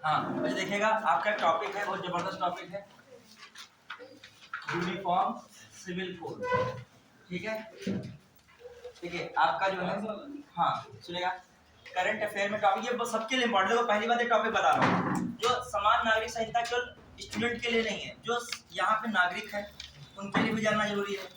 हाँ मुझे देखिएगा, आपका टॉपिक है, बहुत जबरदस्त टॉपिक है, यूनिफॉर्म सिविल कोड। ठीक है, ठीक है, आपका जो है, हाँ सुनेगा, करंट अफेयर में टॉपिक ये सबके लिए इम्पोर्टेंट है। पहली बात एक टॉपिक बता रहा हूँ, जो समान नागरिक संहिता केवल स्टूडेंट के लिए नहीं है, जो यहाँ पे नागरिक है उनके लिए भी जानना जरूरी है।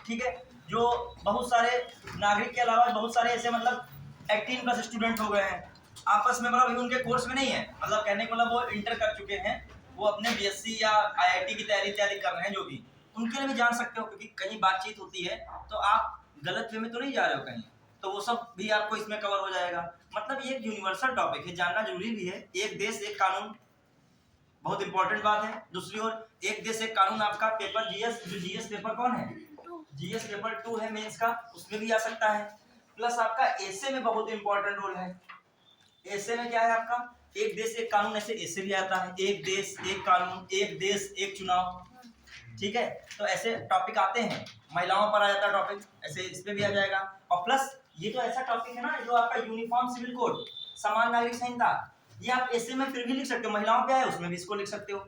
ठीक है, जो बहुत सारे नागरिक के अलावा बहुत सारे ऐसे मतलब 18+ स्टूडेंट हो गए हैं आपस में, मतलब उनके कोर्स में नहीं है, मतलब कहने का मतलब वो इंटर कर चुके हैं, वो अपने बीएससी या आईआईटी की तैयारी कर रहे हैं, जो भी उनके लिए भी जान सकते हो, क्योंकि कहीं बातचीत होती है तो आप गलत वे में तो नहीं जा रहे हो कहीं, तो वो सब भी आपको इसमें कवर हो जाएगा। मतलब ये एक यूनिवर्सल टॉपिक है, जानना जरूरी भी है। एक देश एक कानून, बहुत इंपॉर्टेंट बात है। दूसरी ओर एक देश एक कानून, आपका पेपर जीएस, जो जीएस पेपर कौन है, जीएस पेपर 2 है मेंस का, उसमें भी आ सकता है। प्लस आपका एसे में बहुत इंपॉर्टेंट रोल है। एसे में क्या है आपका, एक देश एक कानून, ऐसे एसे भी आता है, एक देश एक कानून, एक देश एक चुनाव। ठीक है, तो ऐसे टॉपिक आते हैं, महिलाओं पर आ जाता है टॉपिक, ऐसे इस पे भी आ जाएगा। और प्लस ये तो ऐसा टॉपिक है ना, जो आपका यूनिफॉर्म सिविल कोड, समान नागरिक संहिता, ये आप ऐसे में फिर भी लिख सकते हो, महिलाओं पे आए उसमें भी इसको लिख सकते हो,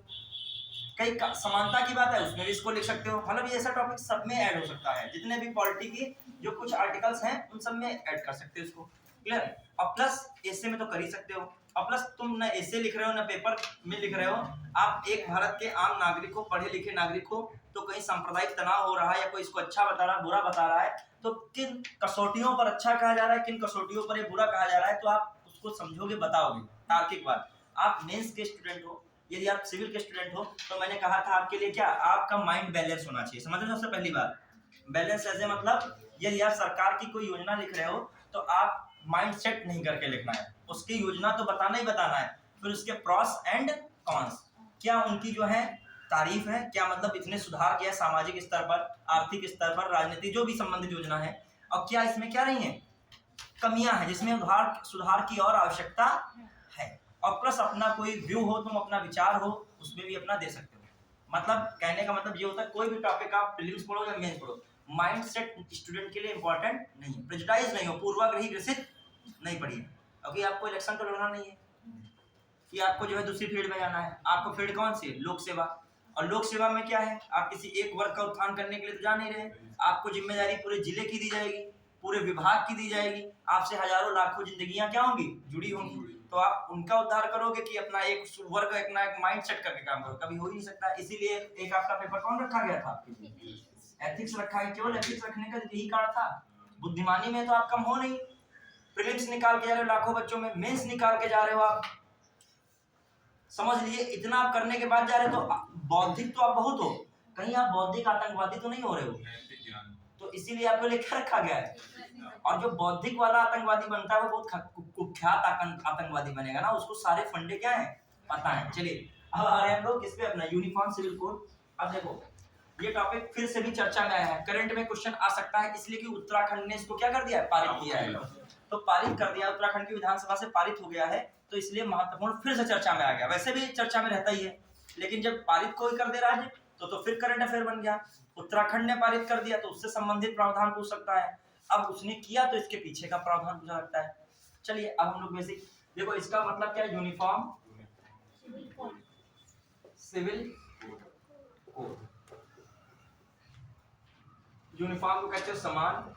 कई समानता की बात है उसमें भी इसको लिख सकते हो। मतलब ये ऐसा टॉपिक सब में ऐड हो सकता है, जितने भी पॉलिटी की जो कुछ आर्टिकल्स हैं उन सब में ऐड कर सकते हो इसको। क्लियर? और प्लस ऐसे में तो कर ही सकते हो, और प्लस तुम ना ऐसे लिख रहे हो ना पेपर में लिख रहे हो, आप एक भारत के आम नागरिक को, पढ़े लिखे नागरिक को, तो कहीं सांप्रदायिक तनाव हो रहा है या कोई इसको अच्छा बता रहा है, बुरा बता रहा है, तो किन कसौटियों पर अच्छा कहा जा रहा है, किन कसौटियों पर ये बुरा कहा जा रहा है, तो आप उसको समझोगे, बताओगे। तार्किक बात, आप मेंस के स्टूडेंट हो, यदि आप सिविल के स्टूडेंट हो, तो मैंने कहा था आपके लिए क्या, आपका माइंड बैलेंस होना चाहिए। समझ रहे हो? सबसे पहली बात बैलेंस ऐसे मतलब, यदि आप सरकार की कोई योजना लिख रहे हो तो आप माइंड सेट नहीं करके लिखना है, उसकी योजना तो बताना ही बताना है, फिर उसके प्रॉस एंड कॉन्स, क्या उनकी जो है तारीफ है, क्या मतलब इतने सुधार किया सामाजिक स्तर पर, आर्थिक स्तर पर, राजनीति जो भी संबंधित योजना है, और क्या इसमें क्या नहीं है, कमियां हैं जिसमें सुधार की और आवश्यकता है। और प्लस अपना कोई व्यू हो, तुम अपना विचार हो, उसमें भी अपना दे सकते हो। मतलब कहने का मतलब ये होता है, कोई भी टॉपिक आप प्रीलिम्स पढ़ो या मेंस पढ़ो, माइंड सेट स्टूडेंट के लिए इंपॉर्टेंट नहीं है, प्रेजुडाइज नहीं हो, पूर्वाग्रही ग्रसित नहीं पढ़िए, क्योंकि आपको इलेक्शन तो लड़ना नहीं है, कि आपको जो है दूसरी फील्ड में जाना है। आपको फील्ड कौन सी है, लोक सेवा, और लोक सेवा में क्या है, आप किसी एक वर्ग का उत्थान करने के लिए तो जा नहीं रहे, आपको जिम्मेदारी पूरे जिले की दी जाएगी, पूरे विभाग की दी जाएगी, आपसे हजारों लाखों जिंदगियां क्या होंगी, जुड़ी होंगी, तो आप उनका उद्धार करोगे कि अपना एक वर्ग, अपना एक माइंड सेट करके काम करो, कभी हो ही नहीं सकता। इसीलिए एक आपका पेपर कौन रखा गया था, एथिक्स रखा है, केवल एथिक्स रखने का यही कारण था। बुद्धिमानी में तो आप कम हो नहीं, प्रीलिम्स निकाल के जा रहे हो लाखों बच्चों में, मेंस निकाल के जा रहे हो आप, समझ लिए, इतना आप करने के बाद जा रहे हो, तो बौद्धिक तो आप बहुत हो, कहीं आप बौद्धिक आतंकवादी तो नहीं हो रहे हो, तो इसीलिए आपको लेकर रखा गया है। और जो बौद्धिक वाला आतंकवादी बनता है वो बहुत कुख्यात आतंकवादी बनेगा ना, उसको सारे फंडे क्या है पता है। चलिए अब आ रहे हैं हम लोग किस पे, अपना यूनिफॉर्म सिविल कोड। अब देखो ये टॉपिक फिर से भी चर्चा में आया है, करंट में क्वेश्चन आ सकता है, इसलिए कि उत्तराखंड ने इसको क्या कर दिया है, पारित किया है, तो पारित कर दिया, उत्तराखंड की विधानसभा से पारित हो गया है, तो इसलिए महत्वपूर्ण फिर से चर्चा में आ गया। वैसे भी चर्चा में रहता ही है, लेकिन जब पारित कोई कर दे राज्य तो फिर करंट अफेयर बन गया। उत्तराखंड ने पारित कर दिया तो उससे संबंधित प्रावधान पूछ सकता है, अब उसने किया तो इसके पीछे का प्रावधान पूछा सकता है। चलिए अब हम लोग बेसिक देखो, इसका मतलब क्या है, यूनिफॉर्म सिविल कोड, यूनिफॉर्म को कहते हैं समान,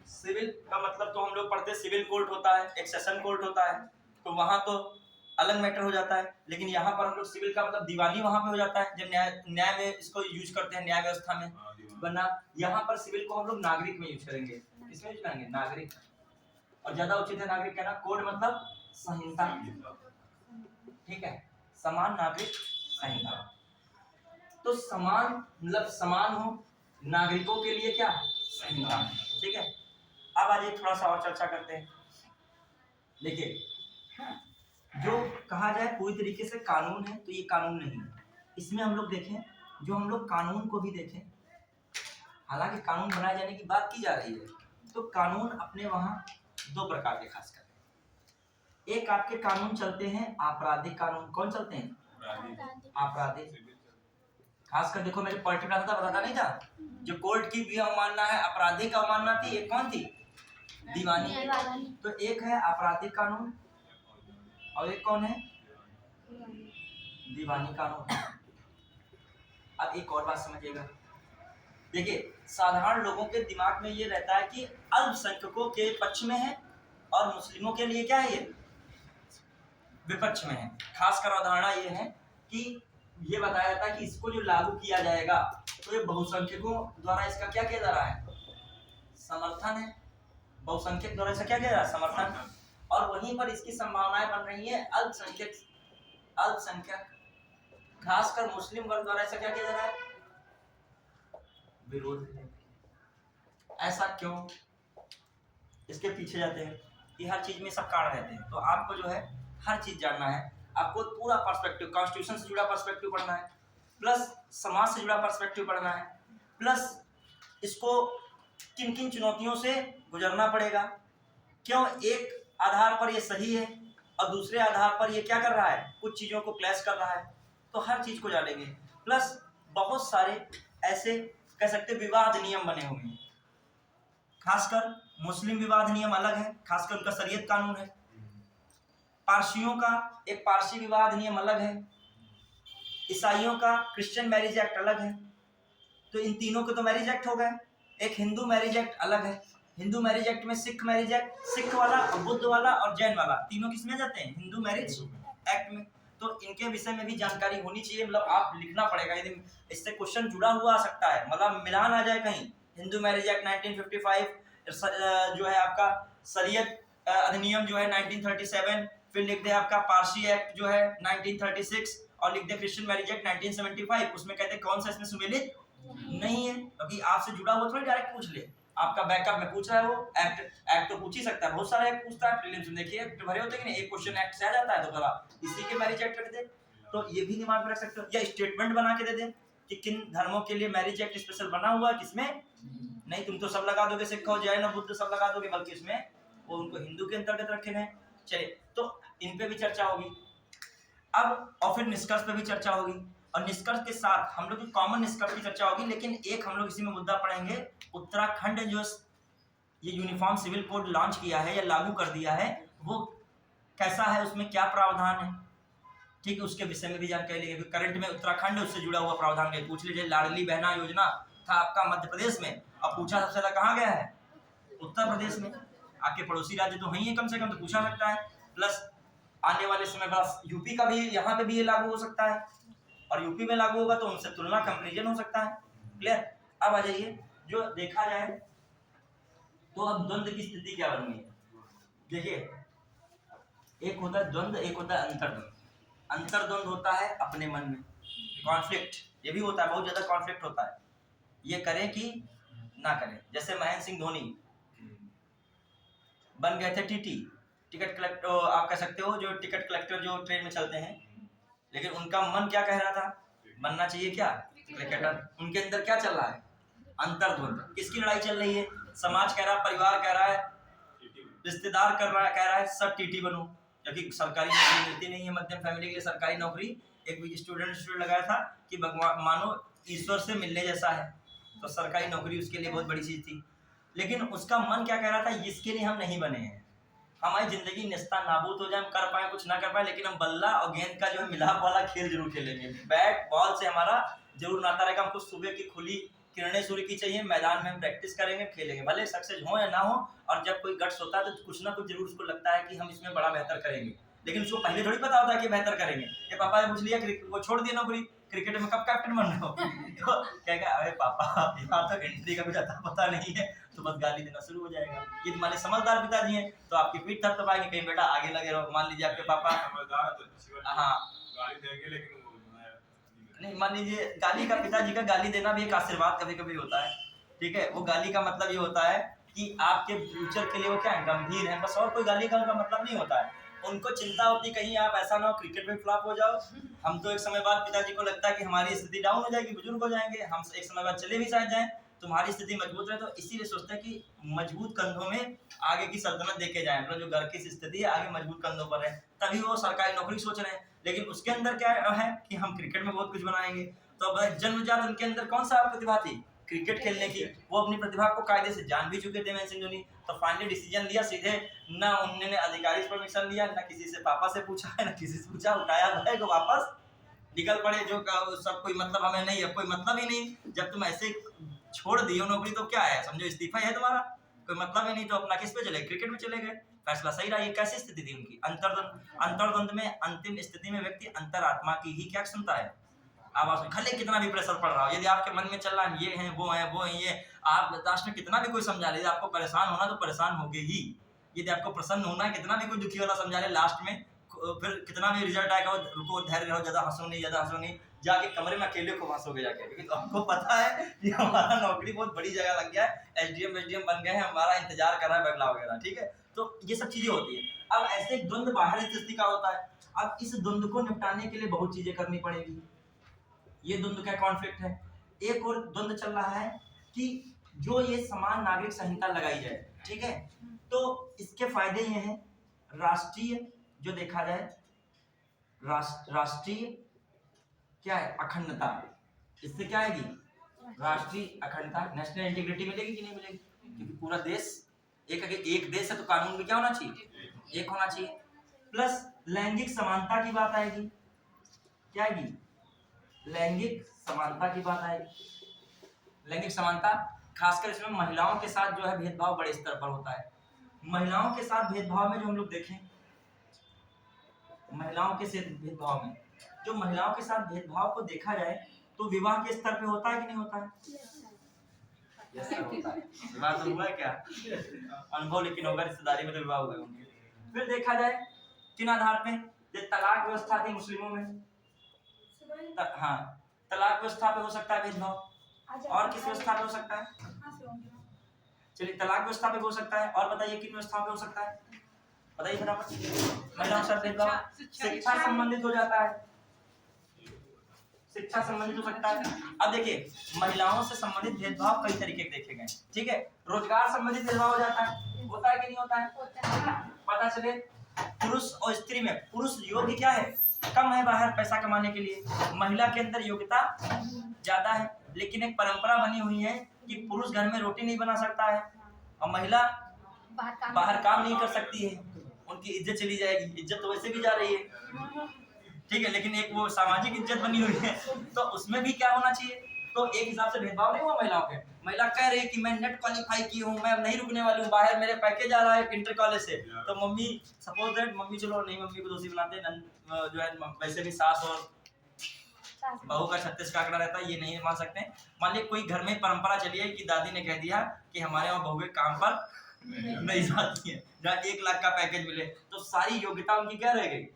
सिविल का मतलब तो हम लोग पढ़ते सिविल कोर्ट होता है, एक सेशन कोर्ट होता है, तो वहां तो अलग मैटर हो जाता है, लेकिन यहाँ पर हम लोग सिविल का मतलब दिवाली वहां पे हो जाता है, जब न्याय में इसको यूज करते हैं, न्याय व्यवस्था में, वरना यहाँ पर सिविल को हम लोग नागरिक में यूज करेंगे। किसमें यूज करेंगे, नागरिक, और ज्यादा उचित है नागरिक कहना। कोड मतलब संहिता, ठीक है, समान नागरिक संहिता, तो समान मतलब समान हो, नागरिकों के लिए क्या संहिता, ठीक है। अब आज थोड़ा सा और चर्चा करते हैं। देखिए जो कहा जाए पूरी तरीके से कानून है, तो ये कानून नहीं है, इसमें हम लोग देखें, जो हम लोग कानून को भी देखें, हालांकि कानून बनाए जाने की बात की जा रही है, तो कानून अपने वहां दो प्रकार के खास कर, एक आपके कानून चलते हैं आपराधिक कानून, कौन चलते हैं, आपराधिक, खासकर देखो मेरे पॉलिटी में बताता नहीं था, जो कोर्ट की भी अवमानना है, आपराधिक अवमानना थी, एक कौन थी, दीवानी। तो एक है आपराधिक कानून और एक कौन है? दीवानी कानून। अब एक और बात समझिएगा, देखिए साधारण लोगों के दिमाग में ये रहता है कि अल्पसंख्यकों के पक्ष में है और मुस्लिमों के लिए क्या है, ये विपक्ष में है। खासकर अवधारणा ये है कि ये बताया जाता है कि इसको जो लागू किया जाएगा तो ये बहुसंख्यकों द्वारा इसका क्या किया जा रहा है, समर्थन है। बहुसंख्यक द्वारा इसका क्या किया जा रहा है, समर्थन। और वहीं पर इसकी संभावनाएं बन रही है अल्पसंख्यक खासकर मुस्लिम वर्ग द्वारा इसका क्या किया जा रहा है, विरोध। ऐसा क्यों? इसके पीछे जाते हैं कि हर चीज में सब कारण रहते हैं, तो आपको जो है हर चीज जानना है, आपको पूरा पर्सपेक्टिव, कॉन्स्टिट्यूशन से जुड़ा पर्सपेक्टिव पढ़ना है, प्लस समाज से जुड़ा पर्सपेक्टिव पढ़ना है, प्लस इसको किन किन चुनौतियों से गुजरना पड़ेगा, क्यों एक आधार पर ये सही है और दूसरे आधार पर ये क्या कर रहा है, कुछ चीज़ों को क्लैश कर रहा है, तो हर चीज़ को जानेंगे। प्लस बहुत सारे ऐसे कह सकते विवाद नियम बने हुए हैं, खासकर मुस्लिम विवाद नियम अलग है, खासकर उनका शरीयत कानून है। पारसियों का एक पारसी विवाद नियम अलग है, ईसाइयों का क्रिश्चियन मैरिज एक्ट अलग है। तो इन तीनों के तो मैरिज एक्ट हो गए। एक हिंदू मैरिज एक्ट अलग है, हिंदू मैरिज एक्ट में सिख मैरिज एक्ट, सिख वाला और बुद्ध वाला और जैन वाला तीनों किसमें जाते हैं, हिंदू मैरिज एक्ट में। तो इनके विषय में भी जानकारी होनी चाहिए, मतलब आप लिखना पड़ेगा, यदि इससे क्वेश्चन जुड़ा हुआ आ सकता है, मतलब मिलान आ जाए कहीं। हिंदू मैरिज एक्ट 1955 जो है आपका शरीयत अधिनियम जो है 1937, फिर लिख दे आपका पारसी एक्ट जो है 1936 और लिख दे क्रिश्चियन मैरिज एक्ट 1975। उसमें कहते हैं कौन सा इसमें सुमेलित नहीं है, क्योंकि आपसे जुड़ा हुआ थोड़ी डायरेक्ट पूछ ले, आपका बैकअप में पूछ रहा है वो एक्ट तो पूछ ही सकता है, बहुत सारे एक्ट पूछता है प्रीलिम्स में। देखिए एक्ट भरे होते हैं कि नहीं, एक क्वेश्चन एक्ट से आ जाता है तो बड़ा इसी के मैरिज एक्ट रख दे, तो ये भी दिमाग में रख सकते हो। या स्टेटमेंट बना के दे दे कि किन धर्मों के लिए मैरिज एक्ट स्पेशल बना हुआ है, किसमें नहीं। तुम तो सब लगा दोगे, सिख और जैन और बुद्ध सब लगा दोगे, बल्कि इसमें वो उनको हिंदू के अंतर्गत रखे गए। चलिए, तो इन पे भी चर्चा होगी अब, और फिर निष्कर्ष पे भी चर्चा होगी, और निष्कर्ष के साथ हम लोग की कॉमन निष्कर्ष की चर्चा होगी। लेकिन एक हम लोग इसी में मुद्दा पढ़ेंगे, उत्तराखंड जो ये यूनिफॉर्म सिविल कोड लॉन्च किया है या लागू कर दिया है, वो कैसा है, उसमें क्या प्रावधान है, ठीक है, उसके विषय में भी जानकारी लेंगे। करंट में उत्तराखंड उससे जुड़ा हुआ प्रावधान है, पूछ लीजिए। लाडली बहना योजना था आपका मध्य प्रदेश में, अब पूछा सबसे ज्यादा कहाँ गया है, उत्तर प्रदेश में। आपके पड़ोसी राज्य तो वही है, कम से कम तो पूछा सकता है। प्लस आने वाले समय बस यूपी का भी, यहाँ पे भी ये लागू हो सकता है, और यूपी में लागू होगा तो उनसे तुलना कंपेरिजन हो सकता है। क्लियर? अब आ जाइए, जो देखा जाए तो अब द्वंद्व की स्थिति क्या बन गई है। देखिए, एक होता है द्वंद्व, एक होता है अंतर्द्वंद। अंतर्द्वंद होता है अपने मन में कॉन्फ्लिक्ट, ये भी होता है, बहुत ज्यादा कॉन्फ्लिक्ट होता है, ये करें कि ना करें। जैसे महेंद्र सिंह धोनी बन गए थे टीटी, टिकट कलेक्टर, आप कह सकते हो जो टिकट कलेक्टर जो ट्रेन में चलते हैं, लेकिन उनका मन क्या कह रहा था, बनना चाहिए क्या, क्रिकेटर। उनके अंदर क्या चल रहा है, अंतर्द्वंद। किसकी लड़ाई चल रही है, समाज कह रहा है, परिवार कह रहा है, रिश्तेदार कह रहा है सब टीटी बनो, क्योंकि सरकारी नौकरी मिलती नहीं है मध्यम फैमिली के लिए। सरकारी नौकरी एक स्टूडेंट लगाया था कि भगवान मानो ईश्वर से मिलने जैसा है, तो सरकारी नौकरी उसके लिए बहुत बड़ी चीज थी। लेकिन उसका मन क्या कह रहा था, इसके लिए हम नहीं बने हैं, हमारी जिंदगी निस्ता नाबूद हो जाए, हम कर पाए कुछ ना कर पाए, लेकिन हम बल्ला और गेंद का जो है मिलाप वाला खेल जरूर खेलेंगे, बैट बॉल से हमारा जरूर नाता रहेगा। हमको सुबह की खुली किरणें सूर्य की चाहिए, मैदान में हम प्रैक्टिस करेंगे, खेलेंगे, भले सक्सेस हो या ना हो। और जब कोई गट्स होता है तो कुछ ना कुछ जरूर उसको लगता है कि हम इसमें बड़ा बेहतर करेंगे, लेकिन उसको पहले थोड़ी पता होता है कि बेहतर करेंगे। ये पापा ने पूछ लिया वो छोड़ दिया नौकरी, क्रिकेट में कब कैप्टन बन रहे हो, तो कहेगा अरे पापा यहाँ तो एंट्री का भी पता नहीं है, तो बस गाली देना शुरू हो जाएगा। ये तुम्हारे समझदार पिताजी हैं तो आपकी पीठ थपथपाएंगे, कहीं बेटा आगे लगे रहो। मान लीजिए आपके पापा, हाँ गाली देंगे, लेकिन नहीं, मान लीजिए गाली का, पिताजी का गाली देना भी एक आशीर्वाद कभी कभी होता है, ठीक है। वो गाली का मतलब ये होता है कि आपके फ्यूचर के लिए वो क्या है, गंभीर है, बस, और कोई गाली का उनका मतलब नहीं होता है। उनको चिंता होती कहीं आप ऐसा ना हो क्रिकेट में फ्लॉप हो जाओ। हम तो एक समय बाद पिताजी को लगता है कि हमारी स्थिति डाउन हो जाएगी, बुजुर्ग हो जाएंगे, हम एक समय बाद चले भी शायद जाएं, तुम्हारी स्थिति मजबूत रहे, तो इसीलिए सोचते हैं कि मजबूत कंधों में आगे की सल्तनत देके जाएं, मतलब जो घर की स्थिति है आगे मजबूत कंधों पर है, तभी वो सरकारी नौकरी सोच रहे हैं। लेकिन उसके अंदर क्या है कि हम क्रिकेट में बहुत कुछ बनाएंगे, तो अब जन्मजात उनके अंदर कौन सा प्रतिभा थी, क्रिकेट खेलने की, वो अपनी प्रतिभा को कायदे से जान भी चुके थे महेंद्र सिंह धोनी। तो फाइनली डिसीजन लिया सीधे, ना उन्होंने अधिकारी से परमिशन लिया, ना किसी से पापा से पूछा है, ना किसी से पूछा, उठाया बैग वापस निकल पड़े। जो सब कोई मतलब हमें नहीं है, कोई मतलब ही नहीं। जब तुम ऐसे छोड़ दियो नौकरी तो क्या है, समझो इस्तीफा है तुम्हारा, कोई मतलब ही नहीं। तो अपना किस पे चले, क्रिकेट में चले गए। फैसला सही रहा। ये कैसी स्थिति थी उनकी, अंतर्द्वंद में अंतिम स्थिति में व्यक्ति अंतरात्मा की ही क्या सुनता है, आवाज में। भले कितना भी प्रेशर पड़ रहा हो, यदि आपके मन में चल रहा है ये है वो है वो है ये, आप लास्ट में कितना भी कोई समझा ले, आपको परेशान होना तो परेशान होगे ही। यदि आपको प्रसन्न होना है, कितना भी कोई दुखी वाला समझा ले, लास्ट में फिर कितना भी रिजल्ट आएगा, रुको धैर्य रहो, ज्यादा हंसो नहीं, जाके कमरे में अकेले को हंसोगे जाके, क्योंकि तो आपको पता है कि हमारा नौकरी बहुत बड़ी जगह लग गया है, एसडीएम बन गए हैं, हमारा इंतजार कर रहा है बगला वगैरह, ठीक है। तो ये सब चीजें होती है। अब ऐसे एक द्वंद बाहरी स्थिति का होता है। अब इस द्वंद को निपटाने के लिए बहुत चीजें करनी पड़ेगी। ये द्वंद का कॉन्फ्लिक्ट है। एक और द्वंद चल रहा है कि जो ये समान नागरिक संहिता लगाई जाए, ठीक है, तो इसके फायदे ये हैं, राष्ट्रीय जो देखा जाए, राष्ट्रीय क्या है, अखंडता। इससे क्या आएगी, राष्ट्रीय अखंडता, नेशनल इंटीग्रिटी मिलेगी कि नहीं मिलेगी, क्योंकि पूरा देश एक देश है तो कानून भी क्या होना चाहिए, एक होना चाहिए। प्लस लैंगिक समानता की बात आएगी, क्या आएगी, लैंगिक समानता की बात आएगी। लैंगिक समानता खासकर इसमें महिलाओं के साथ जो है भेदभाव बड़े स्तर पर होता है। महिलाओं के साथ भेदभाव में जो हम लोग देखें, महिलाओं के साथ भेदभाव में जो महिलाओं के साथ भेदभाव को देखा जाए तो विवाह के स्तर पे होता है कि नहीं होता है, यस सर होता है। विवाह तो हुआ है क्या, अनुभव लेकिन होगा, रिश्तेदारी में तो विवाह हुए होंगे। फिर देखा जाए किन आधार पे, जो तलाक व्यवस्था थी मुस्लिमों में, हाँ तलाक व्यवस्था पे हो सकता है भेदभाव, और किस व्यवस्था पे हो सकता है, चलिए तलाक व्यवस्था पे हो सकता है, और बताइए किन व्यवस्था पे हो सकता है, बताइए फटाफट। महिलाओं से भेदभाव शिक्षा संबंधित हो जाता है, शिक्षा संबंधित हो सकता है। अब देखिए महिलाओं से संबंधित भेदभाव कई तरीके के देखे गए, ठीक है। रोजगार संबंधित भेदभाव हो जाता है, होता है कि नहीं होता है, पता चले पुरुष और स्त्री में पुरुष योग्य क्या है, कम है बाहर पैसा कमाने के लिए, महिला के अंदर योग्यता ज्यादा है। लेकिन एक परंपरा बनी हुई है कि पुरुष घर में रोटी नहीं बना सकता है और महिला बाहर काम नहीं कर सकती है, उनकी इज्जत चली जाएगी। इज्जत तो वैसे भी जा रही है, ठीक है, लेकिन एक वो सामाजिक इज्जत बनी हुई है, तो उसमें भी क्या होना चाहिए। तो एक हिसाब से भेदभाव नहीं हुआ महिलाओं के। महिला कह रही है कि मैं नेट क्वालिफाई की हूँ, मैं अब नहीं रुकने वाली हूँ, बाहर मेरे पैकेज आ रहा है इंटर कॉलेज से, तो मम्मी सपोज दैट मम्मी, चलो नहीं मम्मी को दोषी बनाते हैं, जो है वैसे भी सास और बहू का 36 का आंकड़ा रहता है, ये नहीं मान सकते। मान लीजिए कोई घर में परंपरा चली है कि दादी ने कह दिया कि हमारे वहाँ बहुएं काम पर नहीं जाती है, जहाँ 1 लाख का पैकेज मिले, तो सारी योग्यता उनकी क्या रह गई,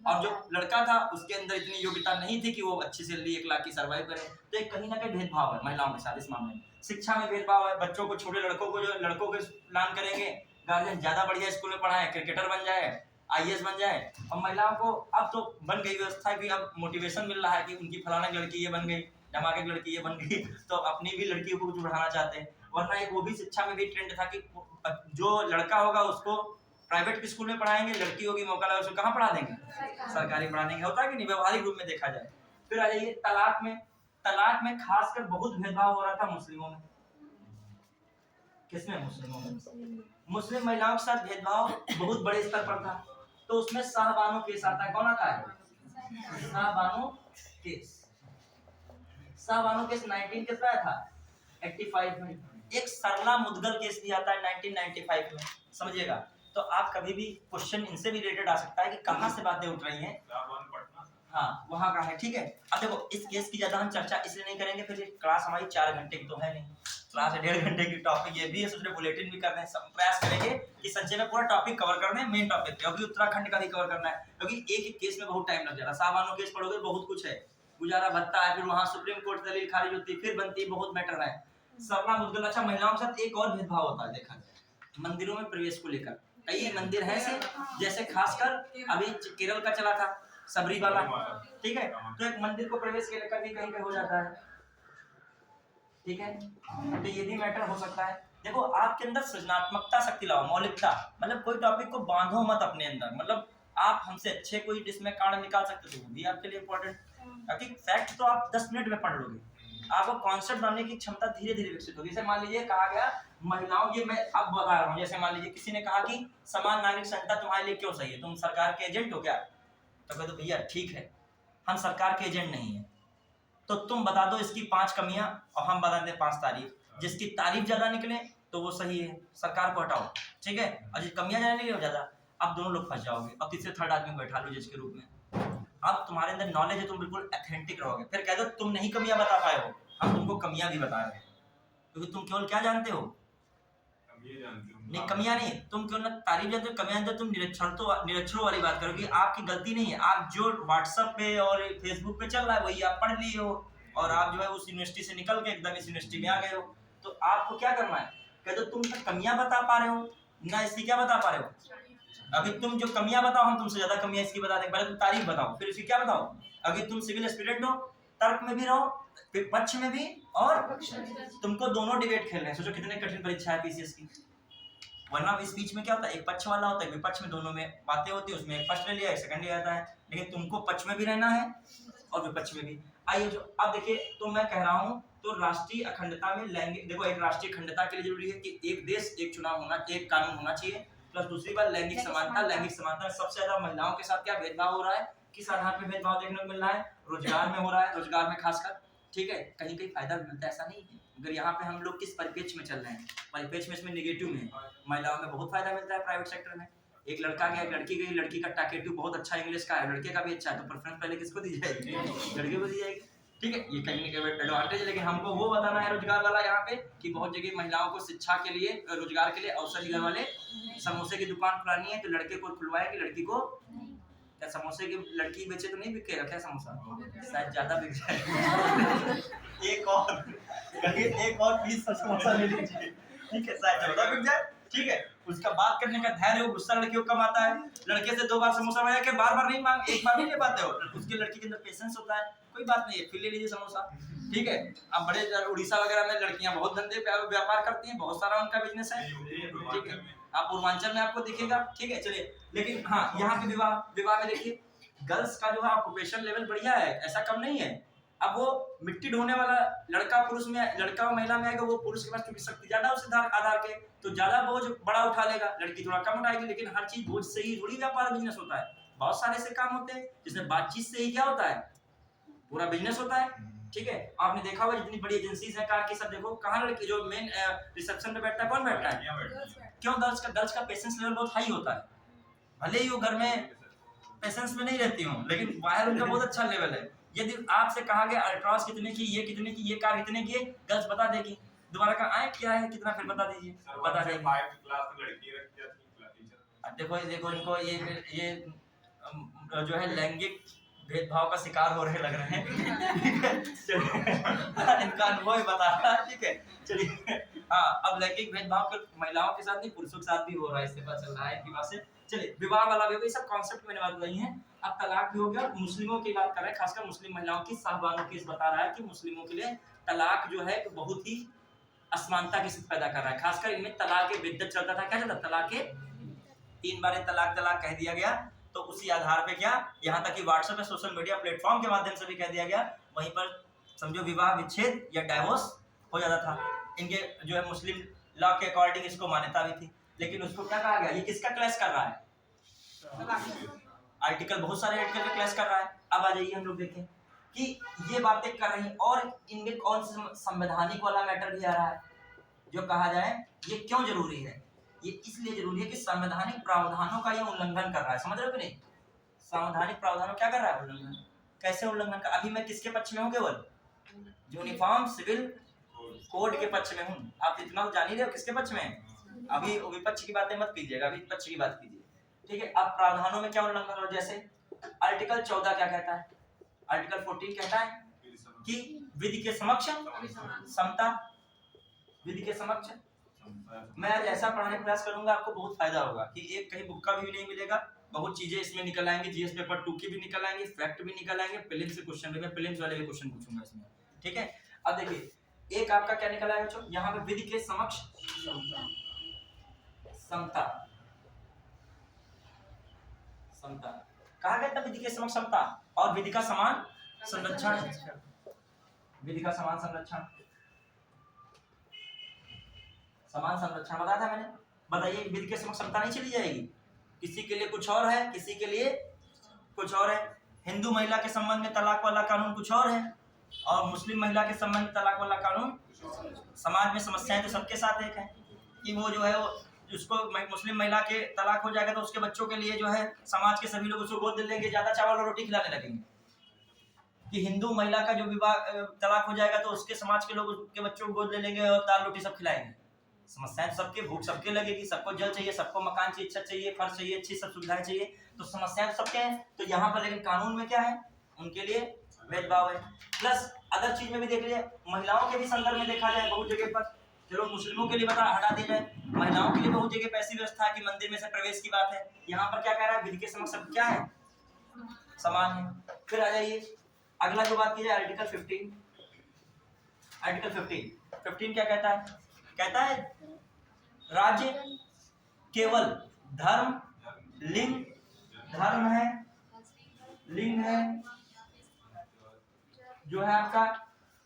और जो लड़का था उसके अंदर इतनी योग्यता नहीं थी कि वो अच्छी सैलरी 1 लाख की सर्वाइव करे। तो एक कहीं ना कहीं भेदभाव है महिलाओं के साथ इस मामले में। शिक्षा में भेदभाव है, बच्चों को, छोटे लड़कों को जो लड़कों के प्लान करेंगे गार्जियन ज्यादा बढ़िया स्कूल में पढ़ाए, क्रिकेटर बन जाए, आईएएस बन जाए, और महिलाओं को अब तो बन गई व्यवस्था कि अब मोटिवेशन मिल रहा है कि उनकी फलाना लड़की ये बन गई, धमाके की लड़की ये बन गई, तो अपनी भी लड़की को कुछ बढ़ाना चाहते हैं। वरना एक वो भी शिक्षा में भी ट्रेंड था कि जो लड़का होगा उसको प्राइवेट स्कूल में पढ़ाएंगे, लड़की होगी मौका लगा उसको कहाँ पढ़ा देंगे, सरकारी पढ़ा देंगे। होता है कि नहीं, व्यवहारिक रूप में देखा जाए। फिर आ जाइए तलाक में खासकर बहुत भेदभाव हो रहा था मुस्लिमों में। किसमें, मुस्लिमों में। मुस्लिम महिलाओं के साथ भेदभाव बहुत बड़े स्तर पर था, तो उसमें शाहबानो केस आता है। कौन आता है, शाहबानो केस। शाहबानो केस 19 कितना था, 85 में। एक सरला मुदगल केस भी आता है 1995 में, समझिएगा। तो आप कभी भी क्वेश्चन इनसे भी रिलेटेड आ सकता है कि कहाँ से बातें उठ रही हैं, हाँ वहाँ का है, ठीक है। अब देखो इस केस की ज्यादा हम चर्चा इसलिए नहीं करेंगे, फिर क्लास हमारी 4 घंटे की तो है नहीं, क्लास 1.5 घंटे की टॉपिक ये भी है, सोच रहे बुलेटिन भी कर रहे हैं। प्रयास करेंगे कि संजय में पूरा टॉपिक कवर करना है, मेन टॉपिक पे, अभी उत्तराखंड का भी कवर करना है, क्योंकि एक केस में बहुत टाइम लग जाता है। शाहबानो केस पढ़ोगे बहुत कुछ है, गुजारा भत्ता है, फिर वहाँ सुप्रीम कोर्ट दलील खारिज होती है, फिर बनती है, बहुत मैटर है। सरला मुदगल। अच्छा, महिलाओं के साथ एक और भेदभाव होता है, देखा जाए मंदिरों में प्रवेश को लेकर। कई मंदिर है ऐसे, जैसे खासकर अभी केरल का चला था सबरी वाला, ठीक है, तो एक मंदिर को प्रवेश के लेकर भी कहीं पे हो जाता है, ठीक है। तो ये भी मैटर हो सकता है। देखो आपके अंदर सृजनात्मकता शक्ति लाओ, मौलिकता, मतलब कोई टॉपिक को बांधो मत अपने अंदर, मतलब आप हमसे अच्छे कोई इसमें कारण निकाल सकते हो, वो भी आपके लिए इम्पोर्टेंट। क्योंकि फैक्ट तो आप 10 मिनट में पढ़ लोगे, आपको कॉन्सेप्ट बनाने की क्षमता धीरे धीरे विकसित होगी। जैसे मान लीजिए कहा गया महिलाओं, ये मैं अब बता रहा हूँ, जैसे मान लीजिए किसी ने कहा कि समान नागरिक संहिता तुम्हारे लिए क्यों सही है, तुम सरकार के एजेंट हो क्या? तो कहते भैया ठीक है, हम सरकार के एजेंट नहीं है, तो तुम बता दो इसकी 5 कमियां और हम बता दें 5 तारीफ, जिसकी तारीफ ज्यादा निकले तो वो सही है, सरकार को हटाओ, ठीक है, और जिस कमियां ज्यादा निकले ज्यादा, अब दोनों लोग फंस जाओगे। अब तीसरे थर्ड आदमी बैठा लो जज के रूप में, अब तुम्हारे अंदर नॉलेज है, तुम बिल्कुल ऑथेंटिक रहोगे, फिर कह दो तुम नहीं कमियां बता पाए हो, हम तुमको कमियां भी बता रहे हैं, क्योंकि तुम केवल क्या जानते हो, नहीं कमियां नहीं, तुम केवल तारीफ जानते हो, कमियां जानते हो, तुम निरक्षरों वाली बात करो कि आपकी गलती नहीं है, आप जो व्हाट्सएप पे और फेसबुक पे चल रहा है वही आप पढ़ लिए हो, और आप जो है उस यूनिवर्सिटी से निकल के एकदम इस यूनिवर्सिटी में आ गए हो, तो आपको क्या करना है, कह दो तुम तो कमियां बता पा रहे हो ना, इसकी क्या बता पा रहे हो, अभी तुम जो कमियां बताओ हम तुमसे ज्यादा कमियां इसकी बता देंगे, पहले तुम तारीफ बताओ फिर इसकी क्या बताओ, अगर तुम सिविल एस्पिरेंट हो, तर्क में भी रहो, विपक्ष में भी, और तुमको दोनों डिबेट खेल रहे हैं, सोचो कितने कठिन परीक्षा है पीसीएस की, वरना इस बीच में क्या होता है, एक पक्ष वाला होता है, विपक्ष में, दोनों में बातें होती है, उसमें एक फर्स्ट ले लिया एक सेकंड ले आता है, लेकिन तुमको पक्ष में भी रहना है और विपक्ष में भी। आइए जो अब देखिए, तो मैं कह रहा हूँ तो राष्ट्रीय अखंडता में लैंगिक, देखो एक राष्ट्रीय अखंडता के लिए जरूरी है कि एक देश एक चुनाव होना, एक कानून होना चाहिए, प्लस दूसरी बात लैंगिक समानता, लैंगिक समानता में सबसे ज्यादा महिलाओं के साथ क्या भेदभाव हो रहा है, किस आधार पर भेदभाव देखने को मिल रहा है, रोजगार में हो रहा है, रोजगार में खासकर, ठीक है, कहीं कहीं फायदा भी मिलता है, ऐसा नहीं है, अगर यहाँ पे हम लोग किस परिप्रेक्ष्य में चल रहे हैं, परिप्रेक्ष्य में इसमें निगेटिव में, महिलाओं में बहुत फायदा मिलता है प्राइवेट सेक्टर में, एक लड़का गया एक लड़की गई, लड़की का टाकेटिव बहुत अच्छा इंग्लिश का है, लड़के का भी अच्छा है, तो प्रेफरेंस पहले किसको दी जाएगी, लड़के को दी जाएगी, ठीक है, ये कहीं ना कहीं एडवांटेज है, लेकिन हमको वो बताना है रोजगार वाला यहाँ पे कि बहुत जगह महिलाओं को शिक्षा के लिए, रोजगार के लिए अवसर दिए वाले, समोसे की दुकान खुलानी है तो लड़के को खुलवाएगी, लड़की को क्या समोसे की लड़की बेचे तो नहीं बिकेगा क्या समोसा, शायद ज्यादा बिक जाए एक और पीस समोसा ले लीजिए, ठीक है, शायद ज्यादा बिक जाए, ठीक है, उसका बात करने का धैर्य, वो गुस्सा लड़कियों का कम आता है, लड़के से 2 बार समोसा मांगा के बार बार नहीं मांग, एक बार नहीं ले पाते हो, उसके लड़की के अंदर पेशेंस होता है, कोई बात नहीं है फिर ले लीजिए समोसा, ठीक है। अब बड़े उड़ीसा वगैरह में लड़कियां बहुत धंधे व्यापार करती हैं, बहुत सारा उनका बिजनेस है, ठीक है, आप पूर्वांचल में आपको दिखेगा, ठीक है, चलिए, लेकिन हाँ यहाँ पे विवाह में देखिए गर्ल्स का जो है ऑक्यूपेशन लेवल बढ़िया है, ऐसा कम नहीं है, अब वो मिट्टी ढोने वाला लड़का पुरुष में, लड़का और महिला में आएगा, वो पुरुष के पास क्योंकि शक्ति ज्यादा उस आधार के, तो ज्यादा बोझ बड़ा उठा लेगा, लड़की थोड़ा कम उठाएगी, लेकिन हर चीज बोझ से ही थोड़ी व्यापार बिजनेस होता है, बहुत सारे ऐसे काम होते हैं जिसमें बातचीत से ही क्या होता है, पूरा बिजनेस होता है, ठीक है। आपने देखा होगा जितनी बड़ी एजेंसीज हैं कार की, सब देखो कहाँ लड़की जो मेन रिसेप्शन पे बैठता है, कौन बैठता है, क्यों, गर्ल्स का पेशेंस लेवल बहुत हाई होता है, भले ही वो घर में पेशेंस में नहीं रहती हूँ, लेकिन बाहर उनका बहुत अच्छा लेवल है, यदि आपसे कहा गया अल्ट्रास कितने की, ये कितने की, ये कार कितने की है, गर्ल्स बता देगी, दोबारा का आए क्या है कितना, फिर बता दीजिए, बता देगी, देखो इनको ये जो है लैंगिक भेदभाव का शिकार हो रहे लग रहे हैं इनका अनुभव ही बता रहा है, ठीक है, चलिए, हाँ अब लैंगिक भेदभाव के महिलाओं के साथ नहीं पुरुषों के साथ भी हो रहा है, इससे पता चल रहा है इनकी बात से। चलिए विवाह वाला भी, सब कॉन्सेप्ट मैंने बात बताई है। अब तलाक भी हो गया, मुस्लिमों की बात कर रहे हैं, खासकर मुस्लिम महिलाओं की, शाहबानो केस बता रहा है कि मुस्लिमों के लिए तलाक जो है बहुत ही असमानता की स्थिति पैदा कर रहा है, खासकर इनमें तलाक बिद्दत चलता था, क्या चलता, तलाक 3 बार तलाक कह दिया गया, तो उसी आधार पे क्या, यहाँ तक कि व्हाट्सएप पे सोशल मीडिया प्लेटफॉर्म के माध्यम से भी कह दिया गया, वहीं पर समझो विवाह विच्छेद या डाइवोर्स हो जाता था, इनके जो है मुस्लिम लॉ के अकॉर्डिंग इसको मान्यता भी थी, लेकिन उसको क्या कहा गया, ये किसका क्लैश कर रहा है, आर्टिकल, बहुत सारे आर्टिकल पे क्लैश कर रहा है। अब आ जाइए हम लोग देखें कि ये बातें कर रही हैं, और इनमें कौन सा संवैधानिक वाला मैटर भी आ रहा है, जो कहा जाए ये क्यों जरूरी है, ये इसलिए जरूरी है कि संवैधानिक प्रावधानों का ये उल्लंघन कर रहा है, समझ रहे हो कि नहीं, संवैधानिक प्रावधानों क्या कर रहा है, उल्लंघन, कैसे उल्लंघन कर, अभी मैं किसके पक्ष में हूँ, केवल यूनिफॉर्म सिविल कोड के पक्ष में हूँ, आप इतना तो जान ही रहे हो किसके पक्ष में, अभी विपक्ष की बातें मत कीजिएगा, अभी पक्ष की बात कीजिए, ठीक है। अब प्रावधानों में क्या उल्लंघन हो, जैसे आर्टिकल 14 क्या कहता है, आर्टिकल 14 कहता है कि विधि के समक्ष समता, विधि के समक्ष, मैं आज ऐसा पढ़ाने का प्रयास करूंगा आपको बहुत फायदा होगा कि एक कहीं बुक का भी नहीं मिलेगा, बहुत चीजें इसमें निकल आएंगी, जीएस पेपर 2 की भी निकल आएंगी, फैक्ट भी निकल आएंगे, प्रीलिम्स से क्वेश्चन भी, प्रीलिम्स वाले भी क्वेश्चन पूछूंगा इसमें, ठीक है। अब देखिए एक आपका क्या निकल आएगा बच्चों, यहाँ पे विधि के समक्ष समता, कहा गया था विधि के समक्ष समता और विधि का समान संरक्षण, विधि का समान संरक्षण, समान संरक्षण बताया था मैंने। बताइए विधि के समक्ष समता नहीं चली जाएगी? किसी के लिए कुछ और है, किसी के लिए कुछ और है। हिंदू महिला के संबंध में तलाक वाला कानून कुछ और है, और मुस्लिम महिला के संबंध में तलाक वाला कानून। समाज में समस्याएं तो सबके साथ एक है कि वो जो है वो उसको मुस्लिम महिला के तलाक हो जाएगा तो उसके बच्चों के लिए जो है समाज के सभी लोग उसको गोद दे लेंगे, ज्यादा चावल और रोटी खिलाने लगेंगे। कि हिंदू महिला का जो विवाह तलाक हो जाएगा तो उसके समाज के लोग उसके बच्चों को गोद ले लेंगे और दाल रोटी सब खिलाएंगे। समस्याएं सबके, भूख सबके लगेगी, सबको जल चाहिए, सबको मकान चाहिए, छत चाहिए, फर्श चाहिए, अच्छी सब सुविधाएं चाहिए, तो समस्याएं सबके हैं। तो यहाँ पर लेकिन कानून में क्या है, उनके लिए भेदभाव है। प्लस अदर चीज में भी देख लीजिए, महिलाओं के भी संदर्भ में देखा जाए बहुत जगह पर, चलो मुस्लिमों के लिए हटा दी जाए, महिलाओं के लिए बहुत जगह पैसी व्यवस्था है कि मंदिर में से प्रवेश की बात है। यहाँ पर क्या कह रहा है, विधि के समक्ष सब क्या है, समान है। फिर आ जाइए अगला जो बात की जाए आर्टिकल 15। आर्टिकल 15 क्या कहता है? कहता है राज्य केवल धर्म, लिंग, धर्म है, लिंग है, जो है आपका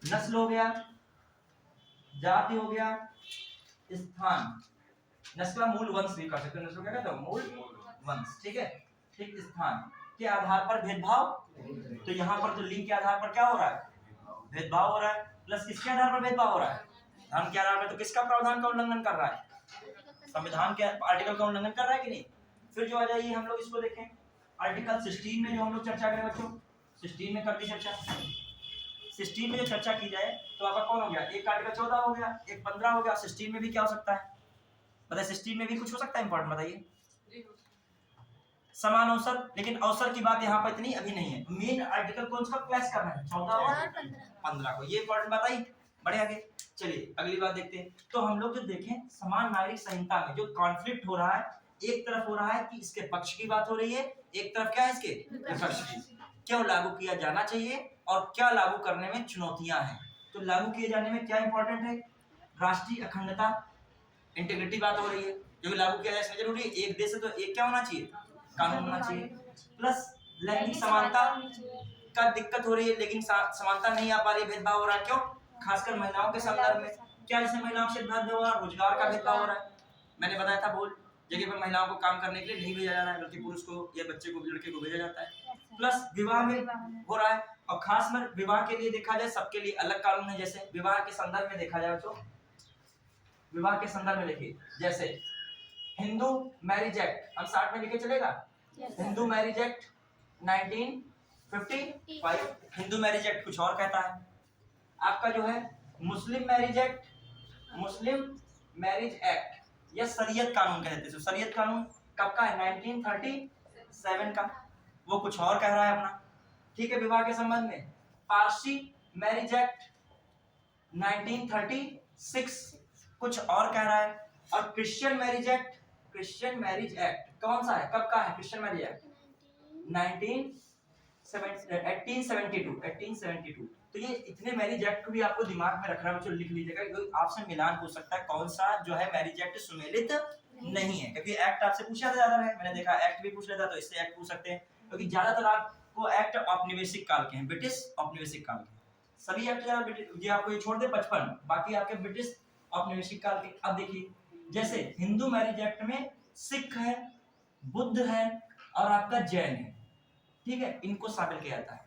नस्ल हो गया, जाति हो गया, स्थान, नस्ल का मूल वंश भी कर सकते हैं, नस्ल क्या कहते हैं, मूल वंश, ठीक है, ठीक, स्थान के आधार पर भेदभाव। तो यहाँ पर तो लिंग के आधार पर क्या हो रहा है, भेदभाव हो रहा है। प्लस किसके आधार पर भेदभाव हो रहा है, धर्म के आधार पर। तो किसका प्रावधान का उल्लंघन कर रहा है, संविधान के आर्टिकल का उल्लंघन कर रहा है कि नहीं। फिर जो आ जाइए हम लोग इसको देखें, आर्टिकल 16 में जो हम लोग चर्चा करें बच्चों, 16 में कर दी चर्चा। 16 में जो चर्चा की जाए तो आपका कौन हो गया, एक आर्टिकल 14 हो गया, एक 15 हो गया। 16 में भी क्या हो सकता है बताइए, 16 में भी कुछ हो सकता है इंपॉर्टेंट, बताइए। समान अवसर, लेकिन अवसर की बात यहाँ पर इतनी अभी नहीं है। मेन आर्टिकल कौन सा क्लास करना है, 14 और 15 को, ये इंपॉर्टेंट बताइए। बढ़े आगे चलिए अगली बात देखते हैं। तो हम लोग जो देखें समान नागरिक संहिता में जो कॉन्फ्लिक्ट हो रहा है, एक तरफ हो रहा है कि इसके पक्ष की बात हो रही है, एक तरफ क्या है इसके विपक्ष की, क्यों लागू किया जाना चाहिए और क्या लागू करने में चुनौतियां हैं। तो लागू किए जाने में क्या इंपॉर्टेंट है, राष्ट्रीय अखंडता, इंटीग्रिटी बात हो रही है, जो लागू किया जाए इसमें जरूरी है। एक देश है तो एक क्या होना चाहिए, कानून होना चाहिए। प्लस लैंगिक समानता का दिक्कत हो रही है, लेकिन समानता नहीं आ पा रही, भेदभाव हो रहा है, क्यों, खासकर महिलाओं के संदर्भ में। क्या इसमें महिलाओं से भेदभाव हो रहा है, रोजगार का भेदभाव हो रहा है। मैंने बताया था बहुत जगह पर महिलाओं को काम करने के लिए नहीं भेजा जा रहा है, बल्कि पुरुष को या बच्चे को, लड़के को भेजा जाता है। प्लस विवाह में हो रहा है, और खास में विवाह के लिए देखा जाए सबके लिए अलग कानून है। जैसे विवाह के संदर्भ में देखा जाए तो विवाह के संदर्भ में देखिए, जैसे हिंदू मैरिज एक्ट, हम 60 में लिखे चलेगा, Hindu marriage act 1955, Hindu marriage act कुछ और कहता है। आपका जो है मुस्लिम मैरिज एक्ट, मुस्लिम मैरिज एक्ट या शरीयत कानून कहते हैं। शरीयत कानून कब का है, 1937 का, वो कुछ और कह रहा है अपना, ठीक है, विवाह के संबंध में। पारसी मैरिज एक्ट 1936 कुछ और कह रहा है। और Christian marriage act, Christian marriage act कौन सा है, कब का है क्रिश्चियन मैरिज एक्ट, 1872। तो ये इतने मैरिज एक्ट को भी आपको दिमाग में रखना है, लिख लीजिएगा, क्योंकि आपसे मिलान पूछ सकता है कौन सा जो है मैरिज एक्ट सुमेलित नहीं है। क्योंकि एक्ट आपसे पूछा ज्यादा है, मैंने देखा एक्ट भी पूछ लेता तो इससे एक्ट पूछ सकते हैं, क्योंकि ज्यादातर आपको एक्ट औपनिवेशिक काल के हैं, ब्रिटिश औपनिवेशिक काल के सभी एक्ट। ये आपको ये छोड़ दे 55, बाकी आपके ब्रिटिश औपनिवेशिक काल के। अब देखिए जैसे हिंदू मैरिज एक्ट में सिख है, बुद्ध है और आपका जैन है, ठीक है, इनको शामिल किया जाता है।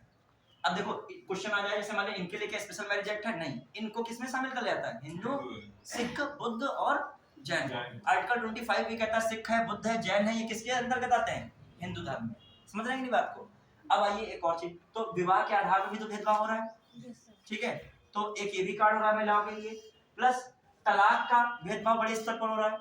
अब देखो क्वेश्चन आ जाए, जैसे मान इनके लिए क्या स्पेशल मैरिज एक्ट है, नहीं, इनको किसमें शामिल कर लिया जाता है, हिंदू, सिख, बुद्ध और जैन। आर्टिकल 25 भी कहता है सिख है, बुद्ध है, जैन है, ये किसके अंतर्गत आते हैं, हिंदू धर्म में। समझ रहे हैं कि बात को। अब आइए एक और चीज, तो विवाह के आधार पर भी तो भेदभाव हो रहा है, ठीक है, तो एक ये भी कार्ड हो रहा है महिलाओं के लिए। प्लस तलाक का भेदभाव बड़े स्तर पर हो रहा है,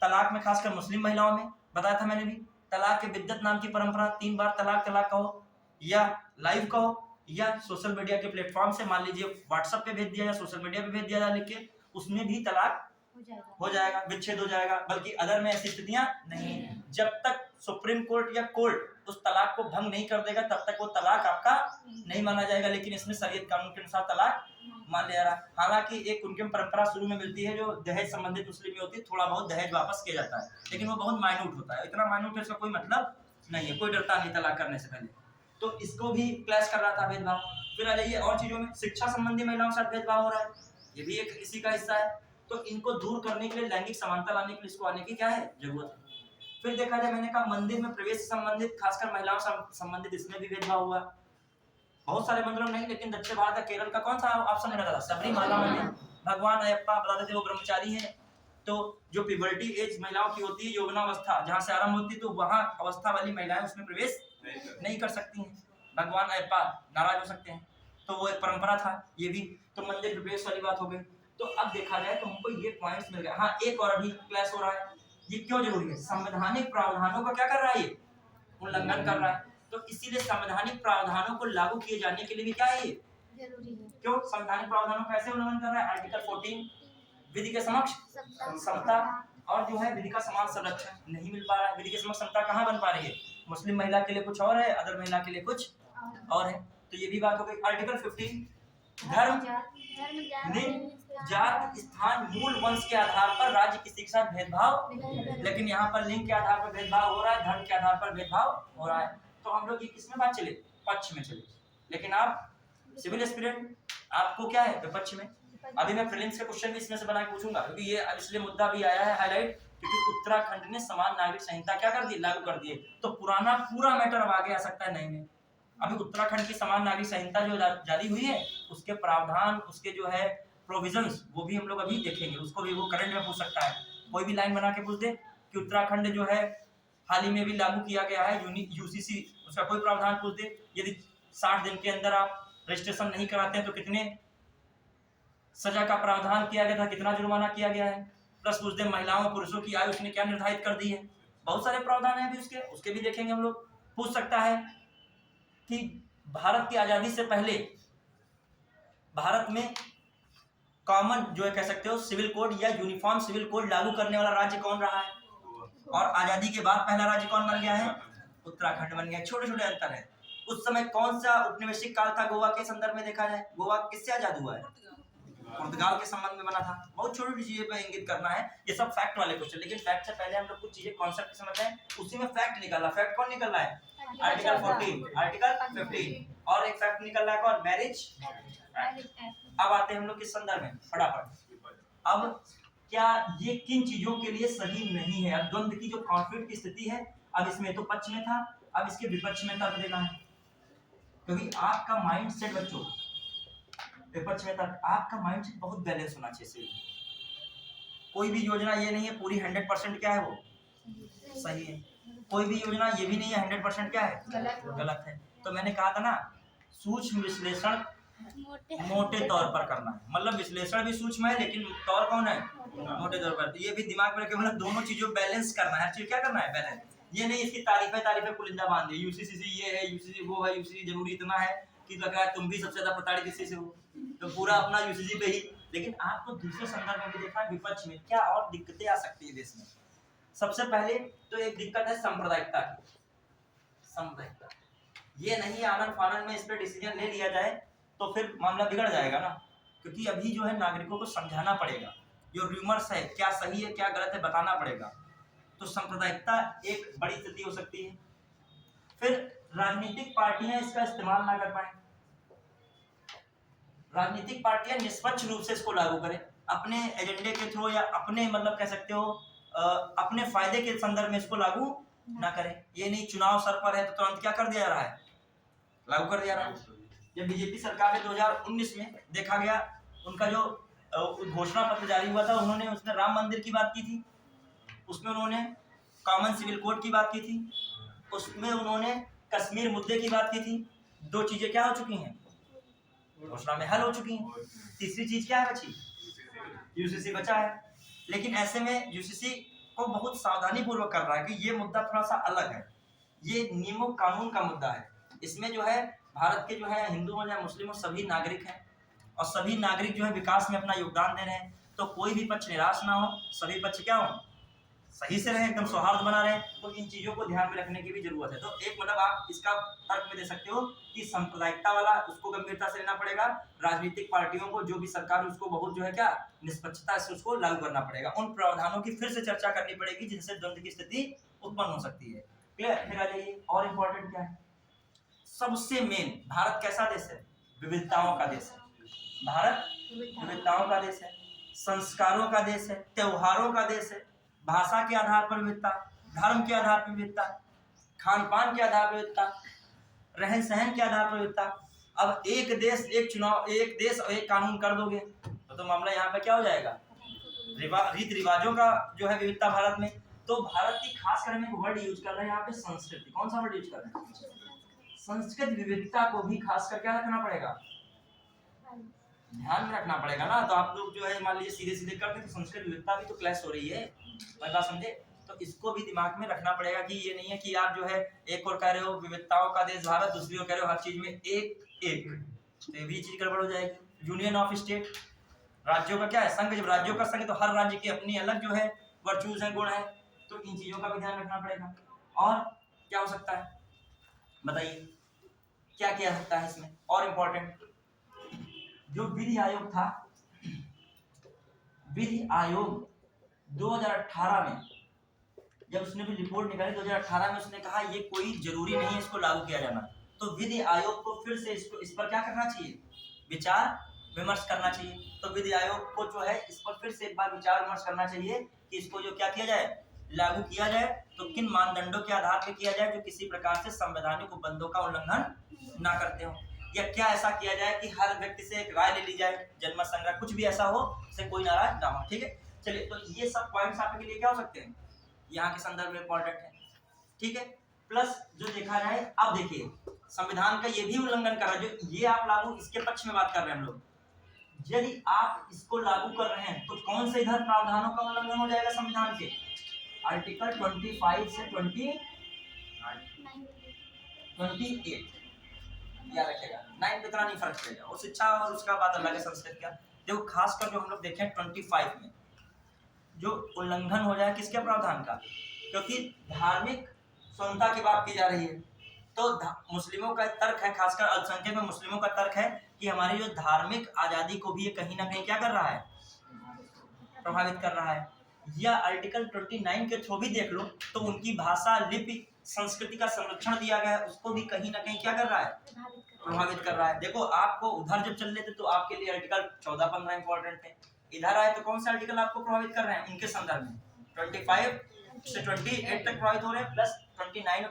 तलाक में खासकर मुस्लिम महिलाओं में, बताया था मैंने भी। तलाक के बिद्दत नाम की परंपरा, 3 बार तलाक, तलाक कहो या लाइव कहो या सोशल मीडिया के प्लेटफॉर्म से, मान लीजिए व्हाट्सएप पे भेज दिया या सोशल मीडिया पे भेज दिया लिख के, उसमें भी तलाक हो जाएगा, विच्छेद हो जाएगा। बल्कि अदर में ऐसी स्थितियां नहीं है, जब तक सुप्रीम कोर्ट या कोर्ट उस तलाक को भंग नहीं कर देगा तब तक वो तलाक आपका नहीं माना जाएगा। लेकिन इसमें शरीयत कानून के अनुसार तलाक मान लिया जा रहा है। हालांकि एक उनके परंपरा शुरू में मिलती है जो दहेज संबंधित मुस्लिम में होती है, थोड़ा बहुत दहेज वापस किया जाता है, लेकिन वो बहुत माइन्यूट होता है, इतना माइन्यूट है, इसका कोई मतलब नहीं है, कोई डरता नहीं तलाक करने से पहले। तो इसको भी क्लैश कर रहा था भेदभाव। फिर आ जाइए और चीजों में, शिक्षा संबंधी महिलाओं के साथ भेदभाव हो रहा है, ये भी एक इसी का हिस्सा है। तो इनको दूर करने के लिए, लैंगिक समानता लाने के लिए इसको आने की क्या है जरूरत है। फिर देखा जाए, मैंने कहा मंदिर में प्रवेश से संबंधित, खासकर महिलाओं से संबंधित, इसमें भी भेदभाव हुआ। बहुत सारे मंदिरों में नहीं, लेकिन दक्षिण भारत, केरल का कौन सा ऑप्शन मिला था, सबरीमाला में भगवान अयप्पा बताते थे वो ब्रह्मचारी हैं, तो जो प्यूबर्टी एज महिलाओं की होती है, यौवनावस्था जहाँ से आरंभ होती है, तो वहाँ अवस्था वाली महिलाएं उसमें प्रवेश नहीं कर सकती हैं, भगवान अयप्पा नाराज हो सकते हैं, तो वो एक परंपरा था ये भी। तो मंदिर प्रवेश वाली बात हो गई। तो अब देखा जाए तो हमको ये पॉइंट्स मिल गए। हाँ, एक और अभी क्लास हो रहा है, ये क्यों जरूरी है, संवैधानिक प्रावधानों का क्या कर रहा है, ये उल्लंघन कर रहा है। तो इसीलिए संवैधानिक प्रावधानों को लागू किए जाने के लिए भी क्या है ये जरूरी है। क्यों संवैधानिक प्रावधानों का कैसे उल्लंघन कर रहा है, आर्टिकल 14 विधि के समक्ष समता, और जो है विधि का समान संरक्षण नहीं मिल पा रहा है। विधि के समक्ष समता कहाँ बन पा रही है, मुस्लिम महिला के लिए कुछ और है, अदर महिला के लिए कुछ और है। तो ये भी बात हो गई। आर्टिकल 15 धर्म, लिंग, जात, स्थान, मूल वंश के आधार पर राज्य किसी के साथ भेदभाव, लेकिन यहाँ पर लिंग के आधार पर भेदभाव हो रहा है, धर्म के आधार पर भेदभाव हो रहा है। तो हम लोग ये किसमें बात चले, पक्ष में चले। लेकिन आप सिविल एस्पिरेंट, आपको क्या है विपक्ष में। अभी मैं प्रीलिम्स के क्वेश्चन भी इसमें से बना के पूछूंगा, क्योंकि ये इसलिए मुद्दा भी आया है हाईलाइट, क्योंकि उत्तराखंड ने समान नागरिक संहिता क्या कर दी, लागू कर दी है। तो पुराना पूरा मैटर अब आगे आ सकता है नए में। अभी उत्तराखंड की समान नागरिक संहिता जो जारी हुई है, उसके प्रावधान, उसके जो है प्रोविजंस, वो भी हम लोग अभी देखेंगे। उसको भी वो करंट में पूछ सकता है, कोई भी लाइन बना के पूछ दे कि उत्तराखंड जो है हाल ही में भी लागू किया गया है यूसीसी, उसका कोई प्रावधान पूछ दे, यदि 60 दिन के अंदर आप रजिस्ट्रेशन नहीं कराते हैं तो कितने सजा का प्रावधान किया गया था, कितना जुर्माना किया गया है, प्लस पूछ दे महिलाओं पुरुषों की आयु उसने क्या निर्धारित कर दी है। बहुत सारे प्रावधान है अभी उसके भी देखेंगे हम लोग। पूछ सकता है कि भारत की आजादी से पहले भारत में कॉमन जो है कह सकते हो सिविल कोड या यूनिफॉर्म सिविल कोड लागू करने वाला राज्य कौन रहा है, और आजादी के बाद पहला राज्य कौन बन गया है, उत्तराखंड बन गया। छोटे छोटे अंतर है। उस समय कौन सा औपनिवेशिक काल था गोवा के संदर्भ में देखा जाए, गोवा किससे आजाद हुआ है, पुर्तगाल के संबंध में बना था। बहुत छोटी छोटी चीजें पर इंगित करना है, ये सब फैक्ट वाले क्वेश्चन। लेकिन फैक्ट से पहले हम लोग कुछ चीजें कॉन्सेप्ट समझते हैं, उसी में फैक्ट निकालना। फैक्ट कौन निकल रहा है, आर्टिकल 14, आर्टिकल 15, और एक फैक्ट निकल रहा है कौन, मैरिज। अब आते हैं हम लोग किस संदर्भ में, फटाफट। अब क्या ये किन चीजों के लिए सही नहीं है, अब द्वंद्व की जो कॉन्फ्लिक्ट की स्थिति है, अब इसमें तो पक्ष में था, अब इसके विपक्ष में तर्क देना है, क्योंकि आपका माइंड सेट बच्चों विपक्ष में तर्क, आपका माइंड सेट बहुत बैलेंस होना चाहिए। कोई भी योजना ये नहीं है पूरी 100% क्या है वो सही है, कोई भी योजना ये भी नहीं है 100% क्या है गलत है। तो मैंने कहा था ना, सूक्ष्म विश्लेषण मोटे तौर पर करना है, मतलब विश्लेषण भी सूक्ष्म है लेकिन तौर कौन है, मोटे तौर पर। तो ये भी दिमाग में रखे, मतलब दोनों चीजों बैलेंस करना है, हर चीज क्या करना है बैलेंस। ये नहीं इसकी तारीफें पुलिंदा बांध दी, यूसीसी ये है, यूसीसी वो है, यूसीसी जरूरी इतना है कि लगा तुम भी सबसे ज्यादा प्रताड़ित इसी से हो, तो पूरा अपना यूसीसी पे ही। लेकिन आपको दूसरे संदर्भ में भी देखा, विपक्ष में क्या और दिक्कतें आ सकती है देश में। सबसे पहले तो एक दिक्कत है सांप्रदायिकता की। सांप्रदायिकता ये नहीं आनंद फानंद में इस पर डिसीजन ले लिया जाए तो फिर मामला बिगड़ जाएगा ना, क्योंकि अभी जो है नागरिकों को समझाना पड़ेगा, जो रूमर्स है क्या सही है क्या गलत है बताना पड़ेगा। तो सांप्रदायिकता एक बड़ी स्थिति हो सकती है। फिर राजनीतिक पार्टियां इसका इस्तेमाल ना कर पाए, राजनीतिक पार्टियां निष्पक्ष रूप से इसको लागू करें, अपने एजेंडे के थ्रू या अपने मतलब कह सकते हो अपने फायदे के संदर्भ में इसको लागू ना करें। ये नहीं चुनाव सर पर है तो तुरंत क्या कर दिया जा रहा है, लागू कर दिया जा रहा है। जब बीजेपी सरकार ने 2019 में देखा गया, उनका जो घोषणा पत्र जारी हुआ था, उन्होंने उसमें राम मंदिर की बात की थी, उसमें उन्होंने कॉमन सिविल कोड की बात की थी, उसमें उन्होंने कश्मीर मुद्दे की बात की थी। दो चीजें क्या हो चुकी हैं, घोषणा में हल हो चुकी हैं। तीसरी चीज क्या है बची, यूसीसी बचा है। लेकिन ऐसे में यूसीसी को बहुत सावधानी पूर्वक कर रहा है कि ये मुद्दा थोड़ा सा अलग है, ये नियमों कानून का मुद्दा है। इसमें जो है भारत के जो है हिंदू हो या मुस्लिम हो सभी नागरिक हैं, और सभी नागरिक जो है विकास में अपना योगदान दे रहे हैं। तो कोई भी पक्ष निराश ना हो, सभी पक्ष क्या हो सही से रहे, एकदम सौहार्द बना रहे। तो इन चीजों को ध्यान में रखने की भी जरूरत है। तो एक मतलब आप इसका तर्क में दे सकते हो कि सांप्रदायिकता वाला उसको गंभीरता से लेना पड़ेगा, राजनीतिक पार्टियों को जो भी सरकार उसको बहुत जो है क्या निष्पक्षता से उसको लागू करना पड़ेगा, उन प्रावधानों की फिर से चर्चा करनी पड़ेगी जिनसे द्वंद्व की स्थिति उत्पन्न हो सकती है। क्लियर। फिर आ जाइए और इम्पोर्टेंट क्या है, सबसे मेन भारत कैसा देश है, विविधताओं का देश है। भारत विविधताओं का देश है, संस्कारों का देश है, त्योहारों का देश है, भाषा के आधार पर विविधता, धर्म के आधार पर विविधता, खान पान के आधार पर विविधता, रहन सहन के आधार पर विविधता। अब एक देश एक चुनाव, एक देश और एक कानून कर दोगे तो मामला यहाँ पे क्या हो जाएगा, रीति रिवाजों का जो है विविधता भारत में। तो भारत की खास कर हम एक वर्ड यूज कर रहे हैं यहाँ पे, संस्कृति। कौन सा वर्ड यूज कर रहे हैं? संस्कृत विविधता को भी खासकर क्या रखना पड़ेगा, ध्यान में रखना पड़ेगा ना। तो आप लोग जो है मान लीजिए सीधे सीधे करते तो संस्कृत विविधता भी तो क्लैश हो रही है, मैं बात समझे? तो इसको भी दिमाग में रखना पड़ेगा कि ये नहीं है कि आप जो है एक और कह रहे हो विविधताओं का देश भारत, दूसरी ओर कह रहे हो हर चीज में एक एक, तो ये भी चीज गड़बड़ हो जाएगी। यूनियन ऑफ स्टेट, राज्यों का क्या है, संघ। जब राज्यों का संघ तो हर राज्य की अपनी अलग जो है वर्चूज है, गुण है, तो इन चीजों का भी ध्यान रखना पड़ेगा। और क्या हो सकता है बताइए, क्या किया सकता है इसमें और इम्पोर्टेंट? जो विधि आयोग था, विधि आयोग 2018 में जब उसने भी रिपोर्ट निकाली 2018 में, उसने कहा ये कोई जरूरी नहीं है इसको लागू किया जाना। तो विधि आयोग को फिर से इस पर क्या करना चाहिए, विचार विमर्श करना चाहिए। तो विधि आयोग को जो है इस पर फिर से एक बार विचार विमर्श करना चाहिए कि इसको जो क्या किया जाए, लागू किया जाए, तो किन मानदंडों के आधार पर किया जाए जो किसी प्रकार से संवैधानिक उपबंधों का उल्लंघन ना करते हो, या क्या ऐसा किया जाए कि हर व्यक्ति से एक राय ले ली जाए, जनमत संग्रह, कुछ भी ऐसा हो जिससे कोई नाराज ना हो। ठीक है, चलिए, तो ये सब पॉइंट्स आपके लिए क्या हो सकते हैं, यहाँ के संदर्भ में इंपॉर्टेंट है। ठीक है, प्लस जो देखा जाए, अब देखिए संविधान का ये भी उल्लंघन कर रहा है, जो ये आप लागू, इसके पक्ष में बात कर रहे हैं हम लोग। यदि आप इसको लागू कर रहे हैं तो कौन से इधर प्रावधानों का उल्लंघन हो जाएगा संविधान के? आर्टिकल 25 से 28 याद रखेगा, 9 इतना नहीं फर्क पड़ेगा। और शिक्षा और उसका बात अलग है, संस्कृत का। देखो खासकर जो हम लोग देखें 25 में जो उल्लंघन हो जाए किसके प्रावधान का, क्योंकि धार्मिक स्वतंत्रता की बात की जा रही है। तो मुस्लिमों का तर्क है, खासकर अल्पसंख्यक में मुस्लिमों का तर्क है कि हमारी जो धार्मिक आजादी को भी ये कहीं ना कहीं क्या कर रहा है, प्रभावित कर रहा है। या आर्टिकल 29 के थ्रू भी देख लो तो उनकी भाषा, लिपि, संस्कृति का संरक्षण दिया गया है, उसको भी कहीं ना कहीं क्या कर रहा है, प्रभावित कर रहा है। देखो आपको उधर जब चल रहे थे तो आपके लिए आर्टिकल 14-15 इंपॉर्टेंट थे, इधर आए तो कौन सा आर्टिकल आपको प्रभावित कर रहे हैं उनके संदर्भ में? 25 से 28 तक प्रभावित हो रहे हैं, प्लस 29 और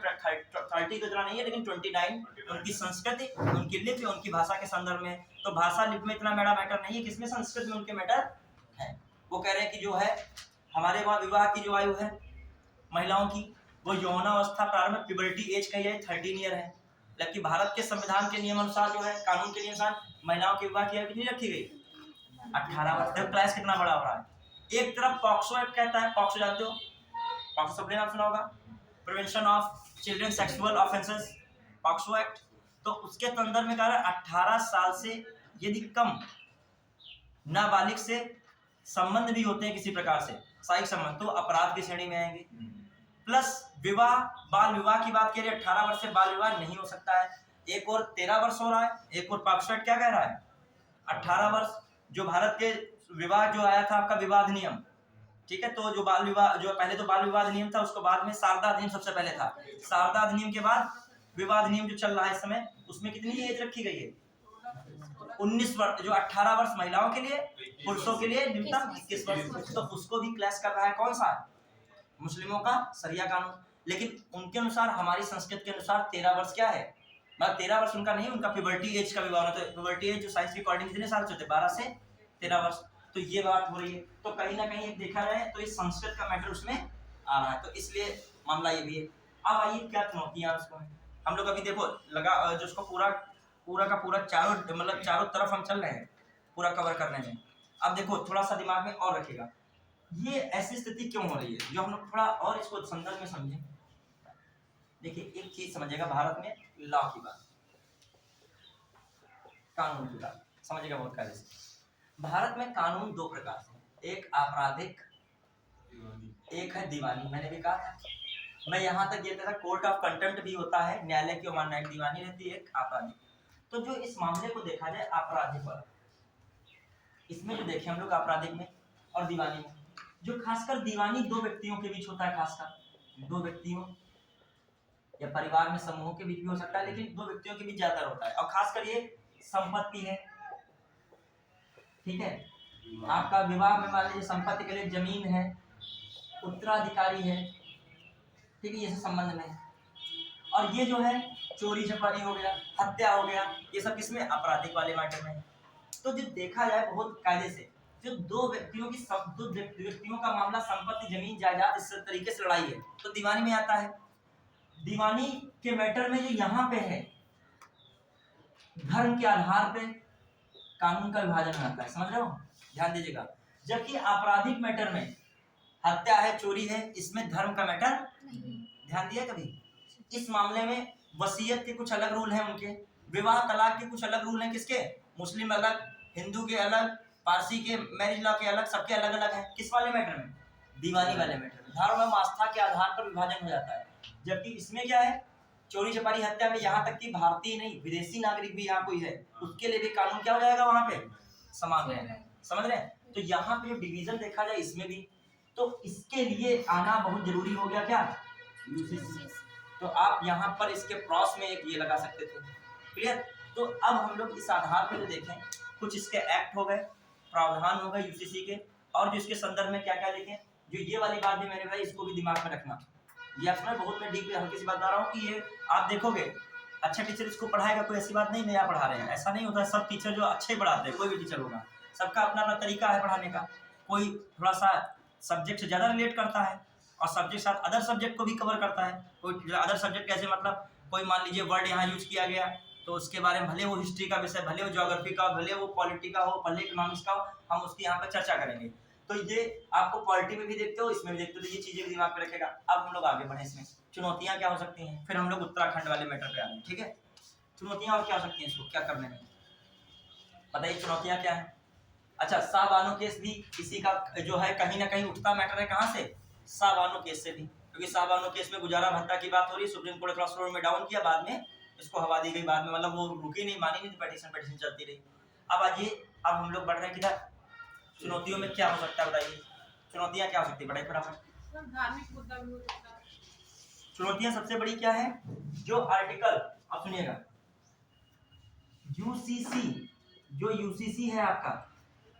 30 तो इतना नहीं है, लेकिन 29 उनकी संस्कृति, उनकी लिपि, उनकी भाषा के संदर्भ में। तो भाषा लिपि में इतना बड़ा मैटर नहीं है, किसमें, संस्कृत में उनके मैटर है। वो कह रहे हैं कि जो है हमारे वहाँ विवाह की जो आयु है महिलाओं की, वो यौनावस्था प्रारंभ प्यूबर्टी एज का 13 ईयर है, जबकि भारत के संविधान के नियम अनुसार जो है, कानून के नियम अनुसार महिलाओं की विवाह की आयु कितनी रखी गई, 18 वर्ष। देखो क्लास कितना बड़ा हो रहा है। एक तरफ पॉक्सो एक्ट कहता है, पॉक्सो जानते हो, पॉक्सो सबने नाम सुना होगा, prevention of children sexual offences, POCSO act. तो उसके संदर्भ में कह रहा है 18 साल से यदि कम नाबालिग से संबंध भी होते हैं किसी प्रकार से, शारीरिक संबंध, तो अपराध की श्रेणी में आएंगे। प्लस विवाह, बाल विवाह की बात करें, 18 वर्ष से बाल विवाह नहीं हो सकता है। एक और 13 वर्ष हो रहा है, एक और पॉक्सो एक्ट क्या कह रहा है, 18 वर्ष। जो भारत के विवाह जो आया था आपका विवाह अधिनियम, ठीक है, तो जो बाल विवाह, जो पहले तो बाल विवाह अधिनियम था, उसको बाद में शारदा अधिनियम सबसे पहले था। शारदा अधिनियम के बाद विवाह अधिनियम जो चल रहा है इस समय, उसमें कितनी एज रखी गई है, 19 वर्ष। जो 18 वर्ष महिलाओं के लिए, पुरुषों के लिए न्यूनतम 21 वर्ष। तो उसको भी क्लैश कर रहा है कौन सा, मुस्लिमों का शरिया कानून। लेकिन उनके अनुसार, हमारी संस्कृति के अनुसार 13 वर्ष क्या है, मतलब 13 वर्ष उनका नहीं, उनका प्यूबर्टी एज का विवाह होता है। प्यूबर्टी एज जो साइंस के अकॉर्डिंग कितने साल से होते हैं, 12 से 13 वर्ष। तो ये बात हो रही है। तो कहीं ना कहीं देखा जाए तो इस संस्कृत का मैटर उसमें आ रहा है, तो इसलिए मामला ये भी है। अब आइए क्या चुनौतियां उसको हैं, हम लोग अभी देखो लगा जो उसको पूरा का पूरा चारों तरफ हम चल रहे हैं पूरा कवर करने में। अब देखो थोड़ा सा दिमाग में और रखेगा, ये ऐसी स्थिति क्यों हो रही है, जो हम लोग थोड़ा और इसको संदर्भ में समझें। देखिए एक चीज समझिएगा, भारत में लॉ की बात, कानून की बात समझिएगा बहुत कार्य से। भारत में कानून दो प्रकार से, एक आपराधिक, एक है दीवानी। मैंने भी कहा था, मैं यहाँ तक ये था, कोर्ट ऑफ कंटेम्प्ट भी होता है, न्यायालय की अवमानना, एक दीवानी रहती है, एक आपराधिक। तो जो इस मामले को देखा जाए आपराधिक पर, इसमें जो देखें हम लोग आपराधिक में और दीवानी में, जो खासकर दीवानी दो व्यक्तियों के बीच होता है, खासकर दो व्यक्तियों या परिवार में समूहों के बीच भी हो सकता है, लेकिन दो व्यक्तियों के बीच ज्यादा होता है। और खासकर ये संपत्ति है, ठीक है। आपका विवाह में मान लीजिए संपत्ति के लिए जमीन है, उत्तराधिकारी है, ठीक है, ये सब संबंध में है। और ये जो है चोरी चपारी हो गया, हत्या हो गया, ये सब किसमें, आपराधिक वाले मैटर में। तो जो देखा जाए बहुत कायदे से, जो दो व्यक्तियों का मामला संपत्ति जमीन जायदाद इस तरीके से लड़ाई है तो दीवानी में आता है। दीवानी के मैटर में जो यहाँ पे है धर्म के आधार पे कानून का विभाजन होता है, समझ रहे हो, ध्यान दीजिएगा। जबकि आपराधिक मैटर में हत्या है, चोरी है, इसमें धर्म का मैटर ध्यान दिया कभी। इस मामले में वसीयत के कुछ अलग रूल हैं उनके, विवाह तलाक के कुछ अलग रूल हैं, किसके, मुस्लिम अलग, हिंदू के अलग, पारसी के मैरिज लॉ के अलग, सबके अलग अलग हैं। किस वाले मैटर में, दीवानी वाले मैटर में धर्म एवं आस्था के आधार पर विभाजन हो जाता है। जबकि इसमें क्या है, चोरी चपारी हत्या में यहाँ तक कि भारतीय नहीं विदेशी नागरिक भी यहाँ कोई है उसके लिए भी कानून क्या हो जाएगा वहां पे, समान रहेगा, समझ रहे हैं। तो यहाँ पे जो डिवीजन देखा जाए इसमें भी, तो इसके लिए आना बहुत जरूरी हो गया क्या, यूसीसी। तो आप यहाँ पर इसके क्रॉस में एक ये लगा सकते थे, क्लियर। तो अब हम लोग इस आधार पर जो देखें, कुछ इसके एक्ट हो गए, प्रावधान हो गए यूसीसी के, और जो इसके संदर्भ में क्या क्या देखें, जो ये वाली बात भी मेरे भाई इसको भी दिमाग में रखना। ये अपना बहुत मैं डीप हल्की सी बात बता रहा हूँ कि ये आप देखोगे अच्छा टीचर इसको पढ़ाएगा, कोई ऐसी बात नहीं नया पढ़ा रहे हैं, ऐसा नहीं होता। सब टीचर जो अच्छे पढ़ाते हैं, कोई भी टीचर होगा, सबका अपना अपना तरीका है पढ़ाने का। कोई थोड़ा सा सब्जेक्ट से ज़्यादा रिलेट करता है और सब्जेक्ट साथ अदर सब्जेक्ट को भी कवर करता है। कोई अदर सब्जेक्ट कैसे, मतलब कोई मान लीजिए वर्ड यहाँ यूज किया गया तो उसके बारे में भले वो हिस्ट्री का विषय, भले वो ज्योग्राफी का, भले वो पॉलिटी का हो, भले इकोनॉमिक्स का हो, हम उसकी यहाँ पर चर्चा करेंगे। तो ये आपको पॉलिटी में भी देखते हो, इसमें भी देखते हो, तो ये चीज़ें भी दिमाग में रखेगा। अब हम लोग आगे बढ़े, इसमें चुनौतियाँ क्या हो सकती हैं, फिर हम लोग उत्तराखंड वाले मैटर पे आ गए, ठीक है। चुनौतियाँ और क्या हो सकती हैं, इसको क्या करने में बताइए, चुनौतियाँ क्या है। अच्छा, शाहबानो केस भी किसी का जो है कहीं ना कहीं उठता मैटर है, कहाँ से, शाहबानो केस से भी, क्योंकि शाहबानो केस में गुजारा भत्ता की बात हो रही है, सुप्रीम कोर्ट क्रॉस रोड में डाउन किया, बाद में इसको हवा दी गई, बाद में मतलब वो रुकी नहीं, मानी नहीं, पिटीशन चलती रही। अब आइए, अब हम लोग बढ़ रहे हैं किधर, चुनौतियों में क्या हो सकता है बताइए, चुनौतियाँ क्या हो सकती है, बताइए फटाफट। धार्मिक मुद्दा भी हो सकता है। चुनौतियाँ सबसे बड़ी क्या है, जो आर्टिकल, अब सुनिएगा, यूसीसी, जो यूसीसी है आपका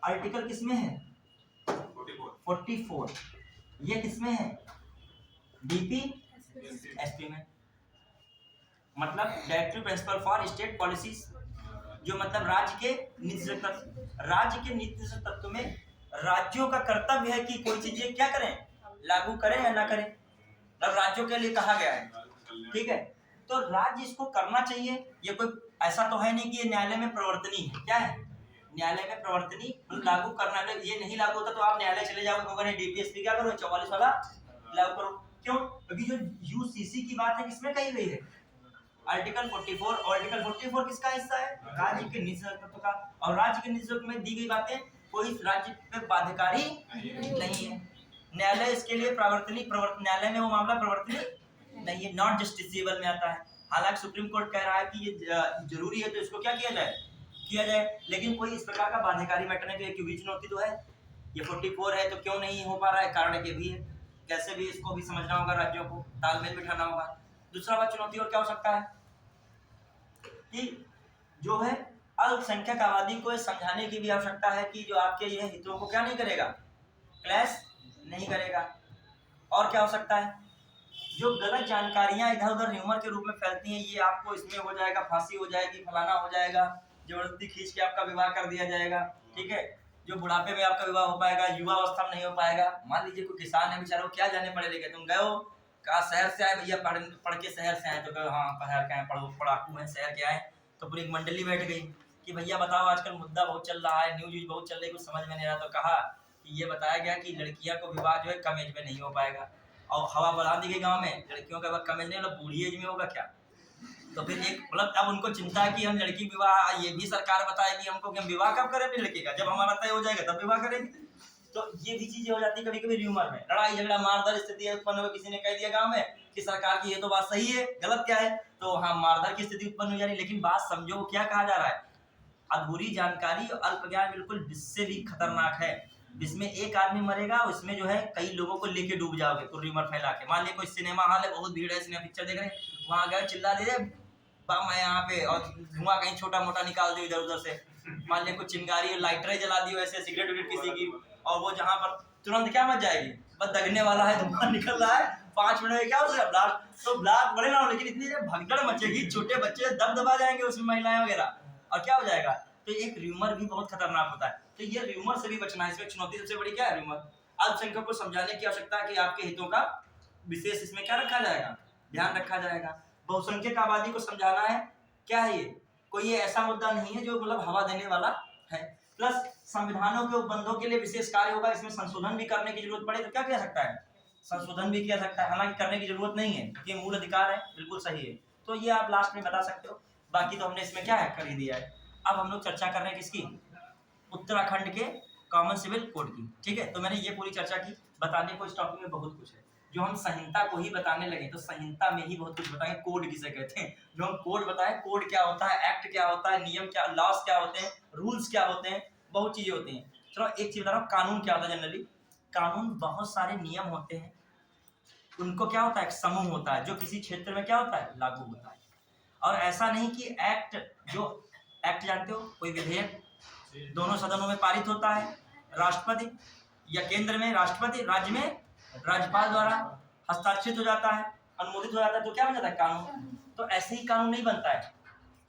आर्टिकल किसमें है, 44, ये किसमें है, डीपी एसपी में, मतलब directive principle for state policies, जो मतलब राज्य के नीति तत्व में राज्यों का कर्तव्य है कि कोई चीजें क्या करें, लागू करें या ना करें, मतलब राज्यों के लिए कहा गया है, ठीक है। तो राज्य इसको करना चाहिए, ये कोई ऐसा तो है नहीं कि ये न्यायालय में प्रवर्तनी है, क्या है, न्यायालय में प्रवर्तनी, लागू करना, ये नहीं लागू होता तो आप न्यायालय चले जाओगे, डीपीएसपी क्या करो, 44 वाला लागू करो, क्यों, क्योंकि जो यूसीसी की बात है किसमें कही गई है, आर्टिकल 44, और आर्टिकल 44 किसका हिस्सा है, राज्य के निजी तत्व का, और राज्य के निजी में दी गई बातें कोई राज्य पे बाध्यकारी नहीं है। न्यायालय इसके लिए न्यायालय में वो मामला प्रवर्तनीय नहीं है, नॉट जस्टिसेबल में आता है। हालांकि सुप्रीम कोर्ट कह रहा है कि ये जरूरी है तो इसको क्या किया जाए, लेकिन कोई इस प्रकार का बाध्यकारी मैटर नहीं, तो एक चुनौती तो है, ये 44 है तो क्यों नहीं हो पा रहा है, कारण के भी है, कैसे भी इसको भी समझना होगा, राज्यों को तालमेल बिठाना होगा। दूसरा बात चुनौती और क्या हो सकता है कि जो है अल्पसंख्यक आबादी को समझाने की भी आवश्यकता है कि जो आपके ये हितों को क्या नहीं करेगा, क्लैश नहीं करेगा। और क्या हो सकता है, जो गलत जानकारियां इधर उधर ह्यूमर के रूप में फैलती हैं, ये आपको इसमें हो जाएगा, फांसी हो जाएगी, फलाना हो जाएगा, जबरदस्ती खींच के आपका विवाह कर दिया जाएगा, ठीक है, जो बुढ़ापे में आपका विवाह हो पाएगा, युवा अवस्था में नहीं हो पाएगा। मान लीजिए कोई किसान है बेचारा, क्या जाने पढ़े लिखे, तुम गए हो कहा शहर से आए भैया, पढ़ के शहर से आए, तो कहो हाँ शहर के आए, पढ़ाकू हैं, शहर के आए, तो पूरी एक मंडली बैठ गई कि भैया बताओ आजकल मुद्दा बहुत चल रहा है, न्यूज बहुत चल रही है, कुछ समझ में नहीं आ रहा, तो कहा कि ये बताया गया कि लड़कियां को विवाह जो है कम एज में नहीं हो पाएगा, और हवा बढ़ा दी गई गाँव में, लड़कियों का कम एज नहीं मतलब बूढ़ी एज में होगा क्या। तो फिर एक मतलब अब उनको चिंता है कि हम लड़की विवाह, ये भी सरकार बताएगी हमको कि हम विवाह कब करें अपनी लड़की का, जब हमारा तय हो जाएगा तब विवाह करेंगे। तो ये भी चीजें हो जाती है कभी कभी र्यूमर में, लड़ाई झगड़ा मारधर स्थिति उत्पन्न हो, किसी ने कह दिया गांव में कि सरकार की ये तो बात सही है, गलत क्या है, तो हाँ मारधर की स्थिति उत्पन्न हो जा रही है। लेकिन बात समझो क्या कहा जा रहा है, अधूरी जानकारी और अल्प ज्ञान बिल्कुल इससे भी खतरनाक है। जिसमें एक आदमी मरेगा उसमें जो है कई लोगों को लेके डूब जाओगे, कोई र्यूमर फैला के। मान लिया कोई सिनेमा हॉल है, बहुत भीड़ है, सिनेमा पिक्चर देख रहे हैं, वहां गए चिल्ला दे रहे बम है यहाँ पे और धुआं कहीं छोटा मोटा निकाल दियो इधर उधर से, मान लिया कुछ चिंगारी लाइटर जला दियो ऐसे सिगरेट विगरेट किसी की, और वो जहाँ पर तुरंत क्या मच जाएगी, बस दगने वाला है, धुआं निकल रहा है, 5 मिनट में क्या हो जाएगा ब्लास्ट, तो ब्लास्ट बड़े ना हो, लेकिन इतनी देर भगदड़ मचेगी, छोटे बच्चे दबा जाएंगे उसमें, महिलाएं वगैरह, और क्या हो जाएगा। तो एक र्यूमर भी बहुत खतरनाक होता है, तो ये र्यूमर से भी बचना है। इसमें चुनौती सबसे बड़ी क्या है, र्यूमर। अल्पसंख्यकों को समझाने की आवश्यकता है कि आपके हितों का विशेष इसमें क्या रखा जाएगा, ध्यान रखा जाएगा। बहुसंख्यक आबादी को समझाना है, क्या है ये, कोई ये ऐसा मुद्दा नहीं है जो मतलब हवा देने वाला है। प्लस संविधानों के उपबंधों के लिए विशेष कार्य होगा, इसमें संशोधन भी करने की जरूरत पड़े तो क्या किया सकता है, संशोधन भी किया सकता है, हालांकि करने की जरूरत नहीं है क्योंकि मूल अधिकार है, बिल्कुल सही है। तो ये आप लास्ट में बता सकते हो, बाकी तो हमने इसमें क्या है कर ही दिया है। अब हम लोग चर्चा कर रहे हैं किसकी, उत्तराखंड के कॉमन सिविल कोड की, ठीक है। तो मैंने ये पूरी चर्चा की, बताने को इस टॉपिक में बहुत कुछ है, जो हम संहिता को ही बताने लगे तो संहिता में ही बहुत कुछ बताएंगे। कोड किसे कहते हैं, जो हम कोड बताएं, कोड क्या होता है, एक्ट क्या होता है, नियम क्या, लॉस क्या होते हैं, रूल्स क्या होते हैं, बहुत चीजें होती हैं। चलो एक चीज बता रहा हूँ, कानून क्या होता है। जनरली कानून बहुत सारे नियम होते हैं, उनको क्या होता है, एक समूह होता है जो किसी क्षेत्र में क्या होता है, लागू होता है। और ऐसा नहीं कि एक्ट, जो एक्ट जानते हो, कोई विधेयक दोनों सदनों में पारित होता है, राष्ट्रपति या केंद्र में राष्ट्रपति, राज्य में राज्यपाल द्वारा हस्ताक्षरित हो जाता है, अनुमोदित हो जाता है, तो क्या बन जाता है, कानून। तो ऐसे ही कानून नहीं बनता है,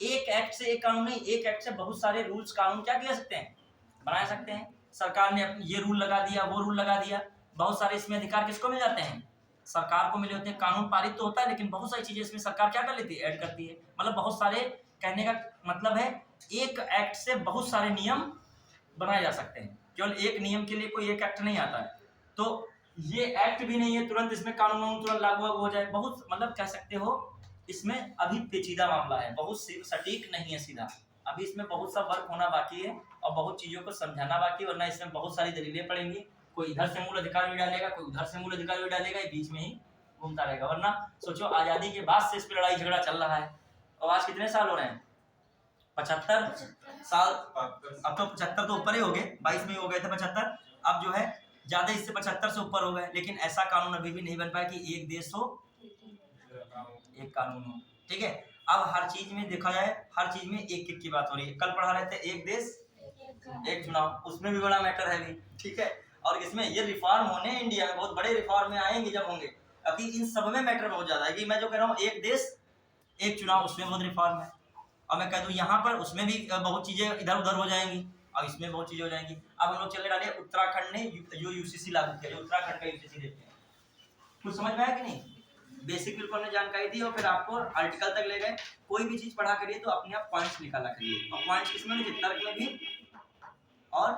एक एक्ट से एक कानून नहीं, एक एक्ट से बहुत सारे रूल्स कानून क्या किया सकते हैं, बना सकते हैं। सरकार ने ये रूल लगा दिया, वो रूल लगा दिया, बहुत सारे इसमें अधिकार किसको मिल जाते हैं, सरकार को मिले होते हैं। कानून पारित तो होता है लेकिन बहुत सारी चीजें इसमें सरकार क्या कर लेती है, ऐड करती है। मतलब बहुत सारे, कहने का मतलब है एक एक्ट से बहुत सारे नियम बनाए जा सकते हैं, केवल एक नियम के लिए कोई एक एक्ट नहीं आता है। तो ये एक्ट भी नहीं है तुरंत इसमें कानून तुरंत लागू हो जाए, बहुत मतलब कह सकते हो इसमें अभी पेचीदा मामला है, बहुत सटीक नहीं है सीधा, अभी इसमें बहुत सा वर्क होना बाकी है और बहुत चीजों को समझाना बाकी है, वरना इसमें बहुत सारी दलीलें पड़ेंगी, कोई इधर से मूल अधिकार भी डालेगा, कोई उधर से मूल अधिकार भी डालेगा, ये बीच में ही घूमता रहेगा। वरना सोचो आजादी के बाद से इस पर लड़ाई झगड़ा चल रहा है, और आज कितने साल हो रहे हैं, 75 साल, अब तो 75 तो ऊपर ही हो गए, 22 में ही हो गए थे 75, अब जो है ज्यादा इससे 75 से ऊपर हो गए, लेकिन ऐसा कानून अभी भी नहीं बन पाया कि एक देश हो एक कानून हो, ठीक है। अब हर चीज में देखा जाए, हर चीज में एक एक की बात हो रही है। कल पढ़ा रहे थे एक देश एक चुनाव, उसमें भी बड़ा मैटर है अभी, ठीक है। और इसमें ये रिफॉर्म होने इंडिया में बहुत बड़े रिफॉर्म में आएंगे जब होंगे, अभी इन सब में मैटर बहुत ज्यादा है कि मैं जो कह रहा हूँ एक देश एक चुनाव, उसमें बहुत रिफॉर्म है, और मैं कह दूँ यहाँ पर उसमें भी बहुत चीजें इधर उधर हो जाएंगी, अब इसमें बहुत चीजें हो जाएंगी। अब हम लोग चले डाले उत्तराखंड ने जो यूसीसी लागू किया, जो उत्तराखंड का यूसीसी देखते हैं, कुछ समझ में आया कि नहीं, बेसिक बिल्कुल हमने जानकारी दी और फिर आपको आर्टिकल तक ले गए। कोई भी चीज पढ़ा करिए तो अपने आप पॉइंट्स निकाला करिए, और पॉइंट्स किसमें भी, तर्क में भी और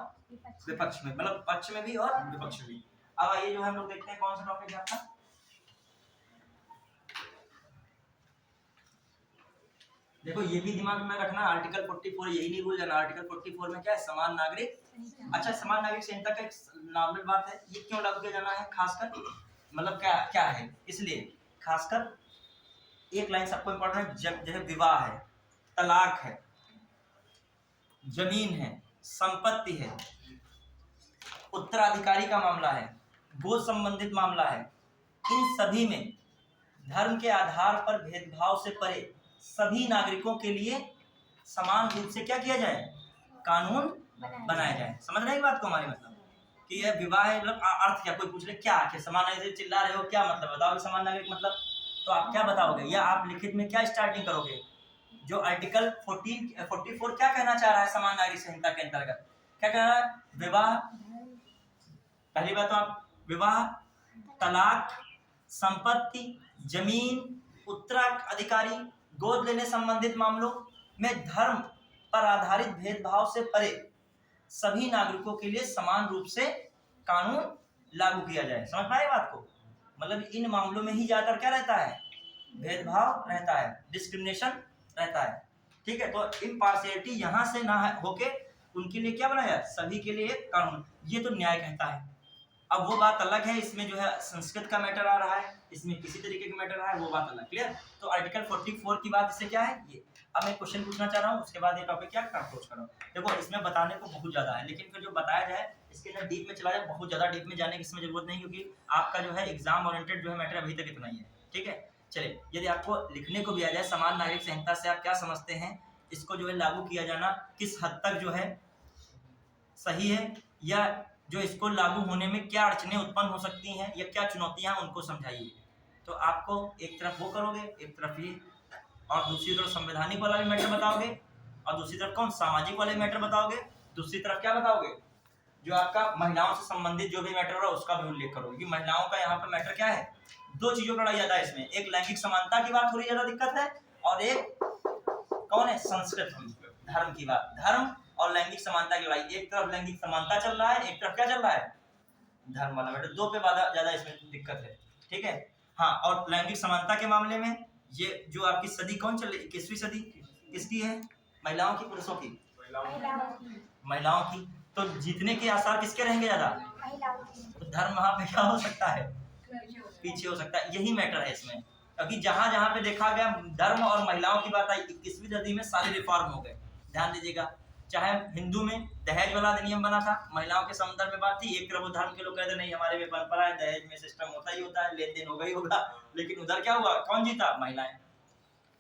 विपक्ष में, मतलब पक्ष में भी और विपक्ष में भी। अब आइए जो हम लोग देखते हैं कौन सा टॉपिक है आपका, देखो ये भी दिमाग में रखना, आर्टिकल 44 यही नहीं भूल जाना। आर्टिकल 44 में क्या है, समान नागरिक, अच्छा समान नागरिक संहिता का एक नॉर्मल बात है, ये क्यों लागू किया जाना है खासकर, मतलब क्या क्या है, इसलिए खासकर एक लाइन सबको इम्पोर्टेंट है, जैसे विवाह है, तलाक है, जमीन है, संपत्ति है, उत्तराधिकारी का मामला है, गोद संबंधित मामला है, इन सभी में धर्म के आधार पर भेदभाव से परे सभी नागरिकों के लिए समान रूप से क्या किया जाए, कानून बनाया जाए। समझ रहे हैं बात को हमारी, मतलब कि यह विवाह है, मतलब अर्थ क्या, कोई पूछ ले क्या आखिर समान नागरिक, चिल्ला रहे हो क्या मतलब, बताओ समान नागरिक मतलब, तो आप क्या बताओगे, या आप लिखित में क्या स्टार्टिंग करोगे, जो आर्टिकल 44 क्या कहना चाह रहा है समान नागरिक संहिता के अंतर्गत, क्या कह रहा है, विवाह, पहली बात तो आप विवाह, तलाक, संपत्ति, जमीन, उत्तराधिकारी, गोद लेने संबंधित मामलों में धर्म पर आधारित भेदभाव से परे सभी नागरिकों के लिए समान रूप से कानून लागू किया जाए। समझ पाए बात को, मतलब इन मामलों में ही ज्यादातर क्या रहता है, भेदभाव रहता है, डिस्क्रिमिनेशन रहता है, ठीक है। तो इम्पार्शियलिटी यहाँ से ना होके उनके लिए क्या बनाया, सभी के लिए एक कानून, ये तो न्याय कहता है। अब वो बात अलग है, इसमें जो है संस्कृत का मैटर आ रहा है, इसमें किसी तरीके का मैटर आ रहा है, वो बात अलग, क्लियर। तो आर्टिकल 44 की बात इससे क्या है ये। अब मैं क्वेश्चन पूछना चाह रहा हूँ, उसके बाद ये टॉपिक क्या अप्रोच कर रहा हूँ। देखो इसमें बताने को बहुत ज्यादा है, लेकिन फिर जो बताया जाए इसके अंदर डीप में चला जाए, बहुत ज्यादा डीप में जाने की इसमें जरूरत नहीं, क्योंकि आपका जो है एग्जाम ओरिएंटेड जो है मैटर अभी तक इतना ही है, ठीक है। चलिए, यदि आपको लिखने को भी आ जाए समान नागरिक संहिता से आप क्या समझते हैं, इसको जो है लागू किया जाना किस हद तक जो है सही है, या जो इसको लागू होने में क्या अड़चनें उत्पन्न हो सकती हैं या क्या चुनौतियां उनको समझाइए। तो आपको एक तरफ वो करोगे, एक तरफ ये, और दूसरी तरफ संवैधानिक वाला भी मैटर बताओगे, और दूसरी तरफ कौन सामाजिक वाले मैटर बताओगे, दूसरी तरफ क्या बताओगे, जो आपका महिलाओं से संबंधित जो भी मैटर हो रहा है उसका भी उल्लेख करोगे। क्योंकि महिलाओं का यहाँ पर मैटर क्या है, दो चीजों का लड़ाई ज्यादा है इसमें, एक लैंगिक समानता की बात थोड़ी ज्यादा दिक्कत है, और एक कौन है, संस्कृत धर्म की बात, धर्म और लैंगिक समानता की लड़ाई। एक तरफ लैंगिक समानता चल रहा है, एक तरफ क्या चल रहा है, धर्म वाला मैटर, दो पे ज्यादा इसमें दिक्कत है, ठीक है। हाँ, और लैंगिक समानता के मामले में ये जो आपकी सदी कौन चल रही, 21वीं सदी किसकी है, महिलाओं की पुरुषों की, महिलाओं की। तो जीतने के आसार किसके रहेंगे ज्यादा, तो धर्म वहां पे क्या हो सकता है, पीछे हो सकता है। यही मैटर है इसमें, क्योंकि जहां जहां पे देखा गया धर्म और महिलाओं की बात आई, 21वीं सदी में सारे रिफॉर्म हो गए। ध्यान दीजिएगा, चाहे हिंदू में दहेज वाला अधिनियम बना था, महिलाओं के संदर्भ में बात थी, एक तरफ वो धर्म के लोग कहते नहीं हमारे में परंपरा है, दहेज में सिस्टम होता ही होता है, लेन देन होगा ही होगा, लेकिन उधर क्या हुआ, कौन जीता, महिलाएं।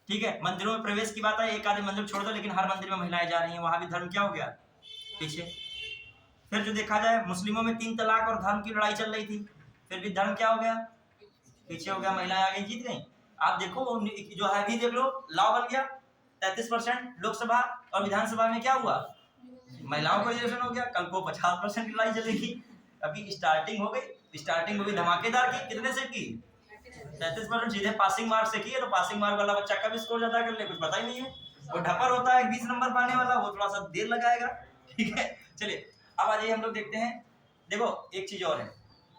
ठीक है, मंदिरों में प्रवेश की बात आई, एक आधे मंदिर छोड़ दो, लेकिन हर मंदिर में महिलाएं जा रही हैं, वहां भी धर्म क्या हो गया, पीछे। फिर जो देखा जाए मुस्लिमों में 3 तलाक और धर्म की लड़ाई चल रही थी, फिर भी धर्म क्या हो गया, पीछे हो गया, महिलाएं आगे जीत गई। आप देखो जो है भी देख लो, लॉ बन गया, 33% लोकसभा और विधानसभा में क्या हुआ, महिलाओं का रिजर्वेशन हो गया। कल को 50% की लड़ाई चलेगी। अभी स्टार्टिंग हो गई, स्टार्टिंग में भी धमाकेदार की, कितने से की, 33% सीधे पासिंग मार्क से की है। तो पासिंग मार्क वाला बच्चा कब स्कोर ज्यादा कर ले, कुछ पता ही नहीं है। वो ढपर होता है 20 नंबर पाने वाला, वो थोड़ा सा देर लगाएगा, ठीक है। चलिए अब आ जाइए, हम लोग देखते हैं। देखो एक चीज और है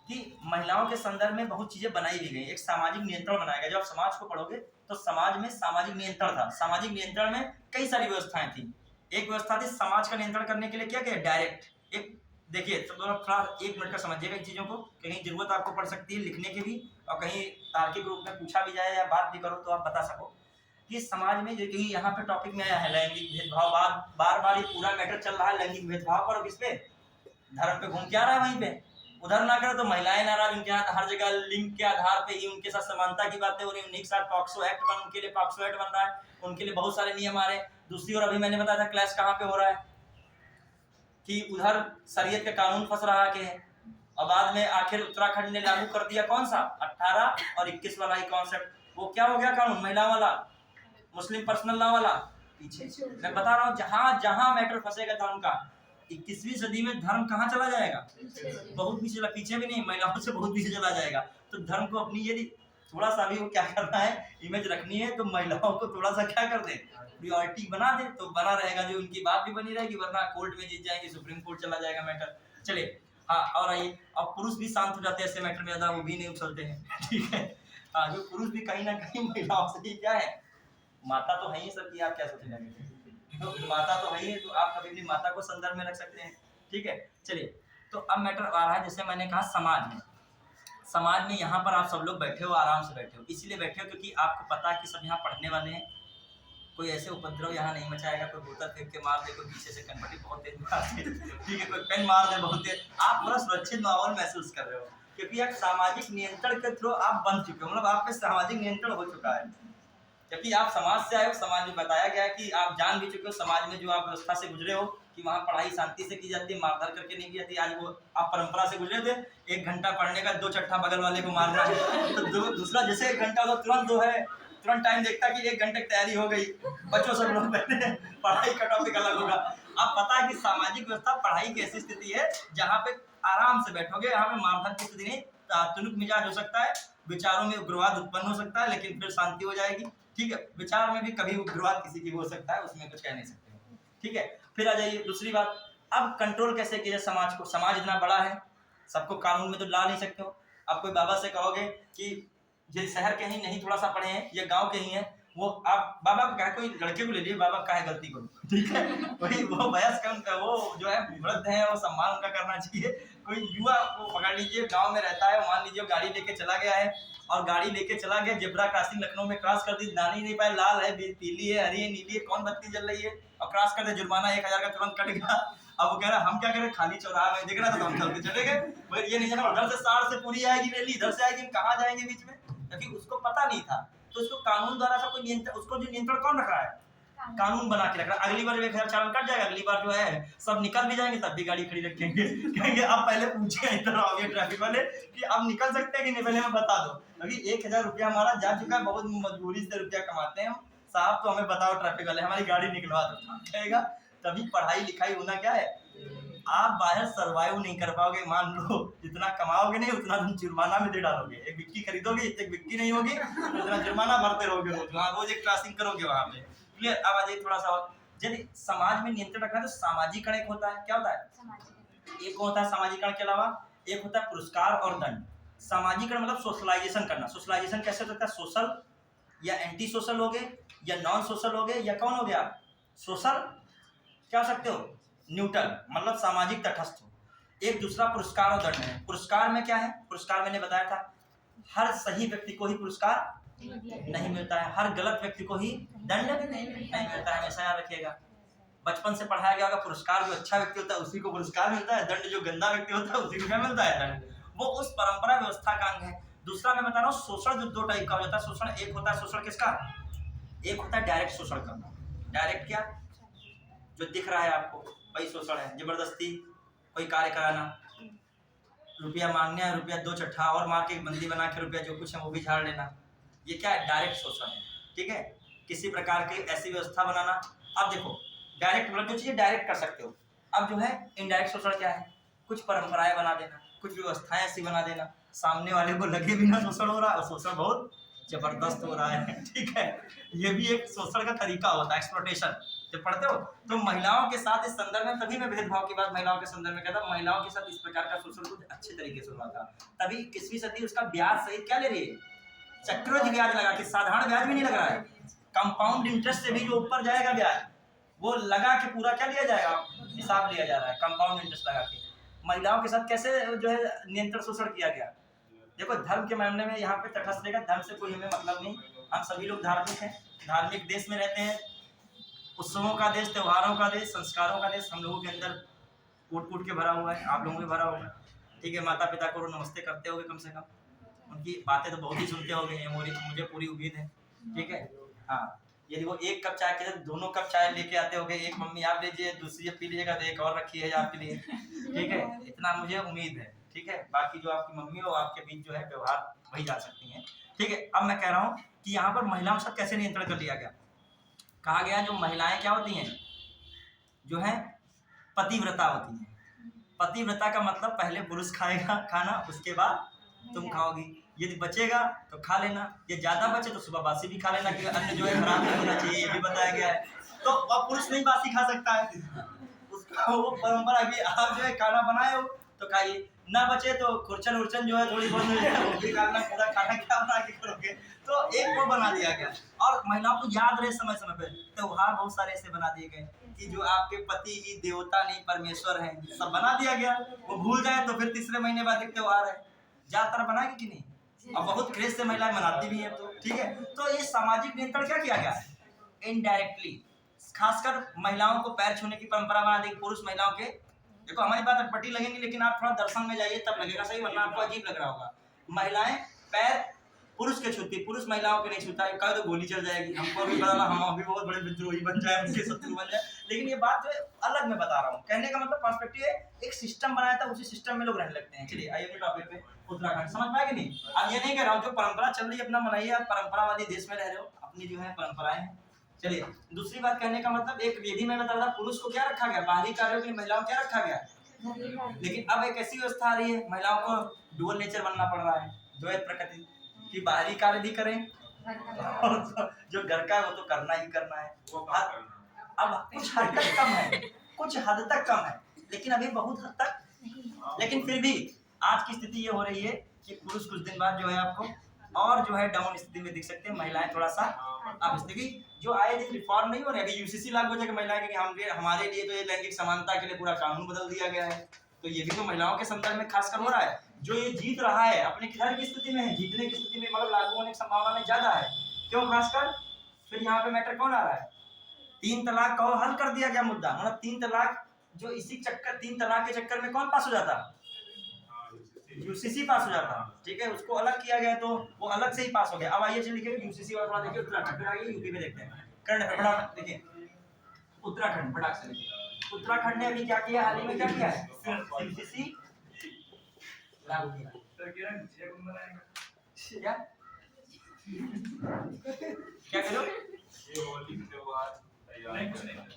कि महिलाओं के संदर्भ में बहुत चीजें बनाई भी गई। एक सामाजिक नियंत्रण बनाया गया। जब आप समाज को पढ़ोगे तो समाज में सामाजिक नियंत्रण था। सामाजिक नियंत्रण में कई सारी व्यवस्थाएं थी। एक व्यवस्था थी समाज का नियंत्रण करने के लिए क्या किया, डायरेक्ट। एक देखिए तो थोड़ा 1 मिनट का समझिएगा इन चीजों को, कहीं जरूरत आपको पड़ सकती है लिखने की भी, और कहीं तार्किक रूप में पूछा भी जाए या बात भी करो तो आप बता सको कि समाज में जो कि यहाँ पे टॉपिक में आया है लैंगिक भेदभाव। बार बार ये पूरा मैटर चल रहा है लैंगिक भेदभाव पर, और किस पे, धर्म पे घूम के आ रहा है वहीं पे। उधर ना करे तो महिलाएं नाराज, उनके यहाँ हर जगह लिंग के आधार पे ही उनके साथ समानता की बातें हो रही है। उनके साथ पॉक्सो एक्ट बन, उनके लिए पॉक्सो एक्ट बन रहा है, उनके लिए बहुत सारे नियम आ रहे हैं। दूसरी ओर अभी मैंने बताया था क्लैश कहाँ पे हो रहा है कि उधर शरीयत का कानून फंस रहा के है, और बाद में आखिर उत्तराखंड ने लागू कर दिया कौन सा, 18 और 21 वाला ही कॉन्सेप्ट। वो क्या हो गया कानून, महिला वाला, मुस्लिम पर्सनल लॉ वाला। पीछे मैं बता रहा हूँ, जहां जहां मैटर फंसेगा धर्म का, 21वीं सदी में धर्म कहाँ चला जाएगा, बहुत पीछे चला, पीछे भी नहीं, महिलाओं से बहुत पीछे चला जाएगा। तो धर्म को अपनी यदि थोड़ा सा भी वो क्या करना है, इमेज रखनी है, तो महिलाओं को थोड़ा सा क्या कर दे, प्रियोरिटी बना दे, तो बना रहेगा, जो उनकी बात भी बनी रहेगी, वरना कोर्ट में जीत जाएंगे, सुप्रीम कोर्ट चला जाएगा मैटर। चलिए हाँ, और आइए, अब पुरुष भी शांत हो जाते हैं ऐसे मैटर में, ज्यादा वो भी नहीं उछलते हैं, ठीक है। हाँ, जो पुरुष भी कहीं ना कहीं महिलाओं से ही क्या है, माता तो है ही सबकी, आप क्या सोचने लगे, तो माता तो है ही, तो आप कभी भी माता को संदर्भ में रख सकते हैं, ठीक है। चलिए तो अब मैटर आ रहा है, जैसे मैंने कहा समाज में, समाज में यहाँ पर आप सब लोग बैठे हो, आराम से बैठे हो, इसीलिए बैठे हो क्योंकि आपको पता है कि सब यहाँ पढ़ने वाले हैं, कोई ऐसे उपद्रव यहाँ नहीं मचाएगा, कोई बोतल फेंक के मार दे, कोई पीछे से कनपटी बहुत तेज मार दे, ठीक है, कोई पेन मार दे बहुत तेज। आप पूरा सुरक्षित माहौल महसूस कर रहे हो, क्योंकि एक सामाजिक नियंत्रण के थ्रू आप बन चुके हो, मतलब आप पे सामाजिक नियंत्रण हो चुका है, जबकि आप समाज से आए हो। समाज में बताया गया है कि आप जान भी चुके हो समाज में जो आप व्यवस्था से गुजरे हो कि वहाँ पढ़ाई शांति से की जाती है, मारधार करके नहीं की जाती। आज वो आप परंपरा से गुजरे थे, 1 घंटा पढ़ने का 2 चट्ठा बगल वाले को मारना है, तो दूसरा जैसे 1 घंटा होगा तुरंत जो है, तुरंत टाइम देखता कि 1 घंटे की तैयारी हो गई, बच्चों सब लोग बैठे, पढ़ाई का टॉपिक अलग होगा। आप पता है कि सामाजिक व्यवस्था पढ़ाई की ऐसी स्थिति है जहाँ पे आराम से बैठोगे, यहाँ पे मारधार की स्थिति नहीं, तात्तुनिक मिजाज हो सकता है, विचारों में उग्रवाद उत्पन्न हो सकता है, लेकिन फिर शांति हो जाएगी, ठीक है। विचार में भी कभी उग्रवाद किसी की हो सकता है, उसमें कुछ कह नहीं सकते, ठीक है। फिर आ जाइए दूसरी बात, अब कंट्रोल कैसे किया जाए समाज को। समाज इतना बड़ा है, सबको कानून में तो ला नहीं सकते हो। अब कोई बाबा से कहोगे कि ये शहर के ही नहीं, थोड़ा सा पढ़े हैं, ये गांव के ही हैं, वो आप बाबा को कहे, कोई लड़के को ले लीजिए, बाबा का है गलती को, ठीक है, वही वो वयस्क उनका, वो जो है वृद्ध है, वो सम्मान उनका करना चाहिए। कोई युवा को पकड़ लीजिए, गांव में रहता है, मान लीजिए गाड़ी लेके चला गया है, और गाड़ी लेके चला गया, जेब्रा क्रॉसिंग लखनऊ में क्रॉस कर दी, दानी नहीं पाए, लाल है, पीली है, हरी है, नीली है, कौन बत्ती जल रही है, और क्रॉस कर दे, जुर्माना 1000 का तुरंत कट गया। अब वो कह रहा हम क्या करें, खाली चौराहा में दिख रहा था तो हम चलते चले गए, मगर ये नहीं जाना उधर से 60 से पूरी आएगी रैली, इधर से आएगी, हम कहाँ जाएंगे बीच में, क्योंकि उसको पता नहीं था तो उसको कानून द्वारा सब कोई नियंत्रण, उसको जो नियंत्रण कौन रख रहा है? कानून बना के रख रहा है। अगली बार 1000 चालान कट जाएगा, अगली बार जो है सब निकल भी जाएंगे, तब भी गाड़ी खड़ी रखेंगे कहेंगे अब पहले पूछे इधर आओगे ट्रैफिक वाले कि अब निकल सकते हैं कि नहीं, पहले हमें बता दो, क्योंकि 1000 रुपया हमारा जा चुका है, बहुत मजबूरी से रुपया कमाते हैं हम साहब, तो हमें बताओ ट्रैफिक वाले हमारी गाड़ी निकलवा दो कहेगा। तभी पढ़ाई लिखाई होना क्या है, आप बाहर सर्वाइव नहीं कर पाओगे। मान लो जितना कमाओगे नहीं उतना तुम जुर्माना में दे डालोगे। एक विक्की खरीदोगे, एक विक्की नहीं होगी तो उतना जुर्माना भरते रहोगे रोज, वहाँ रोज एक क्रॉसिंग करोगे वहाँ पे। क्लियर? अब आ जाइए थोड़ा सा और, यदि समाज में नियंत्रण रखना है तो सामाजिकरण एक होता है। क्या होता है? एक होता है सामाजिकरण के अलावा एक होता है पुरस्कार और दंड। सामाजिकरण मतलब सोशलाइजेशन करना। सोशलाइजेशन कैसे होता है? सोशल या एंटी सोशल हो गए या नॉन सोशल हो गए या कौन हो गया आप? सोशल क्या हो सकते हो? न्यूट्रल मतलब सामाजिक तटस्थ हो। एक दूसरा पुरस्कार और दंड है। पुरस्कार में क्या है? पुरस्कार मैंने बताया था, हर सही व्यक्ति को ही पुरस्कार नहीं मिलता है, हर गलत व्यक्ति को ही दंड नहीं मिलता है, हमेशा याद रखिएगा। बचपन से पढ़ाया गया होगा पुरस्कार जो अच्छा व्यक्ति होता है उसी को पुरस्कार मिलता है, दंड जो गंदा व्यक्ति होता है उसी को क्या मिलता है? दंड। वो उस परंपरा व्यवस्था का अंग है। दूसरा मैं बता रहा हूँ शोषण जो 2 टाइप का हो जाता है शोषण। एक होता है शोषण किसका? एक होता है डायरेक्ट शोषण करना। डायरेक्ट क्या? जो दिख रहा है आपको वही शोषण है। जबरदस्ती कोई कार्य कराना, रुपया मांगना है, रुपया 2 चट्ठा और मार के बंदी बना के रुपया जो कुछ है वो भी झाड़ लेना, ये क्या है? डायरेक्ट शोषण है। ठीक है? किसी प्रकार की ऐसी व्यवस्था बनाना। अब देखो डायरेक्ट मतलब जो चीज़ें डायरेक्ट कर सकते हो। अब जो है इनडायरेक्ट शोषण क्या है? कुछ परंपराएं बना देना, कुछ व्यवस्थाएं ऐसी बना देना सामने वाले को लगे भी ना शोषण हो रहा है और शोषण बहुत जबरदस्त हो रहा है। ठीक है? ये भी एक शोषण का तरीका होता है, एक्सप्लॉयटेशन। जब पढ़ते हो तो महिलाओं के साथ इस संदर्भ में, तभी मैं भेदभाव की बात महिलाओं के संदर्भ में कहता, महिलाओं के साथ इस प्रकार का शोषण कुछ अच्छे तरीके से हुआ था। तभी 21वीं सदी उसका ब्याज सहित क्या ले रही है? चक्रवृद्धि ब्याज लगा के, साधारण ब्याज भी नहीं लग रहा है, कंपाउंड इंटरेस्ट से भी जो ऊपर जाएगा ब्याज वो लगा के पूरा क्या लिया जाएगा? हिसाब लिया जा रहा है कंपाउंड इंटरेस्ट लगा के। महिलाओं के साथ कैसे जो है नियंत्रण शोषण किया गया? देखो धर्म के मामले में यहाँ पे तटस्थ रहेगा, धर्म से कोई हमें मतलब नहीं, हम सभी लोग धार्मिक हैं, धार्मिक देश में रहते हैं, उत्सवों का देश, त्योहारों का देश, संस्कारों का देश हम लोगों के अंदर कूट कूट के भरा हुआ है, आप लोगों के भरा हुआ है। ठीक है? माता पिता को नमस्ते करते होगे कम से कम, उनकी बातें तो बहुत ही सुनते होगे, मुझे पूरी उम्मीद है। ठीक है? हाँ, यदि वो 1 कप चाय के साथ 2 कप चाय लेके आते होगे, एक मम्मी आप लीजिए, दूसरी पी लीजिएगा तो एक और रखी है आपके लिए। ठीक है? इतना मुझे उम्मीद है। ठीक है? बाकी जो आपकी मम्मी हो आपके बीच जो है व्यवहार वही जा सकती हैं। ठीक है? अब मैं कह रहा हूँ कि यहाँ पर महिलाओं के साथ कैसे नियंत्रण कर लिया गया। कहा गया जो महिलाएं क्या होती हैं, जो है पतिव्रता होती हैं। पतिव्रता का मतलब पहले पुरुष खाएगा खाना, उसके बाद तुम खाओगी, यदि बचेगा तो खा लेना, ये ज्यादा बचे तो सुबह बासी भी खा लेना, क्योंकि अन्न जो है खराब नहीं होना चाहिए, ये भी बताया गया है। तो अब पुरुष नहीं बासी खा सकता है, उसका वो परंपरा भी, आप जो है खाना बनाए हो तो खाइए, ना बचे तो खुरचन उर्चन जो है थोड़ी बहुत वो भी खाना, पूरा खाना क्या बना के करोगे? तो एक वो बना दिया गया। और महिलाओं को याद रहे समय समय पे त्योहार बहुत सारे ऐसे बना दिए गए कि जो आपके पति ही देवता नहीं परमेश्वर है, सब बना दिया गया। वो भूल जाए तो फिर तीसरे महीने बाद एक त्योहार है, ज्यादातर बनाएगी कि नहीं? और बहुत क्रेज से महिलाएं मनाती भी हैं। तो ठीक है? तो ये सामाजिक नियंत्रण क्या किया गया? इनडायरेक्टली खासकर महिलाओं को पैर छूने की परंपरा बना दी। पुरुष महिलाओं के, देखो हमारी बात अटपटी लगेंगी लेकिन आप थोड़ा दर्शन में जाइए तब लगेगा सही, वरना आपको अजीब लग रहा होगा। महिलाएं पैर पुरुष के छूती, पुरुष महिलाओं के नहीं छूता, कहे तो गोली चल जाएगी, हमको भी पता, हम अभी बहुत बड़े विद्रोही बन जाए, उनके शत्रु बन जाए। लेकिन ये बात जो है अलग मैं बता रहा हूँ, कहने का मतलब पर्सपेक्टिव है, एक सिस्टम बनाया था, उसी सिस्टम में लोग रहने लगते हैं। चलिए आइए टॉपिक पे, उत्तराखंड समझ पाए कि नहीं? अब ये नहीं कह रहा हूँ जो परंपरा चल रही है अपना मनाइए, आप परंपरावादी देश में रह रहे हो, अपनी जो है परंपराएं हैं। चलिए दूसरी बात कहने का मतलब, एक विधि में बता रहा था, पुरुष को क्या रखा गया? बाहरी कार्यों के लिए महिलाओं को क्या रखा गया? लेकिन अब एक ऐसी व्यवस्था आ रही है, महिलाओं को डुअल नेचर बनना पड़ रहा है, द्वैत प्रकृति, कि बाहरी कार्य भी करें और जो घर का है वो तो करना ही करना है। अब कुछ हद तक कम है, कुछ हद तक कम है, लेकिन अभी बहुत हद तक, लेकिन फिर भी आज की स्थिति ये हो रही है कि पुरुष कुछ दिन बाद जो है आपको और जो है डाउन स्थिति में दिख सकते हैं, महिलाएं थोड़ा सा अब स्थिति जो आए दिन रिफॉर्म नहीं हो रहे। अभी यूसीसी लागू हो जाएगा महिलाएं के, हमारे लिए तो ये लैंगिक समानता के लिए पूरा कानून बदल दिया गया है, तो ये भी तो महिलाओं के संदर्भ में खासकर हो रहा है। जो ये जीत रहा है अपने किधर की स्थिति में है, जीतने की स्थिति में, मतलब लागू होने की संभावना में ज्यादा है। क्यों खासकर? फिर यहाँ पे मैटर कौन आ रहा है? 3 तलाक को हल कर दिया गया मुद्दा, मतलब 3 तलाक जो इसी चक्कर, 3 तलाक के चक्कर में कौन पास हो जाता? यूसीसी पास हो जाता, ठीक है, उसको अलग किया गया तो वो अलग से ही पास हो गया। अब आइए चलिए लिखेंगे यूसीसी वाला, थोड़ा देखिए उत्तराखंड, फिर आइए यूपी में देखते हैं। करंट अफेयर फटाफट देखिए, उत्तराखंड फटाक से लिखिए। उत्तराखंड ने अभी क्या किया, हाल ही में क्या किया है, यूसीसी लागू किया। क्या क्या करो, ये होली के त्योहार तैयार करने हैं।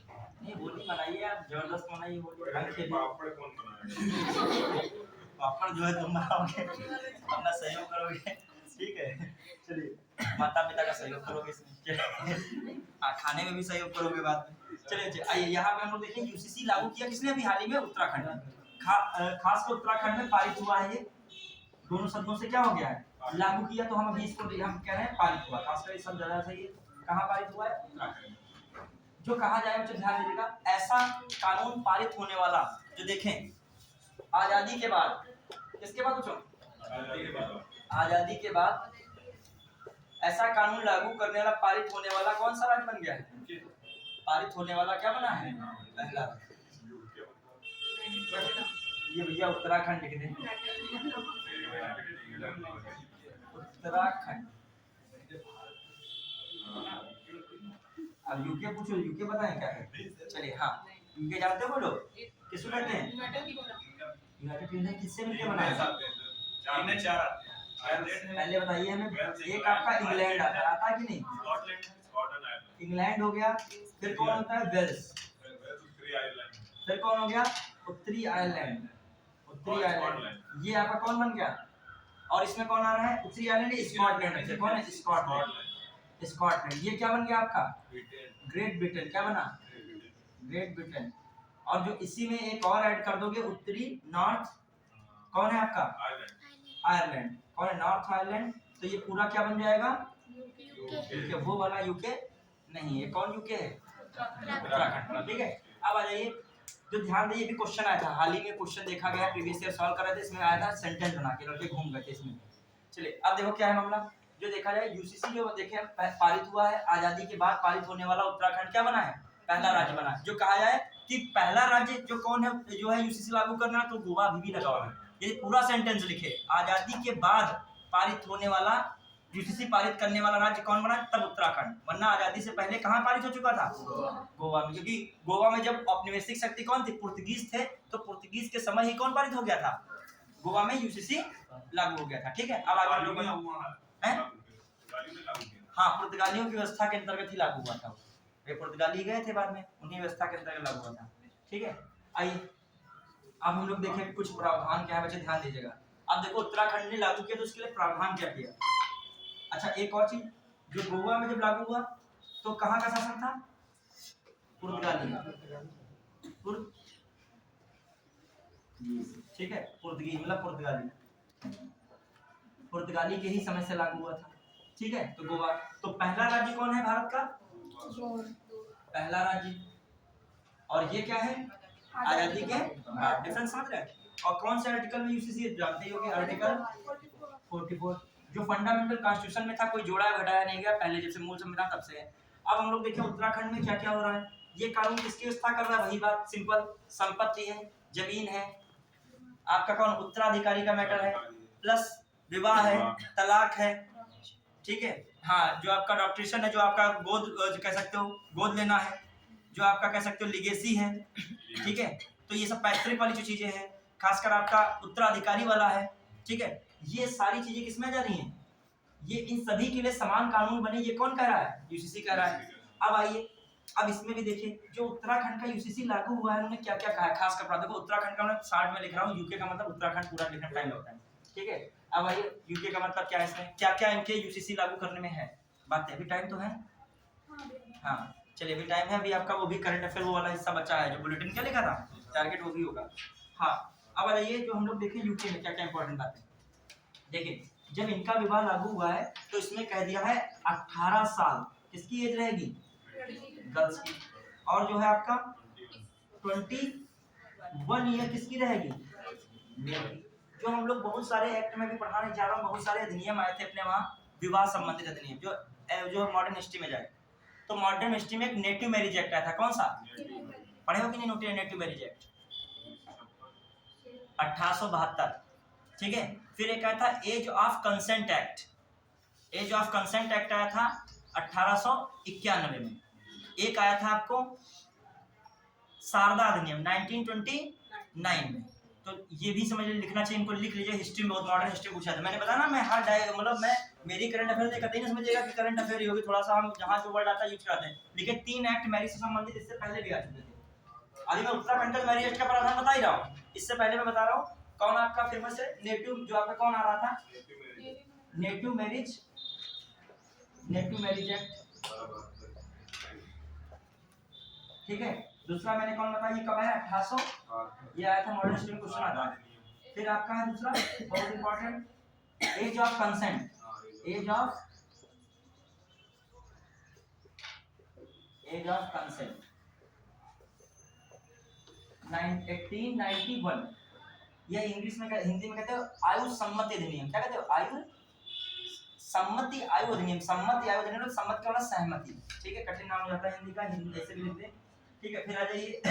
नहीं होली मनाइए आप, जबरदस्त मनाइए होली, रंग खेलिए। पापड़ कौन बनाएगा? पापड़ जो है तुम बनाओगे, अपना सहयोग करोगे, ठीक है। चलिए माता पिता का सहयोग करोगे इसमें, खाने में भी सहयोग करोगे बाद में। चलिए आइए यहाँ पे हम लोग देखें, यूसीसी लागू किया किसने अभी हाल ही में, उत्तराखंड में। खास कर उत्तराखंड में पारित हुआ है, ये दोनों शब्दों से क्या हो गया है, लागू किया। तो हम अभी इसको हम कह रहे हैं पारित हुआ, खासकर इस सब जगह से ये कहाँ पारित हुआ है, उत्तराखंड। जो कहा जाए बच्चों ध्यान दीजिएगा, ऐसा कानून पारित होने वाला, जो देखें आजादी के बाद, किसके बाद बच्चों, आजादी के बाद ऐसा कानून लागू करने वाला, पारित होने वाला कौन सा राज्य बन गया है, पारित होने वाला क्या बना है, पहला। ये भैया उत्तराखंड लिख दें, उत्तराखंड। अब यूके पूछो, यूके बताएं क्या है। चलिए हाँ, यूके जानते हो बोलो, किसको कहते हैं, यूनाइटेड किंगडम किससे मिलकर बना है, पहले बताइए हमें। एक आपका इंग्लैंड आता है कि नहीं, इंग्लैंड हो गया, फिर कौन होता है, वेल्स, फिर कौन हो गया, उत्तरी आयरलैंड, उत्तरी आयरलैंड, ये आपका कौन बन गया। और इसमें कौन आ रहा है, उत्तरी आयरलैंड, स्कॉटलैंड से, कौन है, स्कॉटलैंड, स्कॉटलैंड। ये क्या बन गया आपका, ग्रेट ब्रिटेन, क्या बना, ग्रेट ब्रिटेन। और जो इसी में एक और ऐड कर दोगे, उत्तरी नॉर्थ, कौन है आपका, आयरलैंड, कौन है, नॉर्थ आयरलैंड। तो ये पूरा क्या बन जाएगा, यूके। वो वाला यूके नहीं, ये कौन यूके है, उत्तराखंड, ठीक है। अब आ जाइए, जो ध्यान दीजिए, भी क्वेश्चन आया था हाल ही में, क्वेश्चन देखा गया, प्रीवियस ईयर सॉल्व कर रहे थे, इसमें आया था सेंटेंस बना के लड़के घूम गए थे इसमें। चलिए अब देखो क्या है मामला, जो देखा जाए यूसीसी जो देखे पारित हुआ है, आजादी के बाद पारित होने वाला उत्तराखंड क्या बना है, पहला राज्य बना है। जो कहा जाए कि पहला राज्य जो कौन है, जो है यूसीसी लागू करना, तो गोवा अभी भी लगा हुआ है। ये पूरा सेंटेंस लिखे, आजादी के बाद पारित होने वाला, यूसीसी पारित करने वाला राज्य कौन बना, तब उत्तराखंड, वरना आजादी से पहले कहाँ पारित हो चुका था, गोवा में। क्योंकि गोवा में जब औपनिवेशिक शक्ति कौन थी, पुर्तगीज थे, तो पुर्तगीज के समय ही कौन पारित हो गया था, गोवा में यूसीसी लागू हो गया था, ठीक है। अब आगे लोग हाँ, पुर्तगालियों की व्यवस्था के अंतर्गत ही लागू हुआ था, वे पुर्तगाली गए थे बाद में, उन्हीं व्यवस्था के अंतर्गत लागू हुआ था, ठीक है। आइए अब हम लोग देखें कुछ प्रावधान क्या है, बच्चे ध्यान दीजिएगा। अब देखो उत्तराखंड ने लागू किया तो उसके लिए प्रावधान क्या किया। अच्छा एक और चीज, जो गोवा में जब लागू हुआ तो कहाँ का शासन था, पुर्तगाली, ठीक है, पुर्तगाली मतलब पुर्तगाली के ही समय से लागू हुआ था, ठीक है। तो गोवा, तो पहला राज्य कौन है भारत का, पहला राज्य, और ये क्या है, आजादी के बाद, डिफरेंस समझ रहे हैं। और कौन से आर्टिकल में यूसीसी जानते ही होंगे, आर्टिकल 44, जो फंडामेंटल कॉन्स्टिट्यूशन में था, कोई जोड़ा घटाया नहीं गया, पहले जब से मूल संविधान तब से है। अब हम लोग देखें उत्तराखंड में क्या क्या हो रहा है, ये कानून किसकी व्यवस्था कर रहा है, वही बात सिंपल, संपत्ति है, जमीन है, आपका कौन उत्तराधिकारी का मैटर है, प्लस विवाह है, तलाक है, ठीक है। हाँ, जो आपका अडॉप्टेशन है, जो आपका गोद कह सकते हो, गोद लेना है, जो आपका कह सकते हो लिगेसी है, ठीक है। तो ये सब पैतृक वाली जो चीजें हैं, खासकर आपका उत्तराधिकारी वाला है, ठीक है। ये सारी चीजें किसमें जा रही हैं, ये इन सभी के लिए समान कानून बने, ये कौन कह रहा है, यूसीसी कह रहा है। अब आइए, अब इसमें भी देखिए, जो उत्तराखंड का यूसीसी लागू हुआ है, उन्होंने क्या क्या कहा है, खास कर देखो उत्तराखंड का मैं शार्ट में लिख रहा हूँ, यूके का मतलब उत्तराखंड पूरा लिखने टाइम लगता है, ठीक है। अब आइए यूके का मतलब क्या है, इसमें क्या क्या इनके यूसीसी लागू करने में है, बात है, अभी टाइम तो है, हाँ चलिए अभी टाइम है, अभी आपका वो भी करंट अफेयर वो वाला हिस्सा बचा है, जो बुलेटिन क्या लिखा था, टारगेट वो भी होगा। हाँ अब आइए, जो हम लोग देखें यूके में क्या क्या इंपॉर्टेंट बातें, देखिए जब इनका विवाह लागू हुआ है तो इसमें कह दिया है 18 साल किसकी एज रहेगी, गर्ल्स की, और जो है आपका 21 ईयर किसकी रहेगी, मेल की। जो हम लोग बहुत सारे एक्ट में भी पढ़ाने जा रहा हूँ, बहुत सारे अधिनियम आए थे अपने वहाँ विवाह संबंधित अधिनियम, जो मॉडर्न हिस्ट्री में जाए तो मॉडर्न हिस्ट्री में एक नेटिव मैरिज एक्ट आया था, कौन सा पढ़े हो कि नहीं, नेटिव मैरिज एक्ट 1872, ठीक है। फिर एक आया था age of consent act. Age of consent act आया था 1891 में। एक आया था आपको शारदा अधिनियम 1929 में। तो ये भी समझ लिखना चाहिए, इनको लिख लीजिए। हिस्ट्री में बहुत मॉडर्न हिस्ट्री पूछा था, मैंने बताया ना मैं हर मतलब मैं मेरी करंट अफेयर से कतई नहीं समझिएगा कि करंट अफेयर ही होगी, थोड़ा सा हम जहाँ जो वर्ड आता है यूज करते हैं। देखिए 3 एक्ट मैरिज से संबंधित इससे पहले भी आ चुके थे। अभी मैं उत्तराखंड का मैरिज एक्ट का प्रावधान बता ही रहा हूँ, इससे पहले मैं बता रहा हूँ कौन आपका फेमस है, नेटिव जो आपका कौन आ रहा था, नेटिव मैरिज एक्ट, ठीक है। दूसरा मैंने कौन बताया, ये कब आया 1800, ये आया था मॉडर्न हिस्ट्री में क्वेश्चन आता है। फिर आपका है दूसरा बहुत important age of consent, age of consent 1891। यह इंग्लिश में हिंदी में कहते हो आयु सम्मति अधिनियम। क्या कहते हो, आयु सम्मति आयु अधिनियम। सम्मति आयु अधिनियम, सम्मत का मतलब सहमति, ठीक है। कठिन नाम हो जाता है हिंदी का, हिंदी ऐसे भी लिखते हैं, ठीक है। फिर आ जाइए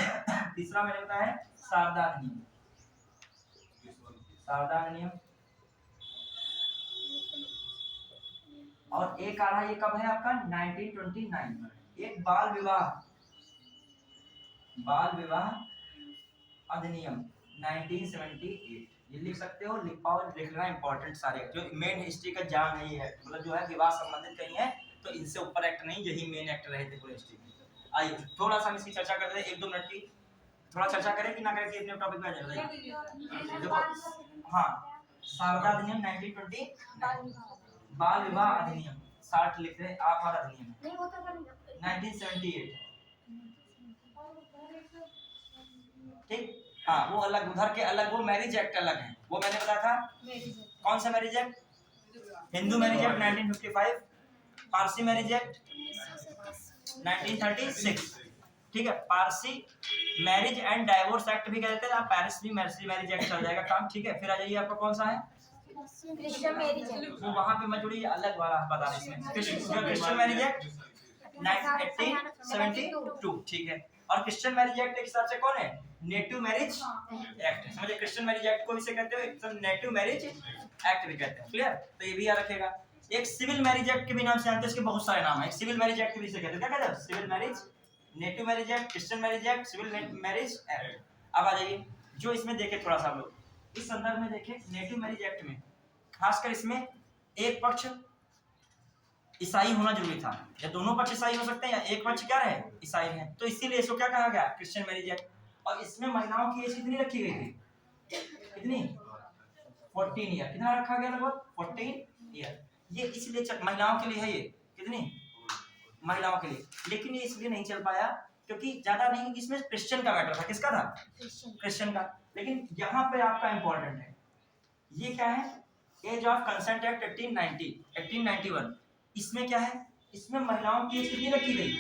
तीसरा मैंने बताया है शारदा अधिनियम, शारदा अधिनियम। और एक आ रहा है, ये कब है आपका 1929, एक बाल विवाह अधिनियम 1978। ये लिख सकते हो, लिख पाओ, लिखना इंपॉर्टेंट सारे जो मेन हिस्ट्री का जान है, ये है मतलब जो है विवाह संबंधित कहीं है तो इनसे ऊपर एक्ट नहीं, यही मेन एक्ट रहे थे पूरे हिस्ट्री में। आइए थोड़ा सा हम इसकी चर्चा करते हैं, 1-2 मिनट की थोड़ा चर्चा करें कि ना करें कि अपने टॉपिक पे आ जाए। देखो हाँ, शारदा अधिनियम 1920, बाल विवाह अधिनियम 60 लिख रहे आप, और अधिनियम 1978, ठीक। हाँ वो अलग, उधर के अलग, वो मैरिज एक्ट अलग है, वो मैंने बताया था। कौन सा marriage act, Hindu marriage act 1955, Parsi marriage act 1936, ठीक है। Parsi marriage and divorce act भी कहते हैं, आप पारसी मैरिज एक्ट चल जाएगा काम, ठीक है। फिर आ जाइए आपका कौन सा है, क्रिश्चियन मैरिज है, वो वहां पे मैं जुड़ी अलग वाला बता रहा इसमें, क्रिश्चियन मैरिज एक्ट 1872, ठीक है। और क्रिश्चियन मैरिज एक्ट के हिसाब से कौन है, नेटिव मैरिज एक्ट, समझे। क्रिश्चियन मैरिज एक्ट को इसे कहते हो, एक नेटिव मैरिज एक्ट भी कहते हैं, क्लियर। तो ये भी याद रखेगा। एक सिविल मैरिज एक्ट के भी नाम से जानते हैं, इसके बहुत सारे नाम है। एक सिविल मैरिज एक्ट भी इसे कहते हैं, क्या कहते हैं, civil marriage, native marriage act, Christian marriage act, civil marriage act. अब आ जाइए जो इसमें देखे थोड़ा सा हम लोग इस संदर्भ में देखें, नेटिव मैरिज एक्ट में खासकर इसमें एक पक्ष ईसाई होना जरूरी था, या दोनों पक्ष ईसाई हो सकते हैं, या एक पक्ष क्या रहे, ईसाई है, तो इसीलिए इसको क्या कहा गया, क्रिश्चियन मैरिज एक्ट। और इसमें महिलाओं की एज कितनी रखी गई थी, कितनी, 14 ईयर, कितना रखा गया, लगभग 14 ईयर। ये इसलिए महिलाओं के लिए है, ये कितनी, महिलाओं के लिए। लेकिन ये इसलिए नहीं चल पाया क्योंकि ज्यादा नहीं, इसमें क्रिश्चियन का मैटर था, किसका था, क्रिश्चियन का। लेकिन यहाँ पे आपका इंपॉर्टेंट है, ये क्या है, एज ऑफ कंसेंट एक्ट 1891। इसमें क्या है, इसमें महिलाओं की एज कितनी रखी गई,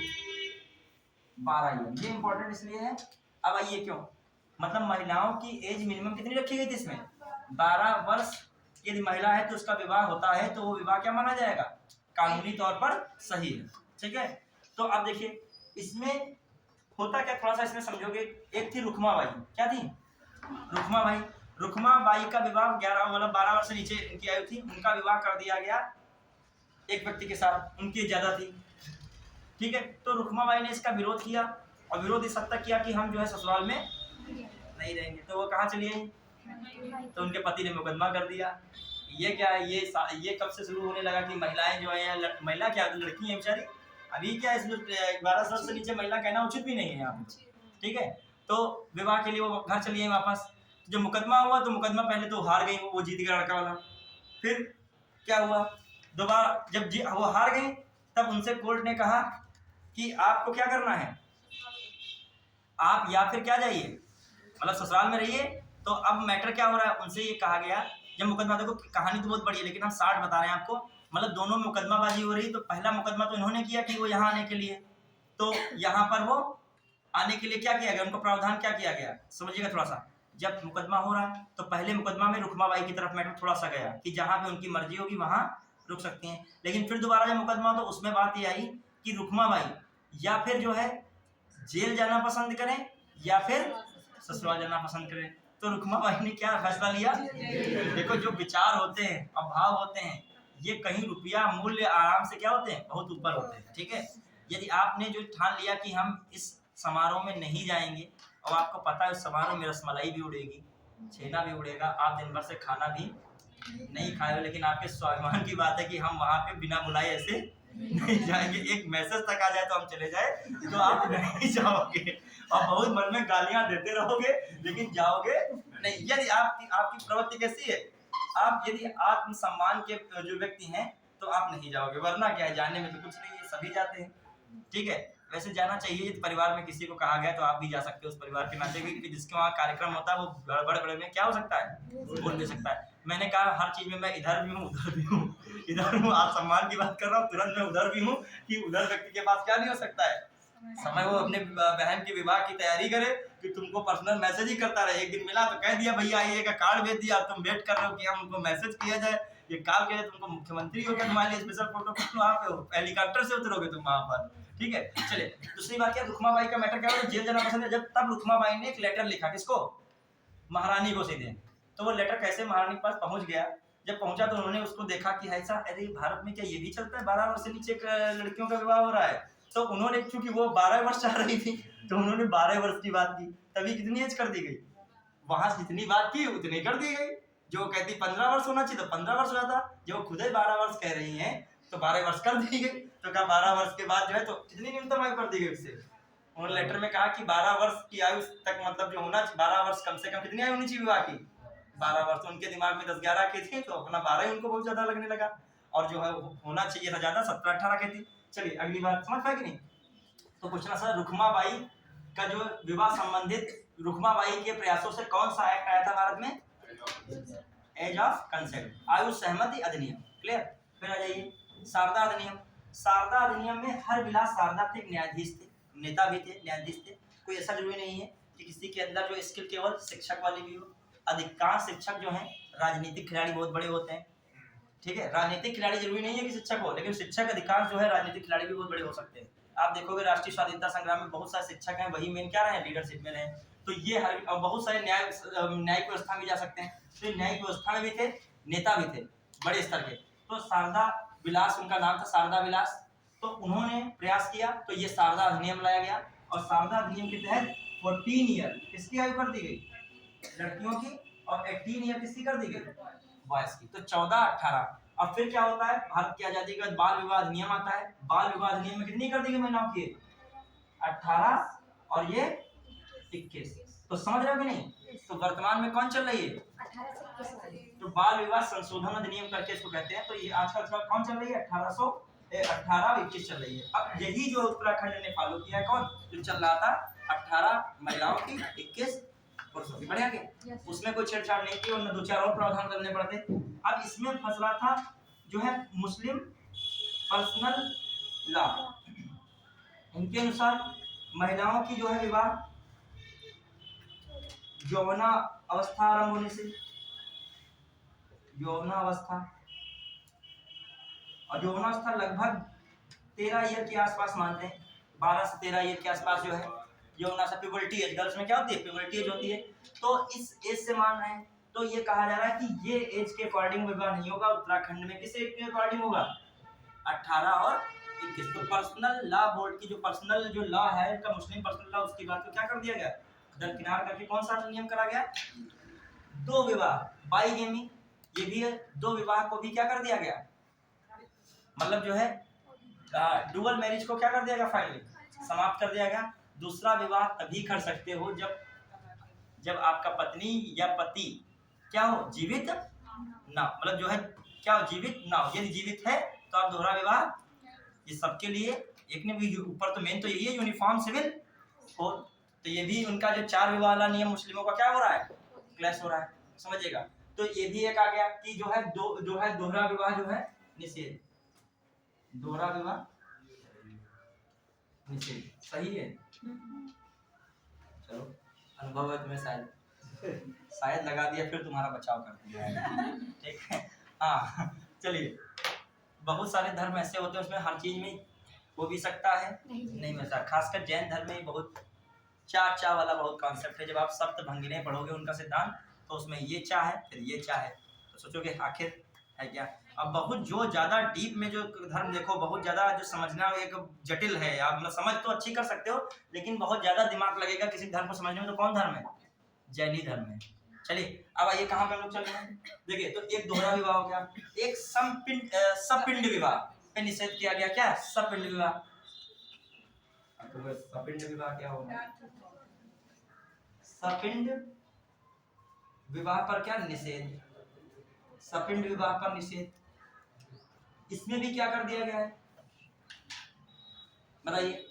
12 ईयर। ये इंपॉर्टेंट इसलिए है, अब आइए क्यों, मतलब महिलाओं की एज मिनिमम कितनी रखी गई थी इसमें, 12 वर्ष। यदि महिला है तो उसका विवाह होता है तो वो विवाह क्या माना जाएगा, कानूनी तौर पर सही है, ठीक है। तो अब देखिए इसमें होता क्या, थोड़ा सा इसमें समझोगे। एक थी रुक्माबाई, क्या थी, रुक्माबाई। रुक्माबाई का विवाह 12 वर्ष से नीचे इनकी आयु थी, उनका विवाह कर दिया गया एक व्यक्ति के साथ, उनकी ज्यादा थी, ठीक है। तो रुक्माबाई ने इसका विरोध किया, और विरोध इस हद तक किया कि हम जो है ससुराल में नहीं रहेंगे। तो वो कहाँ चली आई, तो उनके पति ने मुकदमा कर दिया। ये क्या है, ये कब से शुरू होने लगा कि महिलाएं जो है, महिला क्या लड़की है बेचारी, अभी क्या इसमें 12 साल से नीचे महिला कहना उचित भी नहीं है यहाँ पे, ठीक है। तो विवाह के लिए वो घर चली आई वापस। जब मुकदमा हुआ तो मुकदमा पहले तो हार गई, वो जीत गया लड़का वाला। फिर क्या हुआ, दोबारा जब वो हार गई तब उनसे कोर्ट ने कहा कि आपको क्या करना है, आप या फिर क्या जाइए, मतलब ससुराल में रहिए। तो अब मैटर क्या हो रहा है, उनसे ये कहा गया, जब मुकदमा, देखो कहानी तो बहुत बड़ी है लेकिन हम 60 बता रहे हैं आपको, मतलब दोनों में मुकदमाबाजी हो रही। तो पहला मुकदमा तो इन्होंने किया कि वो यहाँ आने के लिए, तो यहाँ पर वो आने के लिए क्या किया गया, उनको प्रावधान क्या किया गया, समझिएगा थोड़ा सा। जब मुकदमा हो रहा है तो पहले मुकदमा में रुक्माबाई की तरफ मैटर थोड़ा सा गया कि जहाँ पे उनकी मर्जी होगी वहाँ रुक सकती हैं। लेकिन फिर दोबारा जब मुकदमा तो उसमें बात ये आई कि रुक्माबाई या फिर जो है जेल जाना पसंद करें या फिर ससुराल जाना पसंद करें। तो रुक्माबाई ने क्या फैसला लिया? देखो जो विचार होते हैं और भाव होते हैं ये कहीं रुपया मूल्य आराम से क्या होते हैं, बहुत ऊपर होते हैं। ठीक है, यदि आपने जो ठान लिया कि हम इस समारोह में नहीं जाएंगे और आपको पता है उस समारोह में रसमलाई भी उड़ेगी, छेना भी उड़ेगा, आप दिन भर से खाना भी नहीं खाए हो, लेकिन आपके स्वाभिमान की बात है कि हम वहाँ पे बिना बुलाए ऐसे नहीं जाएंगे, एक मैसेज तक आ जाए तो हम चले जाए, तो आप नहीं जाओगे और बहुत मन में गालियां देते रहोगे लेकिन जाओगे नहीं। यदि आपकी प्रवृत्ति कैसी है, आप यदि आत्मसम्मान के जो व्यक्ति हैं तो आप नहीं जाओगे, वरना क्या है, जाने में तो कुछ नहीं है, सभी जाते हैं। ठीक है, वैसे जाना चाहिए, यदि परिवार में किसी को कहा गया तो आप भी जा सकते हो उस परिवार के नाते, क्योंकि जिसके वहाँ कार्यक्रम होता है वो बड़े बड़े में क्या हो सकता है, बोल भी सकता है। मैंने कहा हर चीज में मैं इधर भी हूँ उधर भी हूँ, इधर हूँ आप सम्मान की बात कर रहा हूँ, तुरंत मैं उधर भी हूँ कि उधर व्यक्ति के पास क्या नहीं हो सकता है समय, वो अपने बहन के विवाह की तैयारी करे कि तुमको पर्सनल मैसेज ही करता रहे। एक दिन मिला तो कह दिया भैया आइएगा, कार्ड भेज दिया, तुम वेट कर रहे हो कि हम उनको मैसेज किया जाए, ये कार्ड के तुमको मुख्यमंत्री हो गया, तुम्हारे लिए स्पेशल फोटो खींचो, वहाँ पे हो हेलीकॉप्टर से उतरोगे तुम वहाँ पर। ठीक है, चले दूसरी बात क्या, रुक्माबाई का मैटर क्या होगा, जेल जाना पसंद है। जब तब रुक्माबाई ने एक लेटर लिखा, किसको, महारानी को सीधे, तो वो लेटर कैसे महारानी के पास पहुंच गया, जब पहुंचा तो उन्होंने उसको देखा कि ऐसा, अरे भारत में क्या ये भी चलता है, 12 वर्ष से नीचे लड़कियों का विवाह हो रहा है, तो उन्होंने चूंकि वो 12 वर्ष चाह रही थी तो उन्होंने 12 वर्ष की बात की, तभी कितनी एज कर दी गई, वहां जितनी बात की उतनी कर दी गई। जो कहती 15 वर्ष होना चाहिए तो 15 वर्ष हुआ था, जो खुद ही 12 वर्ष कह रही हैं तो 12 वर्ष कर दी गई, तो क्या 12 वर्ष के बाद जो है तो कितनी न्यूनतम आयु कर दी गई उससे। उन्होंने लेटर में कहा कि 12 वर्ष की आयु तक, मतलब जो होना 12 वर्ष कम से कम कितनी आयु होनी चाहिए विवाह की, 12 वर्ष। उनके दिमाग में 10-11 की थी तो अपना 12 ही उनको बहुत ज्यादा लगने लगा, और जो है होना चाहिए था ज्यादा 17-18 की थी। चलिए अगली बात समझ पाए कि नहीं, तो पूछना सर रुक्माबाई का जो विवाह संबंधित रुक्माबाई के प्रयासों से कौन सा एक्ट आया था भारत में, एज ऑफ कंसेंट, आयु सहमति अधिनियम, क्लियर। फिर आ जाइए शारदा अधिनियम। शारदा अधिनियम में हर विलास शारदा थे, न्यायाधीश थे, नेता भी थे, न्यायाधीश थे, कोई ऐसा जरूरी नहीं है कि किसी के अंदर जो स्किल केवल शिक्षक वाली भी हो, अधिकांश शिक्षक जो हैं राजनीतिक खिलाड़ी बहुत बड़े होते हैं। ठीक है, राजनीतिक खिलाड़ी जरूरी नहीं है कि शिक्षक हो, लेकिन शिक्षक अधिकांश जो है राजनीतिक खिलाड़ी भी बहुत बड़े हो सकते हैं। आप देखोगे राष्ट्रीय स्वाधीनता संग्राम में बहुत सारे शिक्षक हैं, वही मेन क्या रहे, लीडरशिप में रहे, तो ये हर बहुत सारे न्यायिक व्यवस्था में जा सकते हैं, तो न्यायिक व्यवस्था में भी थे, नेता भी थे बड़े स्तर के। तो शारदा विलास उनका नाम था, शारदा विलास, तो उन्होंने प्रयास किया तो ये शारदा अधिनियम लाया गया, और शारदा अधिनियम के तहत 14 ईयर किसकी आयु कर दी गई, लड़कियों की, और 18 ईयर किसकी कर दी गई, बॉयज की, तो 14-18। अब फिर क्या होता है, भारत की आजादी के बाद बाल विवाह अधिनियम आता है, बाल विवाह अधिनियम में कितनी कर दी गई महिलाओं की, 18 और ये 21, तो समझ रहे हो कि नहीं। तो वर्तमान में कौन चल रही है, 18 से 21 वाली। तो बाल विवाह संशोधन अधिनियम करके इसको कहते हैं, तो ये आजकल कौन चल रही है, 18 21 चल रही है। अब यही जो उत्तराखंड ने फॉलो किया है, कौन जो चल रहा था, 18 महिलाओं की, 21 पुरुषों की, बढ़िया के उसमें कोई छेड़छाड़ नहीं की, और 2-4 और प्रावधान करने पड़ते। अब इसमें फंसला था जो है मुस्लिम पर्सनल लॉ, इनके अनुसार महिलाओं की जो है विवाह यौवना अवस्था आरंभ होने से, यौवना अवस्था, और यौवना अवस्था लगभग 13 ईयर के आसपास मानते हैं, 12 से 13 ईयर के आसपास जो है यौवना से, प्यूबर्टी एज, गर्ल्स में क्या होती है, प्यूबर्टी एज होती है, तो इस एज से मान रहे हैं। तो ये कहा जा रहा है कि ये एज के अकॉर्डिंग विवाह नहीं होगा उत्तराखंड में, किस एज के अकॉर्डिंग होगा, 18 और 21। तो पर्सनल लॉ बोर्ड की जो पर्सनल जो लॉ है इनका, मुस्लिम पर्सनल लॉ, उसकी बात को क्या कर दिया गया, दरकिनार करके कौन सा नियम करा गया, 2 विवाह, बाईगेमी, ये भी है, 2 विवाह को भी क्या कर दिया गया, मतलब जो है डुअल मैरिज को क्या कर दिया गया, फाइनली समाप्त कर दिया गया। दूसरा विवाह तभी कर सकते हो जब आपका पत्नी या पति क्या हो, जीवित ना, मतलब जो है क्या हो, जीवित ना हो, यदि जीवित है तो आप दोहरा विवाह, ये सबके लिए, एक ने भी ऊपर तो मेन तो यही है यूनिफॉर्म सिविल कोड, तो ये भी उनका जो 4 विवाह वाला नियम मुस्लिमों का क्या हो रहा है, क्लैश हो रहा है, समझिएगा। तो ये भी एक आ गया कि जो है दोहरा विवाह जो है निषेध, दोहरा विवाह निषेध, सही है। चलो अनुभव है तुम्हें, शायद लगा दिया, फिर तुम्हारा बचाव कर दिया, ठीक है। हाँ चलिए, बहुत सारे धर्म ऐसे होते हैं उसमें हर चीज में हो भी सकता है, नहीं मिलता, खासकर जैन धर्म में बहुत चा चा वाला बहुत कॉन्सेप्ट है। जब आप सप्तभंगिनी पढ़ोगे उनका सिद्धांत, तो उसमें ये चा है, फिर ये चा है, तो सोचोगे आखिर है क्या। अब बहुत जो ज़्यादा डीप में जो धर्म देखो, बहुत ज़्यादा जो समझना एक जटिल है। आप मतलब समझ तो अच्छी कर सकते हो, लेकिन बहुत ज़्यादा दिमाग लगेगा किसी धर्म को समझने में। तो कौन धर्म है? जैनी धर्म है। चलिए अब आइए कहाँ पे हम लोग चल रहे हैं। देखिए, तो एक दोहरा विवाह हो गया, एक सपिंड विवाह पे निषेध किया गया। क्या सपिंड विवाह? तो सपिंड विवाह क्या होगा? सपिंड विवाह पर क्या निषेध? सपिंड विवाह पर निषेध। इसमें भी क्या कर दिया गया है, बताइए।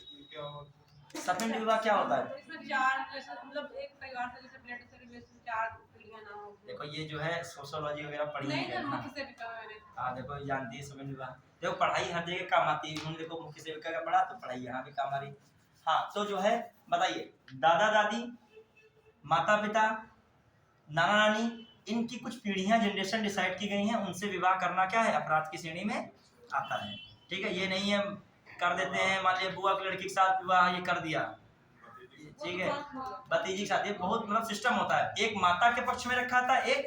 सपिंड विवाह क्या होता है? इसमें चार मतलब एक परिवार से जैसे ब्लड से रिलेशन चार पीढ़ियां ना हो। देखो ये जो है सोशियोलॉजी वगैरह पढ़ी नहीं है ना, ना। मुख्य सेविका मैंने। हाँ देखो, जानती है सपिंड विवाह। देखो पढ़ाई हर जगह काम आती है। उन्होंने देखो मुख्य सेविका का पढ़ा तो पढ़ाई यहाँ भी काम आ रही। हाँ तो जो है बताइए, दादा दादी, माता पिता, नाना नानी, इनकी कुछ पीढ़ियां जनरेशन डिसाइड की गई हैं, उनसे विवाह करना क्या है, अपराध की श्रेणी में आता है। ठीक है, ये नहीं है कर देते हैं, मान लिया बुआ की लड़की के साथ विवाह ये कर दिया, ठीक है, भतीजी के साथ, ये बहुत मतलब सिस्टम होता है। एक माता के पक्ष में रखा था, एक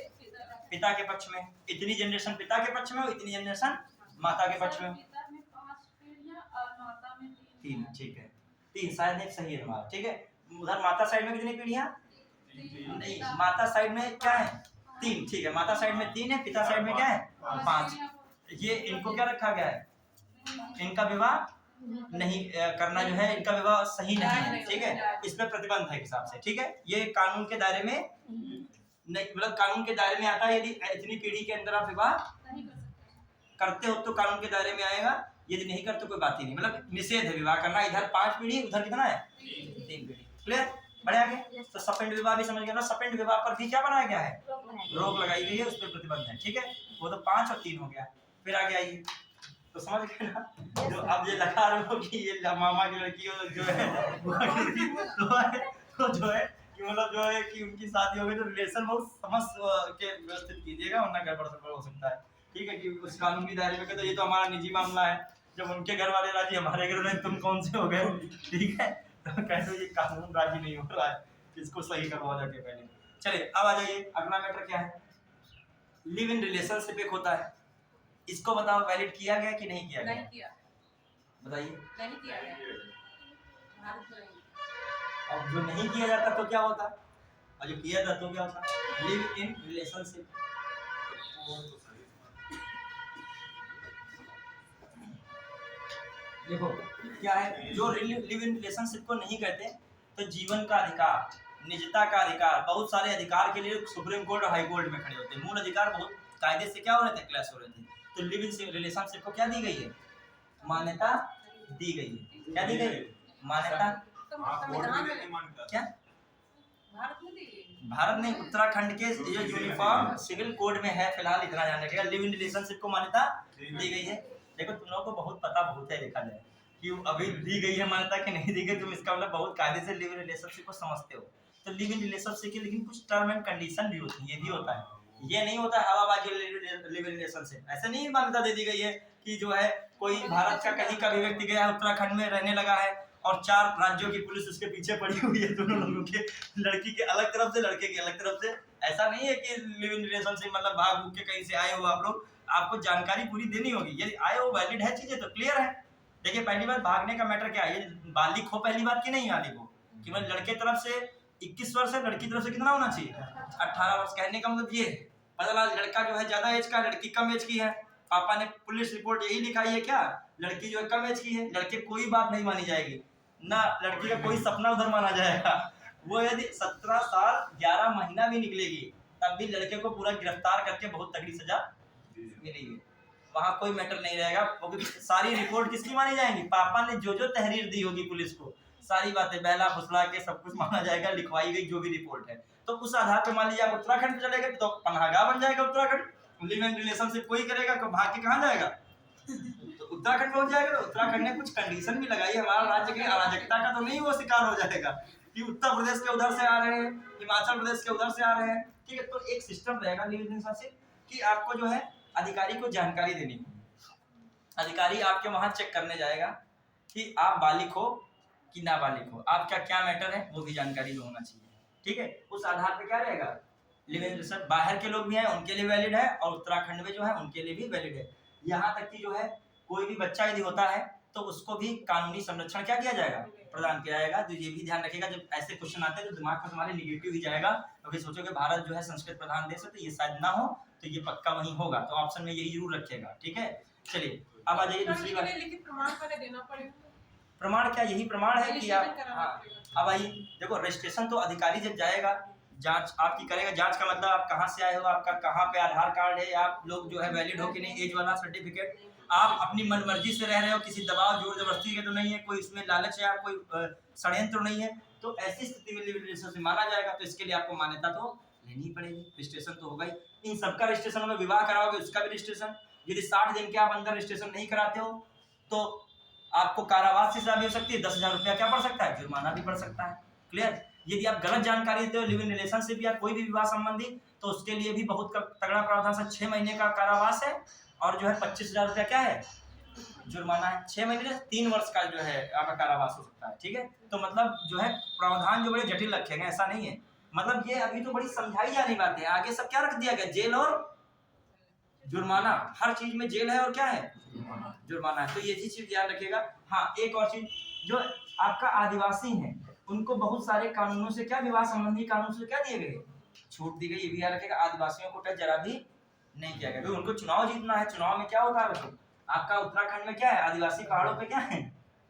पिता के पक्ष में। इतनी जनरेशन पिता के पक्ष में और इतनी जनरेशन माता के पक्ष में। पिता में 5 पीढ़ियां और माता में 3, ठीक है, 3 शायद एक सही है हमारा। ठीक है, उधर माता साइड में कितनी पीढ़ियां? नहीं, माता साइड में क्या है? 3, ठीक है, माता साइड में 3 है, पिता साइड में क्या है? 5। ये इनको क्या रखा गया है? इनका विवाह नहीं करना जो है, इनका विवाह सही नहीं है। ठीक है, इसमें प्रतिबंध है हिसाब से। ठीक है, ये कानून के दायरे में नहीं, मतलब कानून के दायरे में आता है। यदि इतनी पीढ़ी के अंदर आप विवाह करते हो तो कानून के दायरे में आएगा, यदि नहीं करते कोई बात ही नहीं। मतलब निषेध है विवाह करना। इधर 5 पीढ़ी, उधर कितना है? 3 पीढ़ी। क्लियर? बढ़े आगे। तो सपिंड विवाह भी समझ गया ना। सपिंड विवाह पर भी क्या बनाया गया है? रोक लगाई गई है, उस पर प्रतिबंध है। ठीक है, वो तो 5 और 3 हो गया। फिर आगे आइए, तो समझ गए ना। जो अब ये लगा रहे हो कि ये मामा की लड़की जो है तो जो है कि मतलब जो है कि उनकी शादी हो गई, तो रिलेशन बहुत समझ के व्यवस्थित कीजिएगा, वरना गड़बड़ सड़बड़ हो सकता है। ठीक है, कि उस कानून की दायरे में, तो ये तो हमारा निजी मामला है। जब उनके घर वाले राजी, हमारे घर वाले तुम कौन से हो गए? ठीक है, तो कहते ये कानून राजी नहीं हो रहा है, इसको सही करवा जाके पहले। चलिए अब आ जाइए, अगला मैटर क्या है? लिव इन रिलेशनशिप एक होता है, इसको बताओ वैलिड किया गया कि नहीं किया गया? नहीं किया, बताइए। नहीं किया गया भारत में। अब जो नहीं किया जाता तो क्या होता, और जो किया जाता तो क्या होता? Live in relationship. देखो क्या है, जो लिव इन रिलेशनशिप को नहीं करते, तो जीवन का अधिकार, निजता का अधिकार, बहुत सारे अधिकार के लिए सुप्रीम कोर्ट और हाई कोर्ट में खड़े होते हैं। मूल अधिकार बहुत कायदे से क्या हो रहे थे, क्लैश हो रहे थे। तो लिव इन रिलेशनशिप को क्या दी गई है? मान्यता दी गई है। क्या दी गई? मान्यता। संविधान में क्या? भारत में दी गई। भारत नहीं, उत्तराखंड के ये यूनिफॉर्म सिविल कोड में है फिलहाल, इतना ध्यान रखिएगा। लिव इन रिलेशनशिप को मान्यता दी गई है। देखो तुम लोगों को बहुत पता बहुत है, देखा जाए कि अभी दी गई है मान्यता कि नहीं दी गई, तुम इसका मतलब बहुत कायदे से लिव इन रिलेशनशिप को समझते हो। तो लिव इन रिलेशनशिप के लेकिन कुछ टर्म एंड कंडीशन भी होती है, ये भी होता है। ये नहीं होता हवाबाजी लिव इन रिलेशनशिप। ऐसे नहीं मान्यता दे दी गई है कि जो है कोई भारत का कहीं का भी व्यक्ति गया है, उत्तराखंड में रहने लगा है और 4 राज्यों की पुलिस उसके पीछे पड़ी हुई है, दोनों लोगों के, लड़की के अलग तरफ से, लड़के के अलग तरफ से। ऐसा नहीं है कि लिव इन रिलेशनशिप मतलब भाग भूग के कहीं से आए हो आप लोग, आपको जानकारी पूरी देनी होगी। यदि आए हो वैलिड है चीजें तो क्लियर है। देखिए पहली बात, भागने का मैटर क्या है, ये बालिग हो, पहली बात की नहीं बालिग हो, कि मतलब लड़के तरफ से 21 वर्ष है, लड़की तरफ से कितना होना चाहिए? 18 वर्ष। कहने का मतलब ये है, मतलब लड़का जो है ज्यादा एज का, लड़की कम एज की है। पापा ने पुलिस रिपोर्ट यही लिखाई है क्या, लड़की जो है कम एज की है, लड़के कोई बात नहीं मानी जाएगी ना, लड़की का कोई सपना उधर माना जाएगा। वो यदि 17 साल 11 महीना भी निकलेगी तब भी लड़के को पूरा गिरफ्तार करके बहुत तगड़ी सजा मिलेगी। वहाँ कोई मैटर नहीं रहेगा, क्योंकि सारी रिपोर्ट किसकी मानी जाएंगी? पापा ने जो जो तहरीर दी होगी पुलिस को, सारी बातें बहला फुसला के सब कुछ माना जाएगा, लिखवाई गई जो भी रिपोर्ट है। तो उस आधार पे मान लीजिए आप उत्तराखंड चले गए तो पनाहगाह बन जाएगा उत्तराखंड। लिव इन रिलेशनशिप कोई करेगा तो भाग के कहाँ जाएगा? तो उत्तराखंड पहुंच जाएगा। तो उत्तराखंड ने कुछ कंडीशन भी लगाई, हमारा राज्य की अराजकता का तो नहीं वो शिकार हो जाएगा कि उत्तर प्रदेश के उधर से आ रहे हैं, हिमाचल प्रदेश के उधर से आ रहे हैं। ठीक है, तो एक सिस्टम रहेगा लिव इन रिलेशनशिप कि आपको जो है अधिकारी को जानकारी देनी होगी। अधिकारी आपके वहां चेक करने जाएगा कि आप बालिग हो, कि नाबालिग हो, आपका क्या मैटर है वो भी जानकारी में होना चाहिए, ठीक है। उस आधार पे क्या रहेगा, लिव इन रिलेशन बाहर के लोग भी हैं उनके लिए वैलिड है, और उत्तराखंड में जो है उनके लिए भी वैलिड है। यहाँ तक कि जो है कोई भी बच्चा यदि होता है तो उसको भी कानूनी संरक्षण क्या किया जाएगा, प्रदान किया जाएगा। तो ये भी ध्यान रखिएगा, जब ऐसे क्वेश्चन आते हैं तो दिमाग में तुम्हारे निगेटिव ही जाएगा, तो फिर सोचोगे भारत जो है संस्कृत प्रधान देश है तो ये शायद ना हो, तो ये पक्का वहीं होगा, तो ऑप्शन में यही जरूर रखिएगा, ठीक है। चलिए अब आ जाइए दूसरी बात, लिखित प्रमाण पत्र देना पड़ेगा, प्रमाण क्या यही प्रमाण है कि आप, रजिस्ट्रेशन कराना हाँ पड़ेगा। अब आइए देखो, रजिस्ट्रेशन तो अधिकारी जब जाएगा जांच आपकी करेगा, जांच का मतलब आप कहाँ से आए हो, आपका कहाँ पे आधार कार्ड है, आप लोग जो है वैलिड हो कि नहीं, एज वाला सर्टिफिकेट, आप अपनी मनमर्जी से रह रहे हो, किसी दबाव जोर जबरदस्ती के तो नहीं है, कोई इसमें लालच है, कोई षड्यंत्र नहीं है, तो ऐसी स्थिति में लिव इन रिलेशन से माना जाएगा, तो इसके लिए आपको मान्यता तो लेनी पड़ेगी, रजिस्ट्रेशन तो होगा ही। इन सबका रजिस्ट्रेशन में विवाह कराओगे उसका भी रजिस्ट्रेशन, यदि 60 दिन के आप अंदर रजिस्ट्रेशन नहीं कराते हो तो आपको कारावास की सजा भी हो सकती है, 10,000 रुपया क्या पड़ सकता है, जुर्माना भी पड़ सकता है, क्लियर। यदि आप गलत जानकारी देते हो लिव इन रिलेशनशिप या कोई भी विवाह संबंधी, तो उसके लिए भी बहुत तगड़ा प्रावधान है, 6 महीने का कारावास है, और जो है 25,000 रुपया क्या है, जुर्माना है। 6 महीने से 3 वर्ष का जो है आपका कारावास हो सकता है, ठीक है। तो मतलब जो है प्रावधान जो बड़े जटिल रखे गए, ऐसा नहीं है, मतलब ये अभी तो बड़ी समझाई जाने बात है, आगे सब क्या रख दिया गया, जेल और जुर्माना, हर चीज में जेल है और क्या है, जुर्माना है, तो ये चीज ध्यान रखिएगा। हाँ एक और चीज, जो आपका आदिवासी है उनको बहुत सारे कानूनों से क्या, विवाह संबंधी कानून से क्या दिए गए, छूट दी गई, ये भी याद रखिएगा। आदिवासियों को टच जरा भी नहीं किया गया, क्योंकि उनको चुनाव जीतना है, चुनाव में क्या होता है बच्चों, आपका उत्तराखंड में क्या है, आदिवासी पहाड़ों पे क्या है,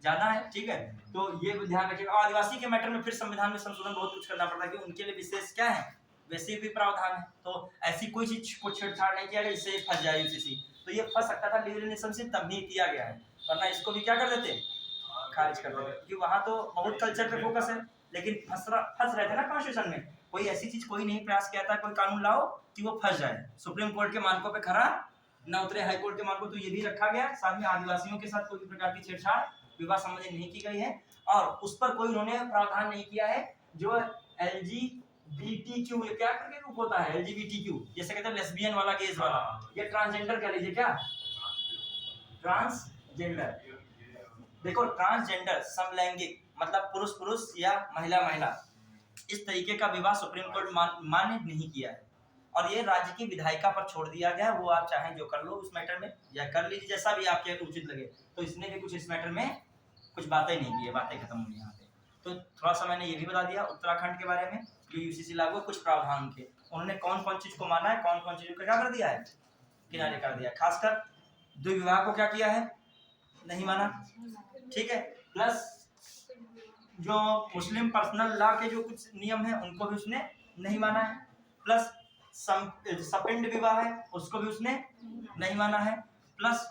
ज्यादा है, ठीक है। तो ये भी ध्यान रखिएगा। और आदिवासी के मैटर में फिर संविधान में संशोधन बहुत कुछ करना पड़ता है, कि उनके लिए विशेष क्या है, वैसे भी प्रावधान है, तो ऐसी कोई चीज को छेड़छाड़ नहीं किया गया जिससे फंस जाए यूसीसी, तो ये फंस सकता था लिव इन रिलेशनशिप, तब भी किया गया है, वरना इसको भी क्या कर देते, खारिज कर देते, क्योंकि वहां तो बहुत कल्चर पे फोकस है, लेकिन फंस रहे थे ना कॉन्स्टिट्यूशन में, कोई ऐसी चीज कोई नहीं प्रयास किया था, कोई कानून लाओ कि वो फंस जाए, सुप्रीम कोर्ट के मानकों पे खरा न उतरे, हाई कोर्ट के मानकों, तो ये भी रखा गया। साथ में आदिवासियों के साथ कोई भी प्रकार की छेड़छाड़ विवाह संबंधी नहीं की गई है, और उस पर कोई उन्होंने प्रावधान नहीं किया है जो LGBTQ क्या करके ग्रुप होता है, LGBTQ जैसे कहते हैं लेस्बियन वाला, गेज वाला, ये ट्रांसजेंडर कह लीजिए, क्या ट्रांसजेंडर, देखो ट्रांसजेंडर समलैंगिक मतलब पुरुष पुरुष या महिला महिला, इस तरीके का विवाह सुप्रीम कोर्ट मान्य नहीं किया है, और ये राज्य की विधायिका पर छोड़ दिया गया, वो आप चाहें जो कर लो उस मैटर में, या कर लीजिए जैसा भी आपके उचित लगे। तो इसने भी कुछ इस मैटर में कुछ बातें नहीं की है, बातें खत्म हुई यहाँ पे। तो थोड़ा सा मैंने ये भी बता दिया उत्तराखंड के बारे में, जो यूसीसी लागू, कुछ प्रावधान उनके, उन्होंने कौन कौन चीज को माना है, कौन कौन चीज को क्या कर दिया है, किनारे कर दिया, खासकर द्विविवाह को क्या किया है, नहीं माना, ठीक है। प्लस जो मुस्लिम पर्सनल लॉ के जो कुछ नियम है उनको भी उसने नहीं माना है, प्लस सपिंड विवाह है उसको भी उसने नहीं माना है, प्लस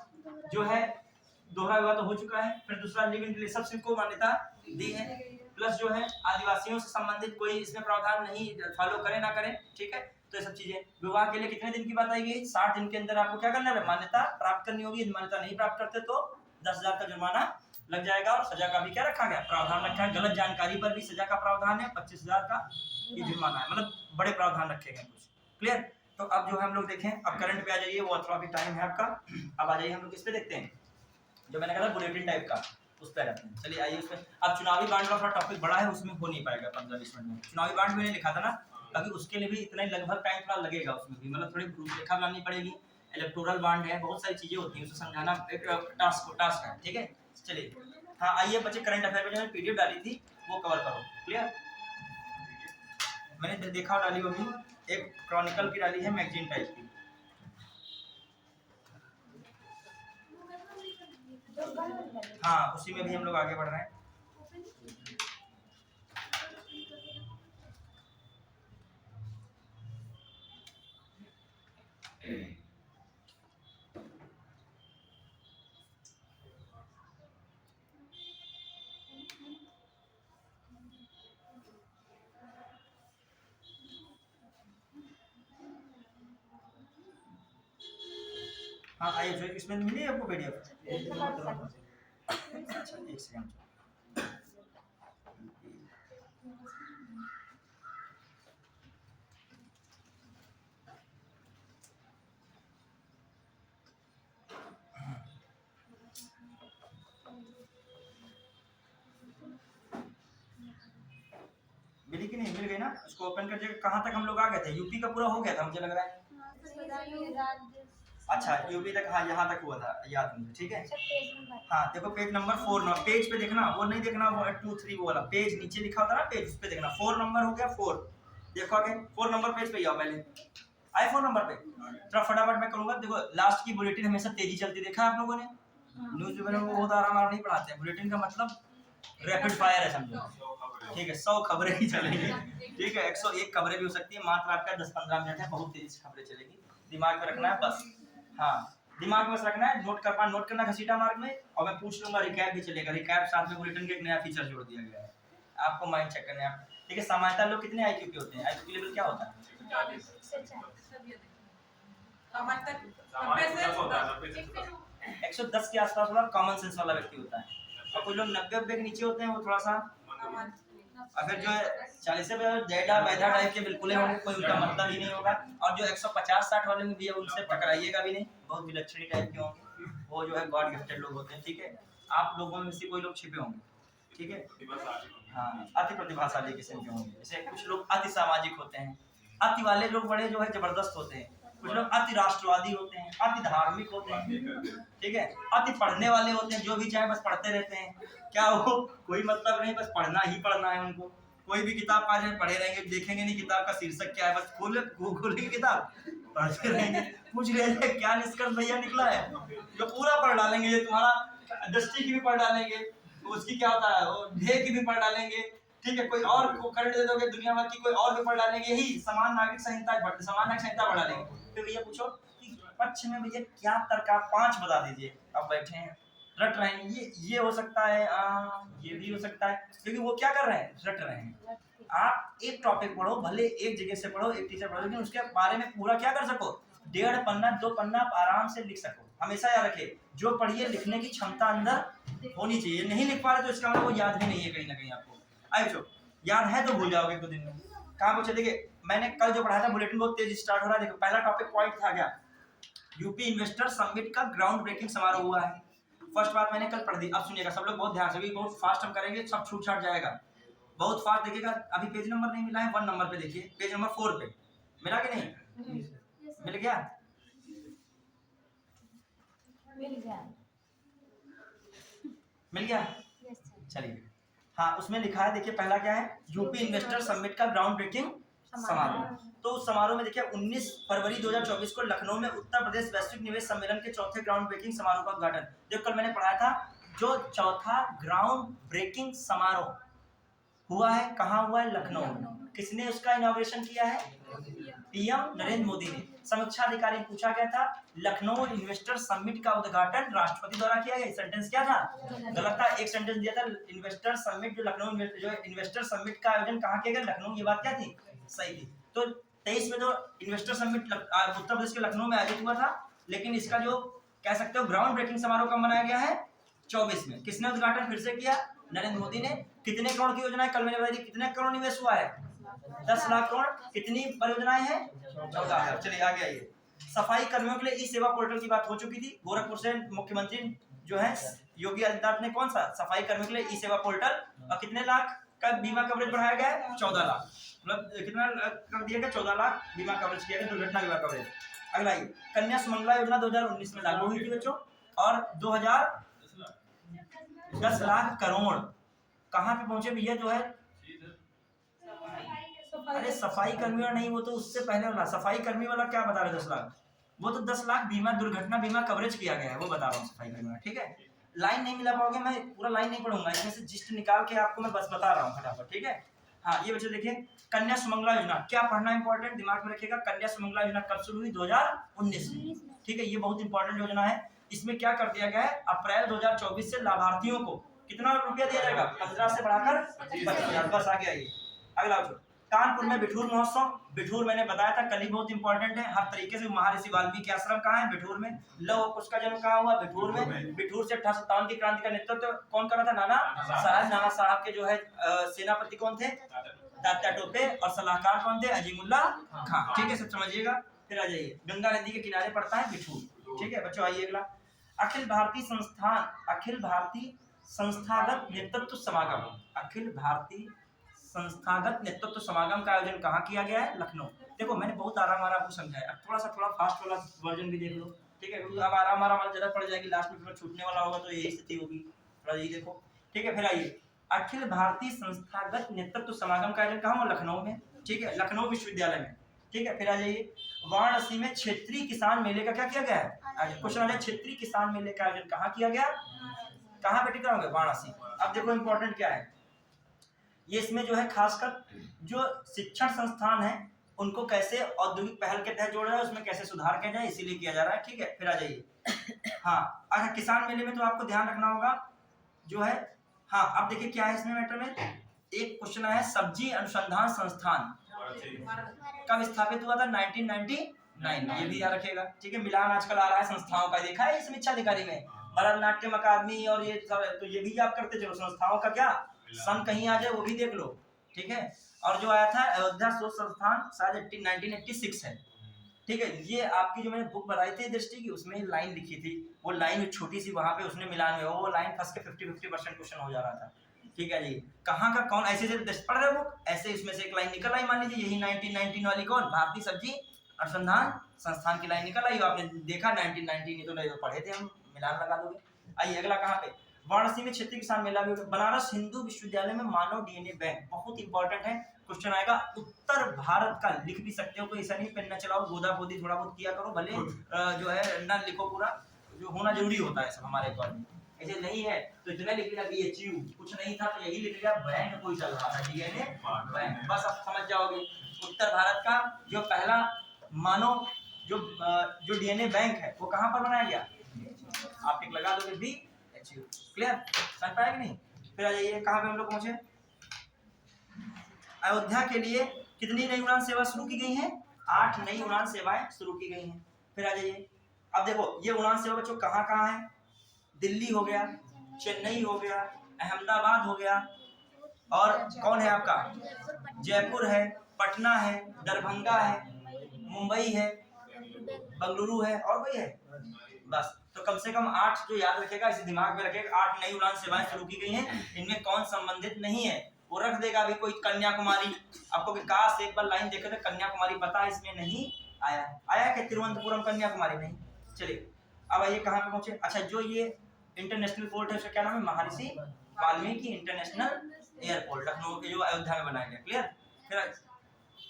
जो है दोहरा विवाह तो हो चुका है, फिर दूसरा लिव इन रिलेशनशिप को मान्यता दी है, प्लस जो है आदिवासियों से संबंधित कोई इसमें प्रावधान नहीं फॉलो करे ना करे, ठीक है। तो ये सब चीजें, विवाह के लिए कितने दिन की बात आई गई, 60 दिन के अंदर आपको क्या करना है, मान्यता प्राप्त करनी होगी, मान्यता नहीं प्राप्त करते तो 10,000 का जुर्माना लग जाएगा, और सजा का भी क्या रखा गया, प्रावधान रखा है, गलत जानकारी पर भी सजा का प्रावधान है, 25,000 का ये जुर्माना है, मतलब बड़े प्रावधान रखे गए कुछ, क्लियर। तो अब जो है हम लोग देखें, अब करंट पे आ जाइए, वो थोड़ा भी टाइम है आपका, अब आ जाइए हम लोग किस पे देखते हैं, जो मैंने कहा था बुलेटिन टाइप का, उस पर रहते हैं। चलिए आइए उसमें, अब चुनावी बांड का थोड़ा टॉपिक बड़ा है, उसमें हो नहीं पाएगा 15-20 मिनट में, चुनावी बांड मैंने लिखा था ना, अभी उसके लिए भी इतना ही लगभग टाइम थोड़ा लगेगा, उसमें भी मतलब थोड़ी रूपरेखा बनानी पड़ेगी, इलेक्टोरल बांड है, बहुत सारी चीजें होती हैं, उसे समझाना एक टास्क है, ठीक है। चलिए हाँ आइए बच्चे, करंट अफेयर में जो मैंने पीडीएफ डाली थी वो कवर करो, क्लियर। मैंने देखा डाली वो भी, एक क्रॉनिकल की डाली है, मैगजीन टाइप की, हाँ उसी में भी हम लोग आगे बढ़ रहे हैं। हाँ आइए, जो इसमें मिली है आपको पीडीएफ, अच्छा एक सेकंड, मिली कि नहीं, मिल गई ना? उसको ओपन कर जगह कहाँ तक हम लोग आ गए थे? यूपी का पूरा हो गया था मुझे लग रहा है। अच्छा यूपी तक, हाँ यहाँ तक हुआ था, याद नहीं, ठीक है। हाँ देखो पेज नंबर 4, पेज पे देखना, वो नहीं देखना वो 2 3 वो वाला पेज नीचे लिखा होता है ना पेज, उस पे देखना 4 नंबर हो गया 4, देखो आगे 4 नंबर पेज पे ही आओ पहले, आए 4 नंबर पे। थोड़ा फटाफट मैं करूंगा, देखो लास्ट की बुलेटिन हमेशा तेजी चलती देखा आप लोगों ने, न्यूज पेपर में बहुत आराम नहीं पढ़ाते हैं, बुलेटिन का मतलब रैपिड फायर है समझो, ठीक है। 100 खबरें ही चलेंगी, ठीक है। 101 खबरें भी हो सकती है, मात्र आपका 10-15 मिनट है, बहुत तेजी से खबरें चलेगी, दिमाग में रखना है बस। हाँ दिमाग में बस रखना है, नोट करना घसीटा मार्ग में, और मैं पूछ लूंगा रिकैप भी चलेगा, रिकैप साथ में बुलेटिन के एक नया फीचर जोड़ दिया गया है, आपको माइंड चेक करना है। ठीक है, सामान्यतः लोग कितने आईक्यू के होते हैं, आईक्यू लेवल क्या होता है? 110 के आसपास वाला कॉमन सेंस वाला व्यक्ति होता है, और कुछ लोग 90 के नीचे होते हैं, वो थोड़ा सा, अगर जो है 40 से डेढ़ा बैठा टाइप के बिल्कुल ही होंगे, कोई उनका मतलब ही नहीं होगा, और जो 150-60 वाले में भी है उनसे टकराइएगा भी नहीं, बहुत विलक्षणी टाइप के होंगे, वो जो है गॉड गिफ्टेड लोग होते हैं, ठीक है। आप लोगों में से कोई लोग छिपे होंगे, ठीक है। हाँ अति प्रतिभाशाली किस्म के होंगे, जैसे कुछ लोग अति सामाजिक होते हैं, अति वाले लोग बड़े जो है जबरदस्त होते हैं, कुछ लोग अति राष्ट्रवादी होते हैं, अति धार्मिक होते हैं, ठीक है। अति पढ़ने वाले होते हैं, जो भी चाहे बस पढ़ते रहते हैं, क्या वो कोई मतलब नहीं, बस पढ़ना ही पढ़ना है उनको, कोई भी किताब पा जाए पढ़े रहेंगे, देखेंगे नहीं किताब का शीर्षक क्या है, बस खोलेंगे किताब पढ़ते रहेंगे, पूछ रहे हैं क्या निष्कर्ष भैया निकला है, जो पूरा पढ़ डालेंगे, ये तुम्हारा दृष्टि की भी पढ़ डालेंगे, उसकी क्या होता है वो ध्येय की भी पढ़ डालेंगे, ठीक है। कोई और को करंट दे दोगे दुनिया भर की, कोई और भी पढ़ डालेंगे, यही समान नागरिक संहिता पढ़ डालेंगे। फिर भैया पूछो कि पक्ष में भैया क्या तर्क, आप 5 बता दीजिए, अब बैठे हैं रट रहे हैं, ये हो सकता है, ये भी हो सकता है, क्योंकि वो क्या कर रहे हैं, रट रहे हैं। आप एक टॉपिक पढ़ो, भले एक जगह से पढ़ो, एक टीचर पढ़ो, लेकिन उसके बारे में पूरा क्या कर सको, 1.5 पन्ना 2 पन्ना आप आराम से लिख सको। हमेशा याद रखिए, जो पढ़िए लिखने की क्षमता अंदर होनी चाहिए, नहीं लिख पा रहे तो इसका मतलब वो याद भी नहीं है कहीं ना कहीं आपको। आइए याद है तो भूल जाओगे 2 दिन में, कहाँ पूछे। देखिए मैंने कल जो पढ़ाया था, बुलेटिन बहुत तेज स्टार्ट हो रहा है, देखो पहला टॉपिक पॉइंट था क्या, यूपी इन्वेस्टर समिट का ग्राउंड ब्रेकिंग समारोह हुआ है, फर्स्ट बात मैंने कल पढ़ दी। अब सुनिएगा सब लोग बहुत ध्यान से, बहुत फास्ट हम करेंगे, सब छूट छाट जाएगा, बहुत फास्ट देखिएगा। अभी पेज नंबर नहीं मिला है, 1 नंबर पे देखिए, पेज नंबर 4 पे मिला कि नहीं, मिल गया, मिल गया, चलिए। हाँ उसमें लिखा है, देखिए पहला क्या है, यूपी इन्वेस्टर समिट का ग्राउंड ब्रेकिंग समारोह। तो उस समारोह में देखिए 19 फरवरी 2024 को लखनऊ में उत्तर प्रदेश वैश्विक निवेश सम्मेलन के चौथे ग्राउंड ब्रेकिंग समारोह का उद्घाटन, जो कल मैंने पढ़ाया था, जो चौथा ग्राउंड ब्रेकिंग समारोह हुआ है, कहाँ हुआ है, लखनऊ में। किसने उसका इनॉग्रेशन किया है, पीएम नरेंद्र मोदी ने। समीक्षा अधिकारी पूछा गया था, लखनऊ इन्वेस्टर समिट का उद्घाटन राष्ट्रपति द्वारा किया गया, सेंटेंस क्या था, गलत था, एक सेंटेंस दिया था, इन्वेस्टर समिट जो लखनऊ जो इन्वेस्टर समिट का आयोजन कहाँ किया गया, लखनऊ, ये बात क्या थी, सही थी। तो 23 में जो इन्वेस्टर समिट उत्तर प्रदेश के लखनऊ में आयोजित हुआ था, लेकिन इसका जो कह सकते हो ग्राउंड ब्रेकिंग समारोह कब मनाया गया है, 24 में। किसने उद्घाटन फिर से किया, नरेंद्र मोदी ने। कितने करोड़ की योजना है, कल मैंने बताई, कितने करोड़ निवेश हुआ है, 10 लाख करोड़। कितनी परियोजनाएं हैं, 14,000। चलिए आगे आइए। सफाई कर्मियों के लिए ई सेवा पोर्टल की बात हो चुकी थी, गोरखपुर से मुख्यमंत्री जो है योगी आदित्यनाथ ने कौन सा सफाई कर्मियों के लिए ई सेवा पोर्टल, और कितने लाख का बीमा कवरेज बढ़ाया गया है, 14 लाख, मतलब कितना कर दिया गया, 14 लाख बीमा कवरेज किया गया, दुर्घटना बीमा कवरेज। अगला ये कन्या सुमंगला योजना 2019 में लागू हुई थी बच्चों, और 10 लाख करोड़ कहाँ पे पहुंचे भैया, जो है अरे सफाई कर्मी वाला नहीं, वो तो उससे पहले वाला सफाई कर्मी वाला क्या बता रहे 10 लाख, वो तो 10 लाख बीमा दुर्घटना बीमा कवरेज किया गया है, वो बता रहा हूँ सफाई कर्मी वाला, ठीक है। लाइन नहीं मिला पाओगे, मैं पूरा लाइन नहीं पढ़ूंगा, इसमें से जिस्ट निकाल के आपको मैं बस बता रहा हूँ फटाफट, ठीक है। हाँ ये बच्चे देखिए, कन्या सुमंगला योजना क्या पढ़ना इंपॉर्टेंट, दिमाग में रखिएगा। कन्या सुमंगला योजना कब शुरू हुई, 2019 में, ठीक है। ये बहुत इंपॉर्टेंट योजना है। इसमें क्या कर दिया गया है, अप्रैल 2024 से लाभार्थियों को कितना रुपया दिया जाएगा, 15 से बढ़ाकर 25,000, बस आ गया ये। अगला कानपुर में बिठूर महोत्सव, बिठूर मैंने बताया था कल ही, बहुत इंपॉर्टेंट है हर तरीके से। महर्षि वाल्मीकि आश्रम कहाँ है, बिठूर में। लौह कुश का जन्म कहाँ हुआ, बिठूर में। बिठूर से 1857 की क्रांति का नेतृत्व कौन कर रहा था, नाना साहब। नाना साहब के जो है सेनापति कौन थे, तात्या टोपे, और सलाहकार कौन थे, अजीमुल्ला खां, ठीक है, सब समझिएगा। फिर आ जाइए, गंगा नदी के किनारे पड़ता है बिठूर, ठीक है बच्चों। आइए अगला, अखिल भारतीय संस्थागत नेतृत्व समागम, अखिल भारतीय संस्थागत नेतृत्व समागम का आयोजन कहाँ किया गया है? लखनऊ। देखो मैंने बहुत आराम आराम आपको समझाया, अब थोड़ा फास्ट वाला वर्जन भी देख लो, ठीक है, क्योंकि अब आराम आराम वाला जरूरत पड़ जाएगी, लास्ट में फिर छूटने वाला होगा तो यही स्थिति होगी, थोड़ा यही देखो, ठीक है। फिर आइए, अखिल भारतीय संस्थागत नेतृत्व समागम का आयोजन कहाँ हुआ? लखनऊ में, ठीक है, लखनऊ विश्वविद्यालय में, ठीक है। फिर आ जाइए, वाराणसी में क्षेत्रीय किसान मेले का क्या किया गया है? क्वेश्चन आ जाए, क्षेत्रीय किसान मेले का आयोजन कहाँ किया गया? कहाँ पे टिका होगा? वाराणसी। अब देखो इंपॉर्टेंट क्या है ये, इसमें जो है खासकर जो शिक्षण संस्थान है उनको कैसे औद्योगिक पहल के तहत जोड़ा जाए, उसमें कैसे सुधार किया जाए, इसीलिए किया जा रहा है, ठीक है। फिर आ जाइए, हाँ अच्छा, किसान मेले में तो आपको ध्यान रखना होगा जो है, हाँ अब देखिए क्या है इसमें मैटर में, एक क्वेश्चन आया, सब्जी अनुसंधान संस्थान कब स्थापित हुआ था? 1999, ये भी याद रखिएगा, ठीक है। मिलान आजकल आ रहा है संस्थाओं का, देखा है शिक्षा अधिकारी में, भरतनाट्यम अकादमी और ये सब, तो ये भी आप करते चलो, संस्थाओं का क्या सन कहीं आ जाए वो भी देख लो, ठीक है। और जो आया था अयोध्या शोध संस्थान शायद 1986 है, ठीक है। ये आपकी जो मैंने बुक बनाई थी दृष्टि की, उसमें लाइन लिखी थी, वो लाइन छोटी सी वहां पे उसने मिलान में वो लाइन फंस के 50% क्वेश्चन हो जा रहा था, ठीक है जी। कहाँ का कौन, ऐसे जब पढ़ रहे हो बुक ऐसे इसमें से एक लाइन निकल आई, मान लीजिए यही 1919 वाली कौन, भारतीय सब्जी अनुसंधान संस्थान की लाइन निकल आई, आपने देखा 1919, ये तो नहीं तो पढ़े थे हम, मिलान लगा दोगे। आइए अगला कहाँ पे, वाराणसी में क्षेत्रीय किसान मेला भी। बनारस हिंदू विश्वविद्यालय में मानव डीएनए बैंक, बहुत इंपॉर्टेंट है, क्वेश्चन आएगा उत्तर भारत का, लिख भी सकते हो, कोई ऐसा नहीं पेन न चलाओ, गोदा गोदी थोड़ा बहुत किया करो, भले जो है न लिखो पूरा, जो होना जरूरी होता है सब हमारे अकॉर्डिंग, ऐसे नहीं है तो इतना लिख लिया बीएचयू, कुछ नहीं था तो यही लिख लिया, बैंक कोई चल रहा था, डीएनए बैंक, बस आप समझ जाओगे। उत्तर भारत का जो पहला मानव जो डीएनए बैंक है वो कहाँ पर बनाया गया? आप टिक लगा दोगे बी एच यू, क्लियर, समझ पाए कि नहीं? फिर आ जाइए, कहाँ पे हम लोग पहुंचे, अयोध्या के लिए कितनी नई उड़ान सेवा शुरू की गई हैं? 8 नई उड़ान सेवाएं शुरू की गई हैं। फिर आ जाइए, अब देखो ये उड़ान सेवा बच्चों कहाँ कहाँ है? दिल्ली हो गया, चेन्नई हो गया, अहमदाबाद हो गया, और कौन है आपका, जयपुर है, पटना है, दरभंगा है, मुंबई है, बंगलुरु है, और कोई है? बस, तो कम से कम 8 जो याद रखेगा, इसे दिमाग में रखेगा, 8 नई उड़ान सेवाएं शुरू की गई हैं, इनमें कौन संबंधित नहीं है वो रख देगा। अभी कोई कन्याकुमारी, आपको काश एक बार लाइन देखे तो कन्याकुमारी पता है, इसमें नहीं आया, आया कि तिरुवनंतपुरम कन्याकुमारी नहीं। चलिए अब आइए कहाँ पे पहुंचे, अच्छा जो ये इंटरनेशनल पोर्ट है उसका क्या नाम है? महर्षि वाल्मीकि इंटरनेशनल एयरपोर्ट, लखनऊ के जो अयोध्या में बनाया गया, क्लियर। फिर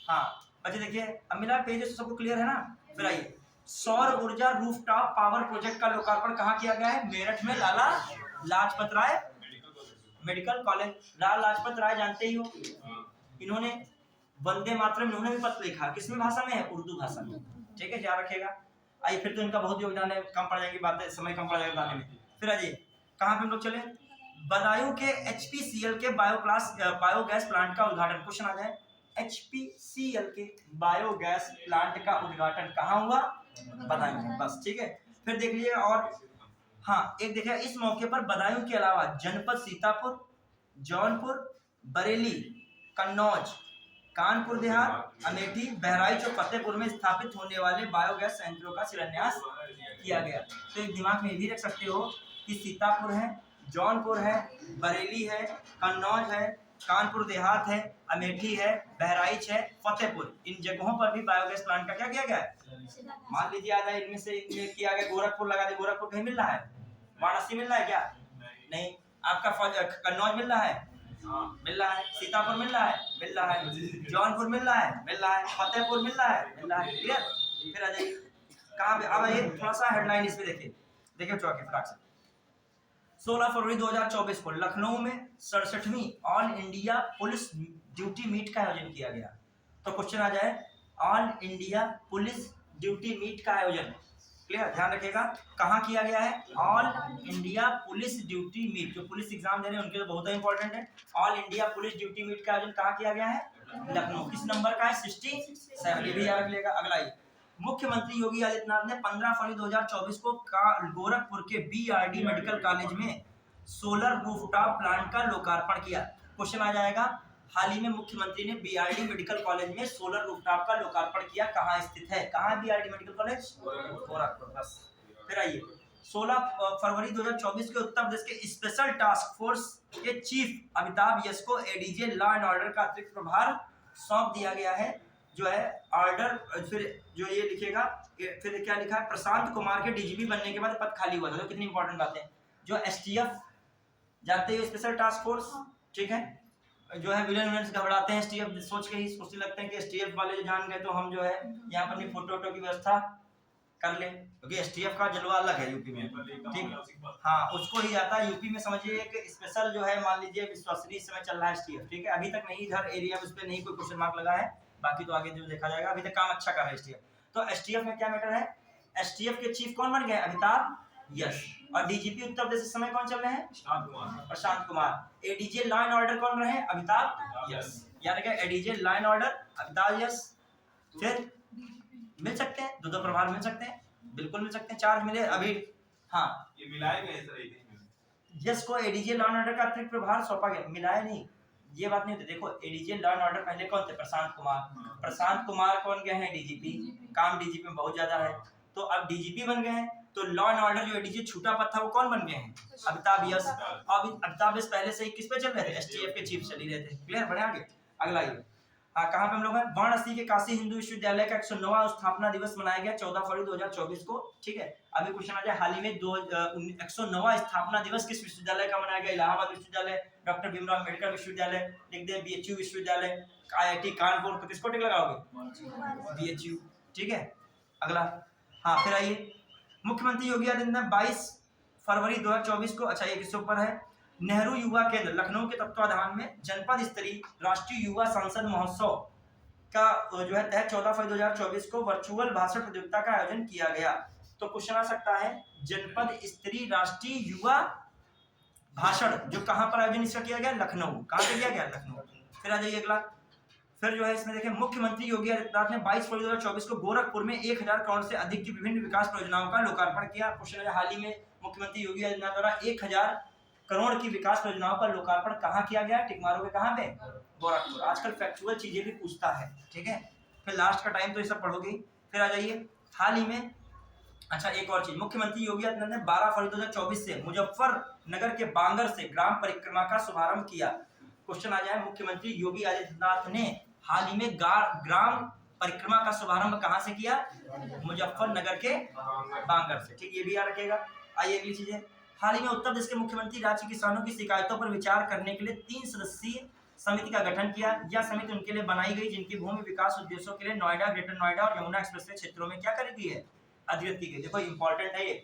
हाँ बच्चे देखिए, अब मिला पेज सबको क्लियर है ना? फिर आइए, सौर ऊर्जा रूफटॉप पावर प्रोजेक्ट का लोकार्पण कहाँ किया गया है? मेरठ में लाला लाजपत राय मेडिकल कॉलेज। लाला लाजपत राय जानते ही हो, इन्होंने वंदे मातरम इन्होंने भी पत्र लिखा, किसमें भाषा में है? उर्दू भाषा में, ठीक है, याद रखिएगा। आइए फिर तो इनका बहुत योगदान है, कम पड़ जाएगी बातें, समय कम पड़ जाएगा बताने में। फिर आइए कहाँ पे हम लोग चले, बदायूं के एचपीसीएल के बायोगैस प्लांट का उद्घाटन, क्वेश्चन आ जाए, एचपीसीएल के बायोगैस प्लांट का उद्घाटन कहाँ हुआ? बदायूं में, बस ठीक है। फिर देख लीजिए, और हाँ एक देखिए, इस मौके पर बदायूं के अलावा जनपद सीतापुर, जौनपुर, बरेली, कन्नौज, कानपुर देहात, अमेठी, बहराइच और फतेहपुर में स्थापित होने वाले बायोगैस संयंत्रों का शिलान्यास किया गया। तो एक दिमाग में भी रख सकते हो कि सीतापुर है, जौनपुर है, बरेली है, कन्नौज है, कानपुर देहात है, अमेठी है, बहराइच है, फतेहपुर, इन जगहों पर भी बायोगैस प्लांट का क्या किया गया है? मान लीजिए आ जाए, इनमें से किया गया, गोरखपुर लगा दे, गोरखपुर कहीं मिल रहा है? वाराणसी मिल रहा है क्या? नहीं। आपका कन्नौज मिल रहा है? मिल रहा है। सीतापुर मिल रहा है? मिल रहा है। जौनपुर मिल रहा है? मिल रहा है। फतेहपुर मिल रहा है? मिल रहा है, क्लियर। फिर आ जाइए कहाँ पे, अब आइए थोड़ा सा हेडलाइन इस पे देखिए चौके फटाक से। 16 फरवरी 2024 को लखनऊ में 67वीं all India police duty meet का आयोजन किया गया। तो क्वेश्चन आ जाए, all India police duty meet का आयोजन, क्लियर, ध्यान रखिएगा, कहाँ किया गया है? All India police duty meet, जो पुलिस एग्जाम दे रहे हैं उनके लिए बहुत इंपॉर्टेंट है। All India police duty meet का आयोजन कहाँ किया गया है? लखनऊ। किस नंबर का है? 67, ये भी याद रखिएगा। अगला ही, मुख्यमंत्री योगी आदित्यनाथ ने 15 फरवरी 2024 को गोरखपुर के बीआरडी मेडिकल कॉलेज में सोलर रूफटॉप प्लांट का लोकार्पण किया। क्वेश्चन आ जाएगा, हाल ही में मुख्यमंत्री ने बीआरडी मेडिकल कॉलेज में सोलर रूफटॉप का लोकार्पण किया, कहाँ स्थित है? कहाँ है बीआरडी मेडिकल कॉलेज? गोरखपुर, बस। फिर आइए, 16 फरवरी 2024 के उत्तर प्रदेश के स्पेशल टास्क फोर्स के चीफ अमिताभ यस को एडीजे लॉ एंड ऑर्डर का अतिरिक्त प्रभार सौंप दिया गया है। जो है ऑर्डर, फिर जो ये लिखेगा, फिर क्या लिखा है, प्रशांत कुमार के डीजीपी बनने के बाद पद खाली हुआ था। तो कितनी इंपॉर्टेंट बातें। जो एसटीएफ जानते हो, स्पेशल टास्क फोर्स, ठीक है, जो है विलेन घबराते हैं एसटीएफ सोच के ही, सोचने लगते हैं कि एसटीएफ वाले जो जान गए तो हम जो है यहाँ पर अपनी फोटो की व्यवस्था कर ले, क्योंकि एसटीएफ का जलवा अलग है यूपी में, ठीक। हाँ, उसको ही आता है यूपी में, समझिए एक स्पेशल जो है, मान लीजिए विश्वसनीय इस समय चल रहा है एसटीएफ, ठीक है। अभी तक नहीं, इधर एरिया में उस पर नहीं कोई क्वेश्चन मार्क लगा है, बाकी तो आगे जो देखा जाएगा। अभी तक काम अच्छा कर रहा है एसटीएफ। तो एसटीएफ में क्या मैटर है, एसटीएफ के चीफ कौन बन गए, अमिताभ यस। और डीजीपी उत्तर प्रदेश इस समय कौन चल रहे हैं, Prashant Kumar. ADG law and order कौन रहे, अमिताभ यस। याद रखिए, ADG law and order Amitabh Yash. फिर मिल सकते हैं, दो प्रभार मिल सकते हैं, बिल्कुल मिल सकते हैं, चार्ज मिले अभी। हाँ, ये मिलाए गए सर एक में। यस को एडीजे लॉ एंड ऑर्डर का अतिरिक्त प्रभार सौंपा गया, मिलाया नहीं, ये बात नहीं होती। देखो, एडीजे लॉ एंड ऑर्डर पहले कौन थे, प्रशांत कुमार। प्रशांत कुमार कौन गए हैं, डीजीपी। काम डीजीपी में बहुत ज्यादा है, तो अब डीजीपी बन गए हैं। तो लॉ एंड ऑर्डर जो एडीजे छूटा पद था वो कौन बन गए हैं, अमिताभ यस। अब अमिताभ यस पहले से ही किस पे चल रहे थे, एसटीएफ के चीफ चल ही रहे थे। क्लियर, बढ़े आगे। अगला ये, हाँ, कहाँ पे हम लोग हैं, वाराणसी के काशी हिंदू विश्वविद्यालय का 109वां स्थापना दिवस मनाया गया 14 फरवरी 2024 को, ठीक है। अभी क्वेश्चन आ जाए, हाल ही में 109वां स्थापना दिवस किस विश्वविद्यालय का मनाया गया, इलाहाबाद विश्वविद्यालय, डॉक्टर भीमराव अम्बेडकर विश्वविद्यालय, लिख दे बीएचयू विश्वविद्यालय, आईआईटी कानपुर। तो किसको टिक लगाओगे, बीएचयू, ठीक है। अगला, हाँ, फिर आइए, मुख्यमंत्री योगी आदित्यनाथ 22 फरवरी 2024 को, अच्छा ये किसके ऊपर है, नेहरू युवा केंद्र लखनऊ के तत्वाधान में जनपद स्तरीय राष्ट्रीय युवा संसद महोत्सव का जो है तहत 14 फरवरी 2024 को वर्चुअल भाषण प्रतियोगिता का आयोजन किया गया। तो क्वेश्चन आ सकता है, जनपद स्तरीय राष्ट्रीय युवा भाषण जो कहाँ पर आयोजन इसका किया गया, लखनऊ। कहाँ पे किया गया, लखनऊ। फिर आ जाइए अगला, फिर जो है इसमें देखें, मुख्यमंत्री योगी आदित्यनाथ ने 22 फरवरी 2024 को गोरखपुर में 1000 करोड़ से अधिक की विभिन्न विकास परियोजनाओं का लोकार्पण किया। क्वेश्चन है, हाल ही में मुख्यमंत्री योगी आदित्यनाथ द्वारा 1000 करोड़ की विकास परियोजनाओं का लोकार्पण कहाँ किया गया, टिक मारोगे कहाँ पे, गोरखपुर। आजकल फैक्चुअल चीजें भी पूछता है, ठीक है। फिर लास्ट का टाइम तो ये सब पढ़ोगे। फिर आ जाइए, हाल ही में, अच्छा एक और चीज, मुख्यमंत्री योगी आदित्यनाथ ने 12 फरवरी 2024 से मुजफ्फरनगर के बांगर से ग्राम परिक्रमा का शुभारंभ किया। क्वेश्चन आ जाए, मुख्यमंत्री योगी आदित्यनाथ ने हाल ही में ग्राम परिक्रमा का शुभारंभ कहाँ से किया, मुजफ्फरनगर के बांगर से, ठीक, ये भी याद रखेगा। आइए अगली चीजें, हाल ही में उत्तर प्रदेश के मुख्यमंत्री राज्य किसानों की शिकायतों पर विचार करने के लिए 3 सदस्यीय समिति का गठन किया। यह समिति उनके लिए बनाई गई जिनकी भूमि विकास उद्देश्यों के लिए नोएडा, ग्रेटर नोएडा और यमुना एक्सप्रेसवे क्षेत्रों में क्या करेगी है, अधिकृत की गई। देखो इंपॉर्टेंट है ये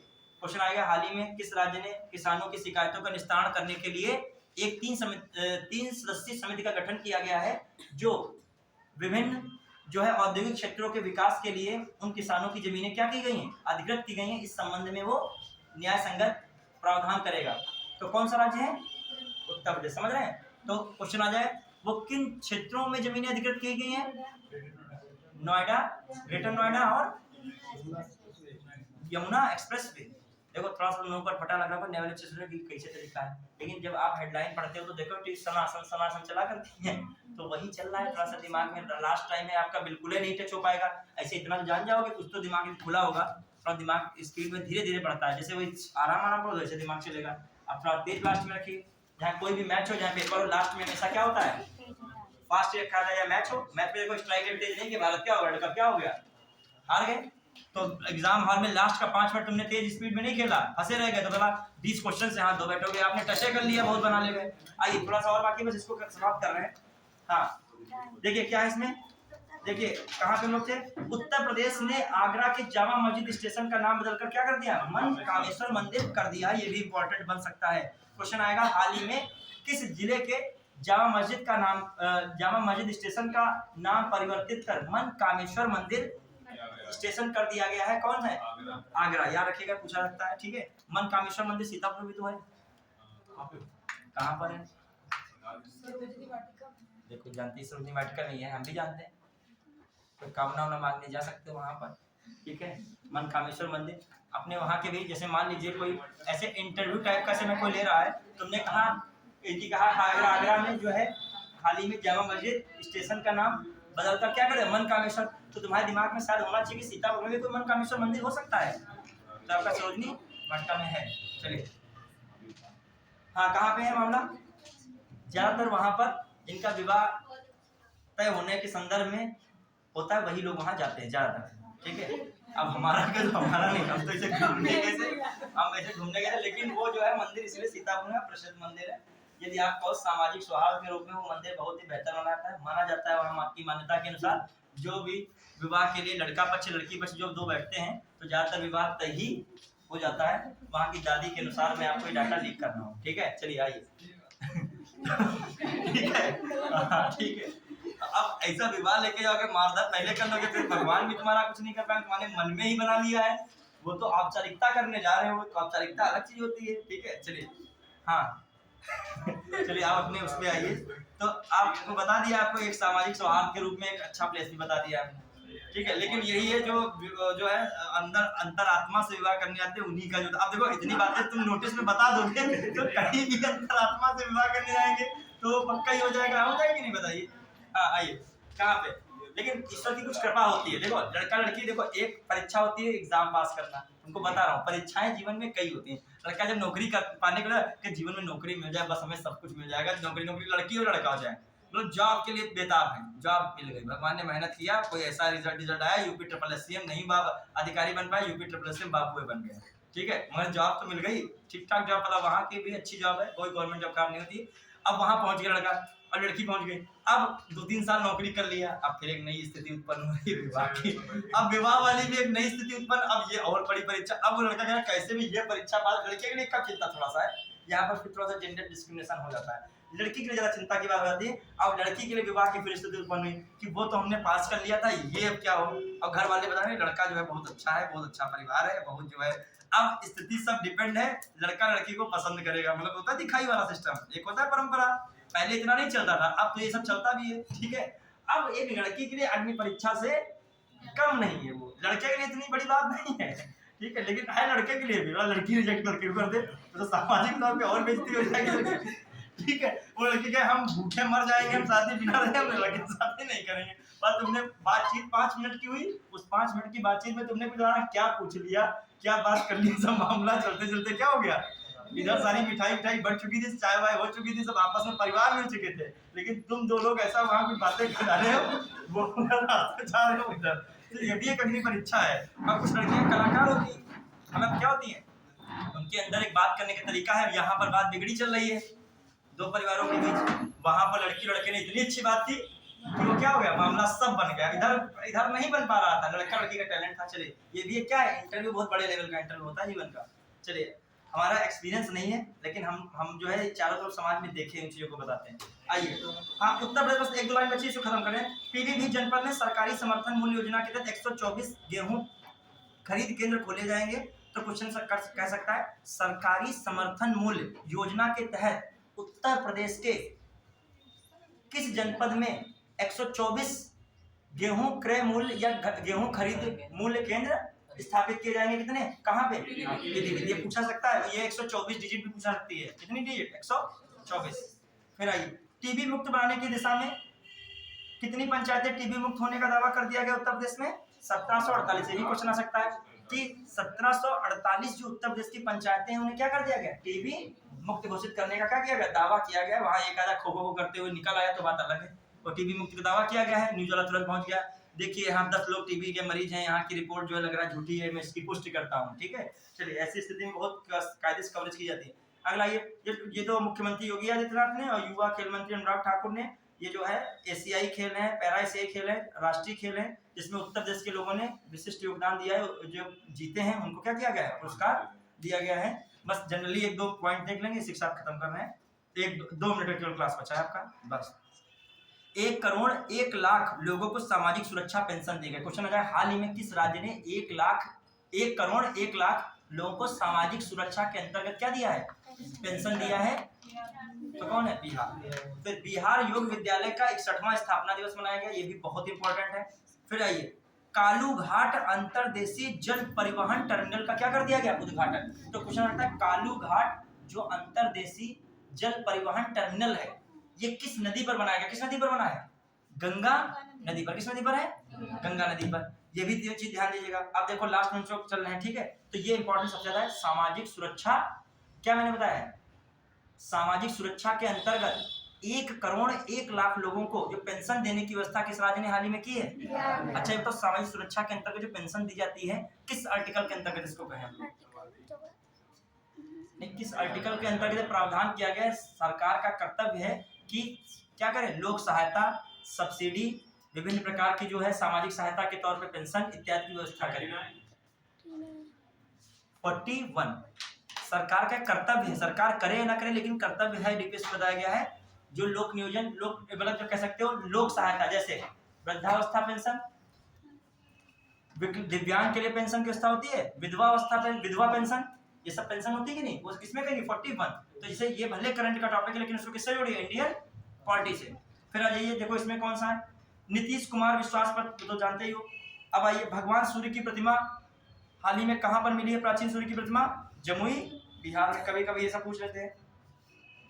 क्वेश्चन आएगा, हाल ही में किस राज्य ने किसानों की शिकायतों का निस्तारण करने के लिए एक 3 सदस्यीय समिति का गठन किया गया है, जो विभिन्न जो है औद्योगिक क्षेत्रों के विकास के लिए उन किसानों की जमीनें क्या की गई हैं, अधिकृत की गई हैं। इस संबंध में वो न्याय संगत प्रावधान करेगा। तो कौन सा राज्य है, उत्तर प्रदेश, समझ रहे हैं। तो क्वेश्चन आ जाए, वो किन क्षेत्रों में जमीनें अधिकृत की गई हैं, नोएडा, ग्रेटर नोएडा और यमुना एक्सप्रेस वे। देखो थोड़ा सा लोगों पर पता लग रहा है नेवल एक्सप्रेस की कैसे तरीका है, लेकिन जब आप हेडलाइन पढ़ते हो तो देखो सनासन चला करती है, तो वही चल रहा है थोड़ा सा दिमाग में। लास्ट टाइम में आपका बिल्कुल ही नहीं टच हो पाएगा, ऐसे इतना जान जाओगे कुछ तो दिमाग में खुला होगा, थोड़ा दिमाग स्पीड में धीरे धीरे बढ़ता है, जैसे वही आराम पढ़ो वैसे दिमाग चलेगा। आप थोड़ा तेज लास्ट में रखिए, जहाँ कोई भी मैच हो, जहाँ पेपर हो, लास्ट में हमेशा क्या होता है, फास्ट रखा था, या मैच हो, मैच में देखो स्ट्राइक रेट तेज नहीं कि भारत क्या हो, वर्ल्ड कप क्या हो गया, हार गए। तो एग्जाम हॉल में लास्ट का 5 मिनट तुमने तेज स्पीड में नहीं खेला, फंसे रह गए, तो बोला 20 क्वेश्चन से हाथ धो बैठोगे, आपने टचे कर लिया, बहुत बना ले गए। आइए थोड़ा सा और बाकी बस इसको समाप्त कर रहे हैं। हाँ देखिए क्या है इसमें, देखिए कहाँ पे लोग थे, उत्तर प्रदेश ने आगरा के जामा मस्जिद स्टेशन का नाम बदलकर क्या कर दिया, मन कामेश्वर मंदिर कर दिया। ये भी इंपॉर्टेंट बन सकता है, क्वेश्चन आएगा, हाल ही में किस जिले के जामा मस्जिद का नाम, जामा मस्जिद स्टेशन का नाम परिवर्तित कर मन कामेश्वर मंदिर स्टेशन कर दिया गया है, कौन है, आगरा। याद रखिएगा, पूछा जाता है, ठीक है। मन कामेश्वर मंदिर सीतापुर भी तो है, कहाँ पर है, देखो जानती सरोजनी वाटिका नहीं है, हम भी जानते हैं, तो कामना उना मांगने जा सकते हो वहाँ पर, ठीक है। मन कामेश्वर मंदिर अपने वहाँ के भी, जैसे मान लीजिए कोई ऐसे इंटरव्यू टाइप का से मैं कोई ले रहा है, तुमने कहा इनकी कहा आगरा में जो है हाल ही में जामा मस्जिद स्टेशन का नाम बदलकर क्या करे, मन कामेश्वर, तो तुम्हारे दिमाग में शायद होना चाहिए कि सीतापुर में भी कोई मन कामेश्वर मंदिर हो सकता है, तो आपका सरोजनी वाटिका में है। चलिए हाँ, कहाँ पे है मामला, ज्यादातर वहां पर जिनका विवाह तय होने के संदर्भ में होता है वही लोग वहां जाते हैं ज्यादातर, ठीक है। अब हमारा क्या, तो हमारा नहीं, हम तो इसे घूमने गए थे, हम ऐसे घूमने गए थे, लेकिन वो जो है मंदिर इसलिए सीतापुर में प्रसिद्ध मंदिर है। यदि आप कहो सामाजिक सौहार्द के रूप में वो मंदिर बहुत ही बेहतर माना जाता है। वहाँ की मान्यता के अनुसार जो भी विवाह के लिए लड़का पक्ष लड़की पक्ष जो दो बैठते हैं तो ज्यादातर विवाह तय ही हो जाता है। वहाँ की दादी के अनुसार मैं आपको ये डाटा लीक कर रहा हूँ, ठीक है। चलिए आइए ठीक है, हाँ ठीक है। अब ऐसा विवाह लेके जाओगे मारधार पहले कर लोगे, फिर भगवान भी तुम्हारा कुछ नहीं कर पाएंगे, तुम्हारे मन में ही बना लिया है। वो तो औपचारिकता करने जा रहे हो, तो औपचारिकता अलग चीज होती है, ठीक है। चलिए हाँ चलिए आप अपने उसमें आइए। तो आपको बता दिया, आपको एक सामाजिक सौहार्द के रूप में एक अच्छा प्लेस भी बता दिया आपने, ठीक है। लेकिन यही है जो है अंदर अंतरात्मा से विवाह करने आते हैं उन्हीं का जो, अब देखो इतनी बातें तुम नोटिस में बता दोगे तो कहीं भी अंतरात्मा से विवाह करने जाएंगे तो पक्का ही हो जाएगा, हो जाएगी नहीं बताइए। हाँ आइए, कहाँ पे, लेकिन ईश्वर की कुछ कृपा होती है। देखो लड़का लड़की, देखो एक परीक्षा होती है एग्जाम पास करना, तुमको बता रहा हूँ परीक्षाएं जीवन में कई होती हैं। लड़का जब नौकरी कर पाने के लिए जीवन में नौकरी मिल जाए, बस हमें सब कुछ मिल जाएगा, नौकरी, लड़की और लड़का हो जाए, मतलब जॉब के लिए बेताब है, जॉब मिल गई, भगवान ने मेहनत किया, कोई ऐसा रिजल्ट आया, यूपी ट्रिपल एससीएम नहीं अधिकारी बन पाए, यूपी ट्रिपल एससीएम बाबू बन गया, ठीक है। मगर जॉब तो मिल गई, ठीक ठाक जॉब, मतलब वहाँ की भी अच्छी जॉब है, कोई गवर्नमेंट जॉब काम नहीं होती। अब वहाँ पहुंच गया लड़का और लड़की पहुंच गई, अब 2-3 साल नौकरी कर लिया, अब फिर एक नई स्थिति उत्पन्न हो रही है विवाह की। अब विवाह वाली भी एक नई स्थिति उत्पन्न, अब ये और बड़ी परीक्षा। अब वो लड़का कह रहा है कैसे भी ये परीक्षा पास, लड़के के लिए कब चिंता थोड़ा सा है, यहाँ पर फिर थोड़ा सा जेंडर डिस्क्रिमिनेशन हो जाता है, लड़की के लिए ज्यादा चिंता की बात हो जाती है। अब लड़की के लिए विवाह की फिर स्थिति उत्पन्न हुई कि वो तो हमने पास कर लिया था, ये अब क्या हो। अब घर वाले बता रहे लड़का जो है बहुत अच्छा है, बहुत अच्छा परिवार है, बहुत जो है। अब स्थिति सब डिपेंड है, लड़का लड़की को पसंद करेगा, मतलब होता है दिखाई वाला सिस्टम, एक होता है परंपरा, पहले इतना नहीं चलता था, अब तो ये सब चलता भी है, ठीक है। अब एक लड़की के लिए अग्नि परीक्षा से कम नहीं है, वो लड़के के लिए इतनी बड़ी बात नहीं है, ठीक है। लेकिन है लड़के के लिए भी, लड़की रिजेक्ट लड़के को कर दे तो सामाजिक तौर पे और बेइज्जती हो जाएगी, ठीक है। वो लड़की के हम भूखे मर जाएंगे, हम शादी बिना रहे, हम लड़के शादी नहीं करेंगे। बस तुमने बातचीत 5 मिनट की हुई, उस 5 मिनट की बातचीत में तुमने कुछ क्या पूछ लिया, क्या बात कर ली, सब मामला चलते चलते क्या हो गया, इधर सारी मिठाई बढ़ चुकी थी, चाय वाय हो चुकी थी, सब आपस में परिवार मिल चुके थे, लेकिन तुम दो लोग ऐसा वहाँ कुछ बातें कर रहे हो, वो रास्ते जा रहे हो इधर। तो ये भी एक अग्नि परीक्षा है। अब कुछ लड़कियां कलाकार होती हैं, मतलब क्या होती हैं, उनके अंदर एक बात करने का तरीका है। यहाँ पर बात बिगड़ी चल रही है दो परिवारों के बीच, वहां पर लड़की लड़के ने इतनी अच्छी बात की कि वो क्या हो गया, मामला सब बन गया, इधर नहीं बन पा रहा था, लड़का लड़की का टैलेंट था। चलिए ये भी क्या है, इंटरव्यू बहुत बड़े लेवल का इंटरव्यू होता है जीवन का। चलिए हमारा एक्सपीरियंस नहीं है, लेकिन हम जो है चारों तरफ समाज में देखे इन चीजों को बताते हैं। आइए हाँ, उत्तर प्रदेश में 1-2 लाइन बची, इसको खत्म करें। पीलीभीत जनपद में सरकारी समर्थन मूल्य योजना के तहत 124 गेहूं खरीद केंद्र खोले जाएंगे। तो क्वेश्चन कह सकता है सरकारी समर्थन मूल्य योजना के तहत उत्तर प्रदेश के किस जनपद में 124 गेहूं क्रय मूल्य या गेहूं खरीद मूल्य केंद्र स्थापित किए जाएंगे। कितने, कहाँ पे, पीलीभीत। ये पूछा सकता है, ये 124 डिजिट भी पूछा सकती है, कितनी डिजिट, 124। फिर आइए, टीबी मुक्त बनाने की दिशा में कितनी पंचायतें टीबी मुक्त होने का दावा कर दिया गया उत्तर प्रदेश में, 1748। यही क्वेश्चन आ सकता है कि 1748 जो उत्तर प्रदेश की पंचायतें हैं उन्हें क्या कर दिया गया, टीबी मुक्त घोषित करने का क्या किया गया, दावा किया गया। वहां एक आधा खो खो करते हुए निकल आया तो बात अलग है, और टीबी मुक्त का दावा किया गया है, न्यूज वाला तुरंत पहुंच गया। देखिए यहाँ 10 लोग टीबी के मरीज हैं, यहाँ की रिपोर्ट जो है लग रहा है झूठी है, मैं इसकी पुष्टि करता हूँ, ठीक है। चलिए ऐसी स्थिति में बहुत कायदे से कवरेज की जाती है। अगला ये तो मुख्यमंत्री योगी आदित्यनाथ ने और युवा खेल मंत्री अनुराग ठाकुर ने ये जो है एशियाई खेल है, पैरा एशियाई खेल है, राष्ट्रीय खेल है, जिसमें उत्तर प्रदेश के लोगों ने विशिष्ट योगदान दिया है, जो जीते हैं उनको क्या किया गया है, पुरस्कार दिया गया है। बस जनरली 1-2 पॉइंट देख लेंगे, इसी के साथ खत्म करना है। 1-2 मिनट केवल क्लास बचा है आपका, बस। 1 करोड़ 1 लाख लोगों को सामाजिक सुरक्षा पेंशन दी गई। क्वेश्चन आ जाए, हाल ही में किस राज्य ने 1 करोड़ 1 लाख लोगों को सामाजिक सुरक्षा के अंतर्गत क्या दिया है, पेंशन दिया है, तो कौन है, बिहार। फिर बिहार योग विद्यालय का 61वां स्थापना दिवस मनाया गया, ये भी बहुत इंपॉर्टेंट है। फिर आइए, कालू घाट अंतरदेशीय जल परिवहन टर्मिनल का क्या कर दिया गया, उद्घाटन। तो क्वेश्चन आता है, कालू घाट जो अंतरदेशीय जल परिवहन टर्मिनल है, ये किस नदी पर बनाया गया, किस नदी पर बना है, गंगा नदी पर। किस नदी पर है, गंगा नदी पर। ये भी चीज ध्यान दीजिएगा। अब देखो लास्ट मिनट चल रहे हैं, ठीक है। तो ये इंपॉर्टेंट सबसे ज्यादा है, सामाजिक सुरक्षा, क्या मैंने बताया है, सामाजिक सुरक्षा के अंतर्गत 1,01,00,000 लोगों को जो पेंशन देने की व्यवस्था किस राज्य ने हाल ही में की है? अच्छा, ये तो सामाजिक सुरक्षा के अंतर्गत जो पेंशन दी जाती है किस आर्टिकल के अंतर्गत इसको कहें? नहीं, किस आर्टिकल के अंतर्गत प्रावधान किया गया है? सरकार का कर्तव्य है कि क्या करे, लोक सहायता, सब्सिडी, विभिन्न प्रकार की जो है सामाजिक सहायता के तौर पे पेंशन इत्यादि की व्यवस्था करे। 41 सरकार का कर्तव्य है, सरकार करे या ना करे लेकिन कर्तव्य है, डिटेल्स बताया गया है। जो लोक नियोजन, लोक मतलब जो कह सकते हो लोक सहायता, जैसे वृद्धावस्था पेंशन, दिव्यांग के लिए पेंशन की व्यवस्था होती है, विधवा पेंशन, ये सब पेंशन होती है कि नहीं, वो किसमें कहेंगे? 41। तो जैसे ये भले करंट का टॉपिक है लेकिन उसको किससे जोड़िए? इंडियन पॉलिटी से। फिर आ जाइए, देखो इसमें कौन सा है, नीतीश कुमार विश्वास पत्र तो जानते ही हो। अब आइए, भगवान सूर्य की प्रतिमा हाल ही में कहां पर मिली है? प्राचीन सूर्य की प्रतिमा जमुई, बिहार में। कभी कभी ये सब पूछ लेते हैं।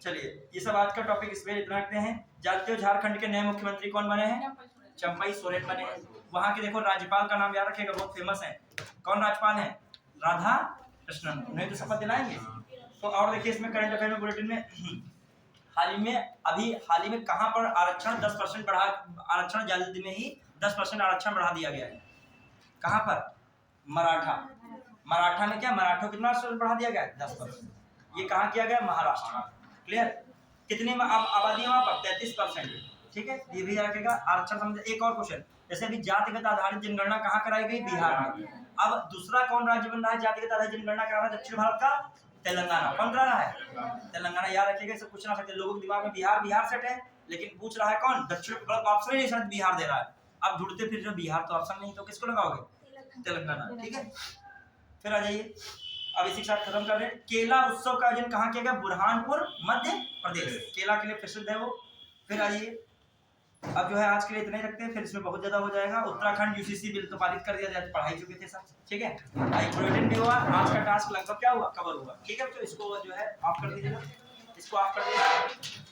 चलिए, ये सब आज का टॉपिक इसमें इतना रखते हैं। जानते हो झारखंड के नए मुख्यमंत्री कौन बने हैं? चंपई सोरेन बने हैं। वहां के देखो राज्यपाल का नाम याद रखिएगा, बहुत फेमस है। कौन राज्यपाल है? राधा कृष्णन। उन्हें तो शपथ दिलाएंगे। तो और देखिए इसमें करंट अफेयर में बुलेटिन में हाल ही में कहां पर आरक्षण 10% बढ़ा, आरक्षण जल्द में ही 10% आरक्षण बढ़ा दिया गया है। कहां पर? मराठा में क्या, मराठों कितना बढ़ा दिया गया? 10%। ये कहां किया गया? महाराष्ट्र। क्लियर? कितनी आबादी है वहां पर? 33%। ठीक है, ये भी रखेगा आरक्षण समझ। एक और क्वेश्चन, जैसे अभी जातिगत आधारित जनगणना कहां कराई गई? बिहार में। अब दूसरा कौन राज्य बन रहा है जातिगत आधारित जनगणना करा रहा है? दक्षिण भारत का तेलंगाना। कौन करा रहा है? तेलंगाना। याद रखिएगा, इसे पूछना सकते लोगों के दिमाग में बिहार सेट है, लेकिन पूछ रहा है कौन? दक्षिण। ऑप्शन ही नहीं शायद बिहार दे रहा है। अब ढूंढते फिर जो बिहार तो ऑप्शन नहीं, तो किसको लगाओगे? तेलंगाना। ठीक है, फिर आ जाइए, अब इसी के साथ खत्म कर रहे हैं। केला उत्सव का आयोजन कहाँ किया गया? बुरहानपुर, मध्य प्रदेश। केला के लिए प्रसिद्ध है वो। फिर आइए, अब जो है आज के लिए इतना ही रखते हैं, फिर इसमें बहुत ज्यादा हो जाएगा। उत्तराखंड यूसीसी बिल तो पारित कर दिया जाए, पढ़ाई चुके थे सब। ठीक है, बुलेटिन भी हुआ, आज का टास्क लगभग क्या हुआ? कवर हुआ। ठीक है, तो इसको जो है ऑफ कर दीजिएगा, इसको ऑफ कर दीजिएगा।